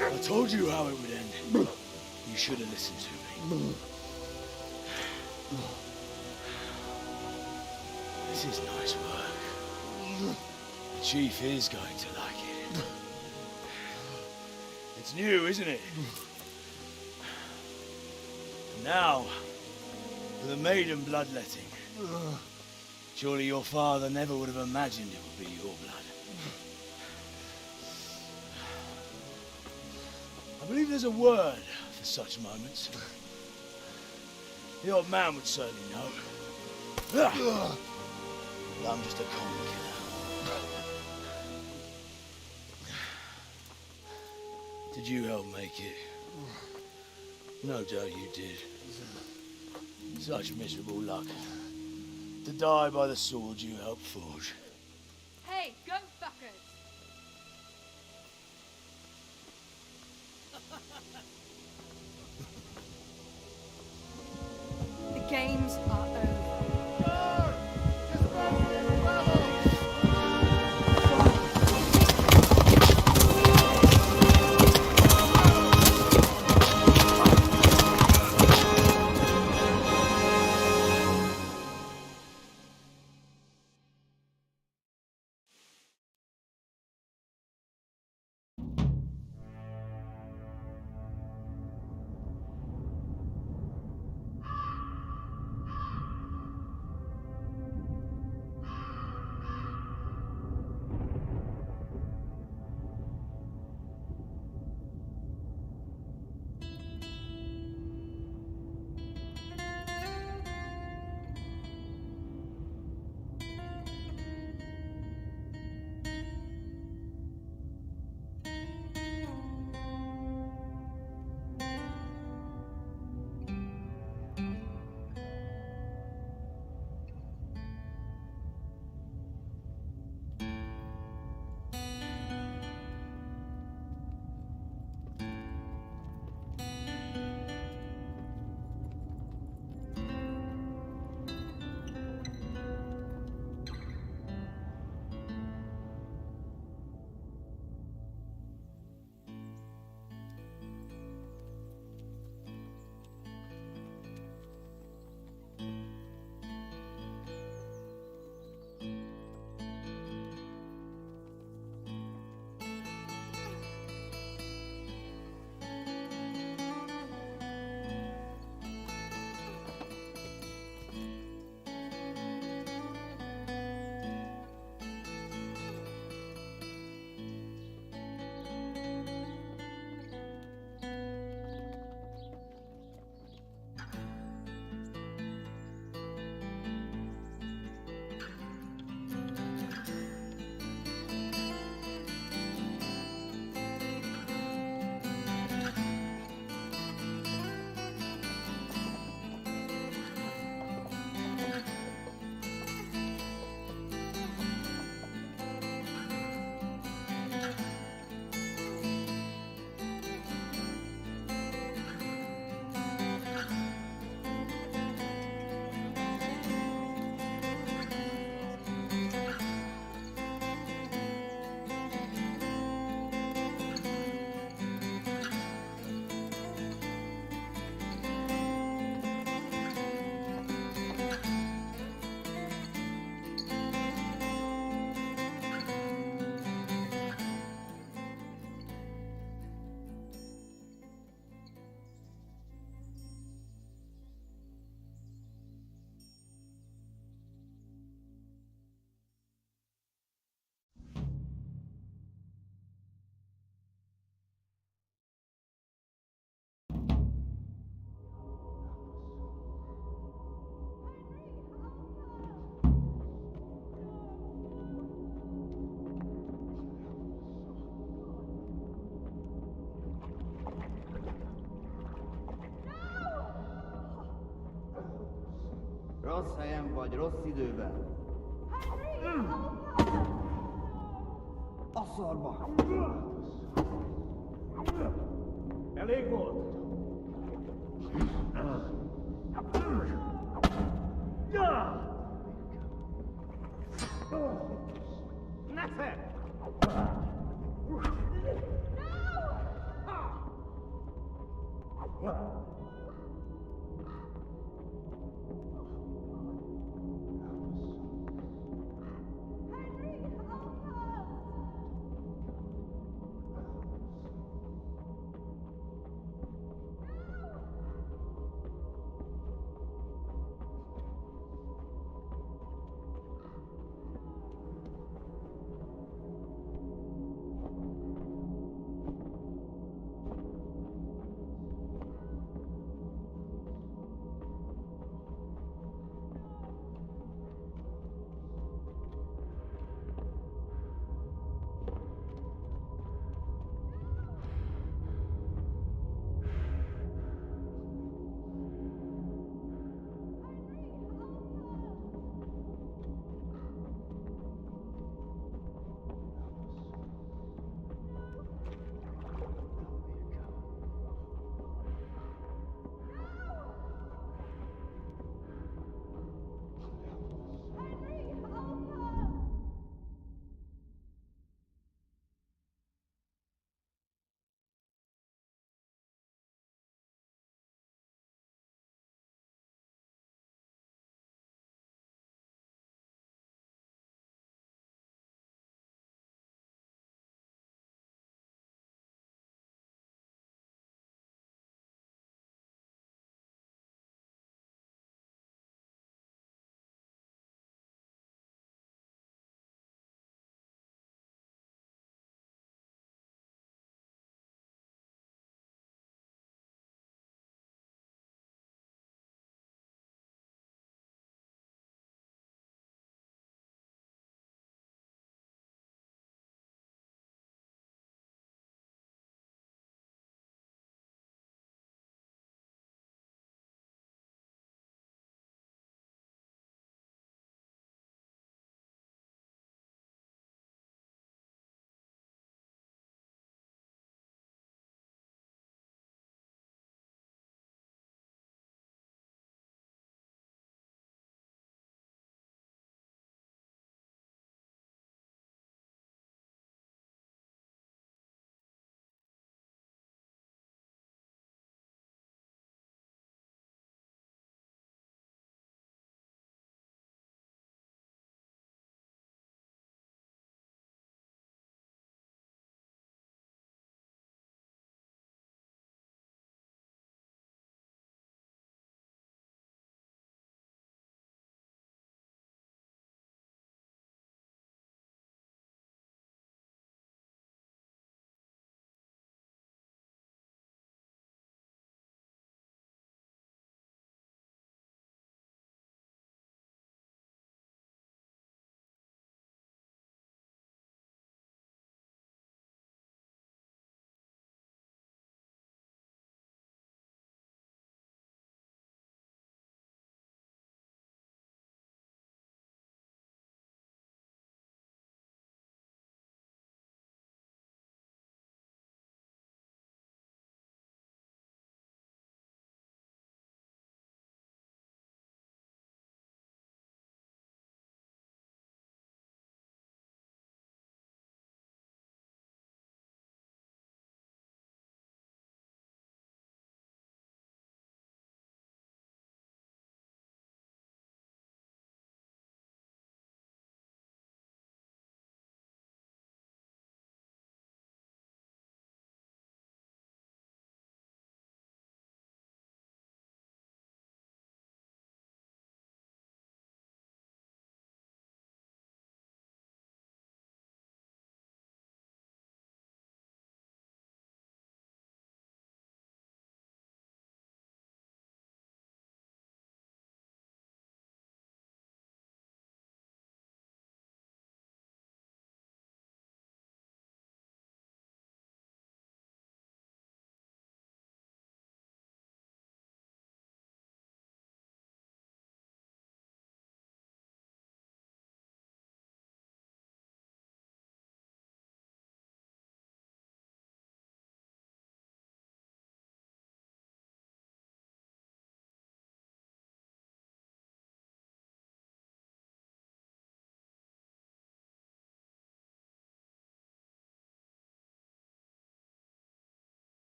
I told you how it would end. You should have listened to me. This is nice work. The chief is going to like it. It's new, isn't it? And now, for the maiden bloodletting. Surely your father never would have imagined it would be your blood. I believe there's a word for such moments. The old man would certainly know. But I'm just a common killer. Did you help make it? No doubt you did. Such miserable luck. To die by the sword you helped forge. Hey, go fuckers! The games are rossz helyen vagy rossz időben. A szarba! Elég volt. Ne fedd!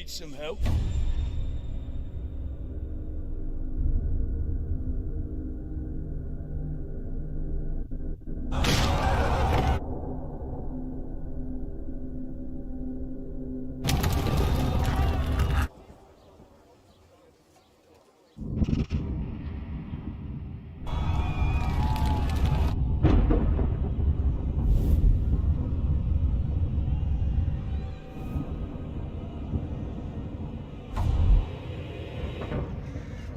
need some help.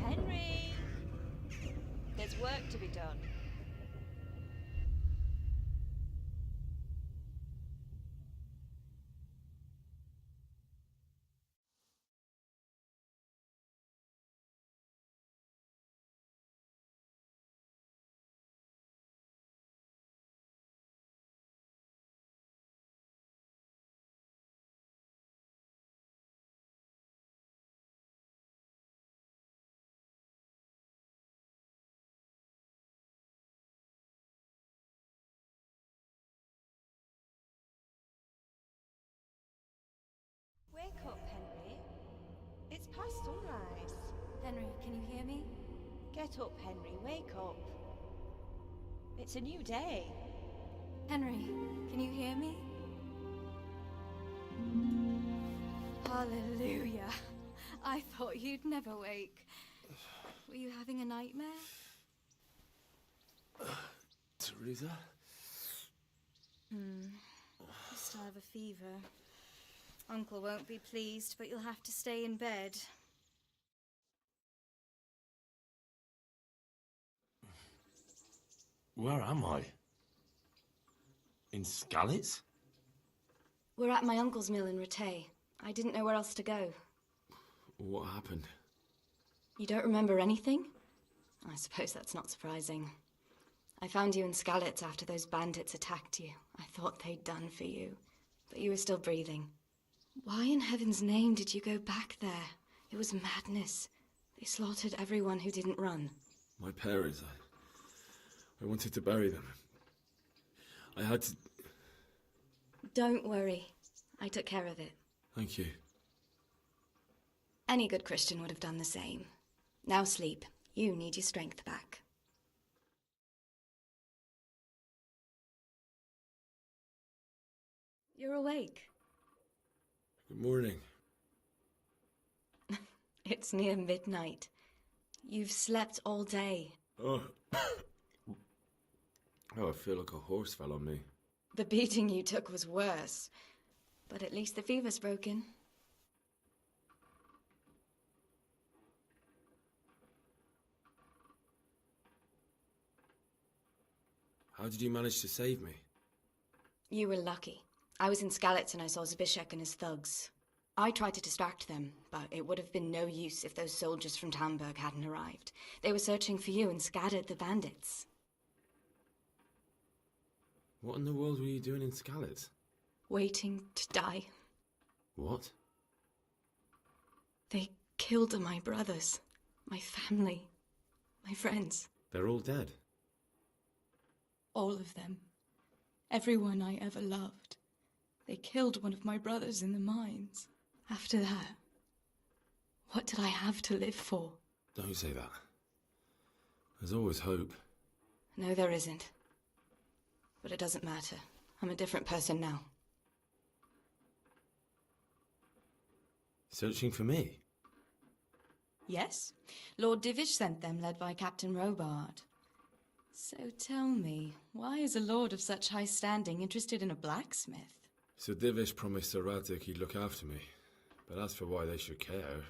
Henry! There's work to be done. Wake up, Henry. It's past sunrise. Henry, can you hear me? Get up, Henry. Wake up. It's a new day. Henry, can you hear me? Hallelujah. I thought you'd never wake. Were you having a nightmare? Teresa? You still have a fever. Uncle won't be pleased, but you'll have to stay in bed. Where am I? In Skalitz? We're at my uncle's mill in Rattay. I didn't know where else to go. What happened? You don't remember anything? I suppose that's not surprising. I found you in Skalitz after those bandits attacked you. I thought they'd done for you, but you were still breathing. Why in heaven's name did you go back there? It was madness. They slaughtered everyone who didn't run. My parents, I wanted to bury them. I had to... Don't worry. I took care of it. Thank you. Any good Christian would have done the same. Now sleep. You need your strength back. You're awake. Good morning. It's near midnight. You've slept all day. Oh. Oh, I feel like a horse fell on me. The beating you took was worse. But at least the fever's broken. How did you manage to save me? You were lucky. I was in Skalitz and I saw Zbyszek and his thugs. I tried to distract them, but it would have been no use if those soldiers from Tamburg hadn't arrived. They were searching for you and scattered the bandits. What in the world were you doing in Skalitz? Waiting to die. What? They killed my brothers, my family, my friends. They're all dead. All of them. Everyone I ever loved. They killed one of my brothers in the mines. After that, what did I have to live for? Don't say that. There's always hope. No, there isn't. But it doesn't matter. I'm a different person now. Searching for me? Yes. Lord Divish sent them, led by Captain Robard. So tell me, why is a lord of such high standing interested in a blacksmith? So Divish promised Sir Radic he'd look after me. But as for why they should care,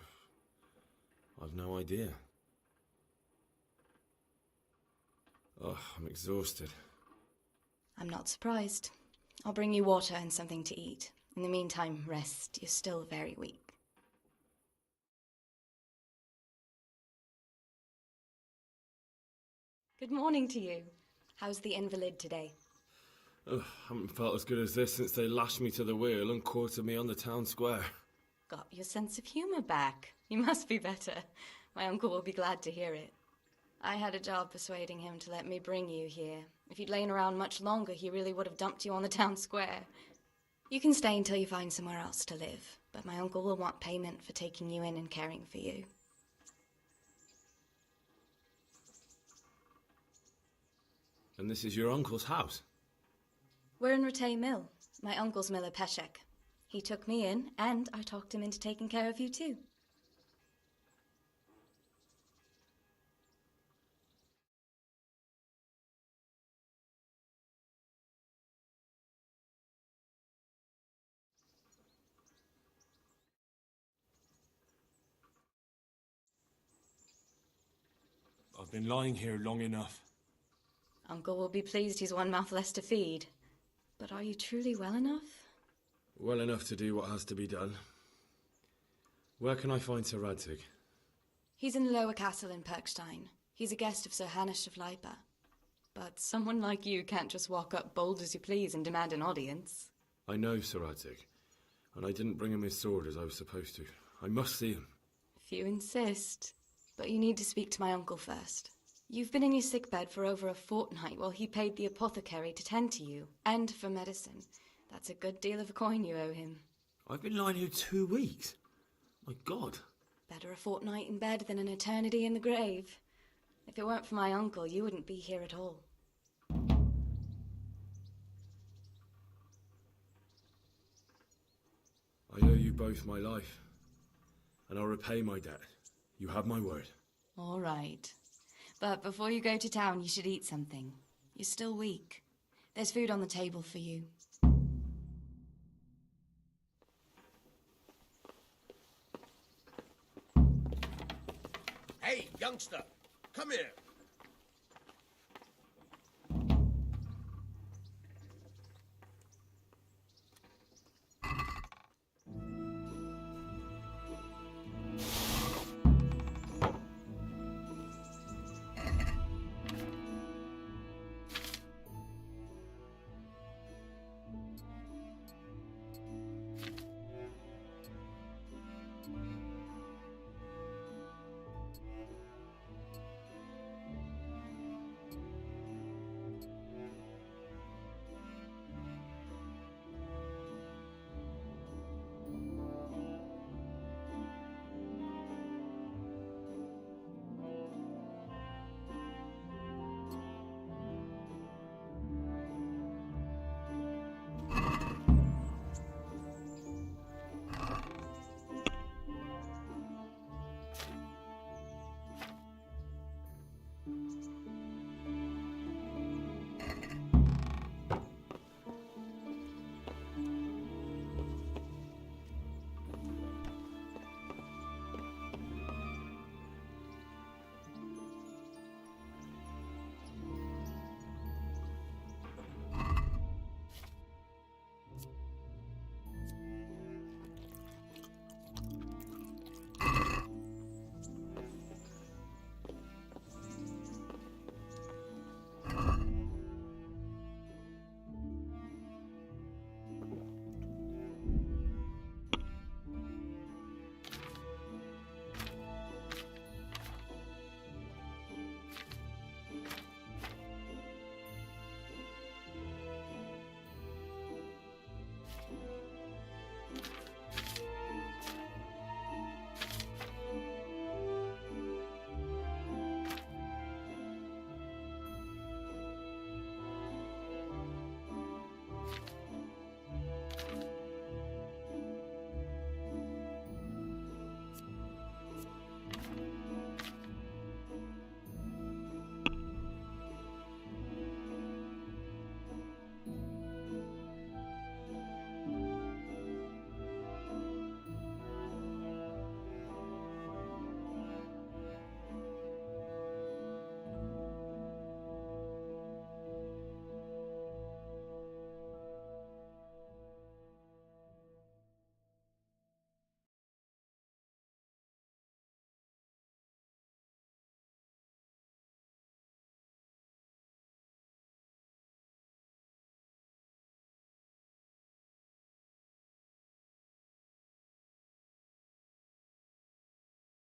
I've no idea. Oh, I'm exhausted. I'm not surprised. I'll bring you water and something to eat. In the meantime, rest. You're still very weak. Good morning to you. How's the invalid today? Oh, haven't felt as good as this since they lashed me to the wheel and quartered me on the town square. Got your sense of humour back. You must be better. My uncle will be glad to hear it. I had a job persuading him to let me bring you here. If you'd lain around much longer, he really would have dumped you on the town square. You can stay until you find somewhere else to live. but my uncle will want payment for taking you in and caring for you. And this is your uncle's house? We're in Rattay Mill. My uncle's miller Peshek. He took me in, and I talked him into taking care of you too. I've been lying here long enough. Uncle will be pleased he's one mouth less to feed. But are you truly well enough? Well enough to do what has to be done. Where can I find Sir Radzig? He's in the lower castle in Perkstein. He's a guest of Sir Hanush of Leipa. But someone like you can't just walk up bold as you please and demand an audience. I know Sir Radzig, and I didn't bring him his sword as I was supposed to. I must see him. If you insist. But you need to speak to my uncle first. You've been in your sickbed for over a fortnight while he paid the apothecary to tend to you, and for medicine. That's a good deal of a coin you owe him. I've been lying here 2 weeks. My God. Better a fortnight in bed than an eternity in the grave. If it weren't for my uncle, you wouldn't be here at all. I owe you both my life, and I'll repay my debt. You have my word. All right. But before you go to town, you should eat something. You're still weak. There's food on the table for you. Hey, youngster, come here.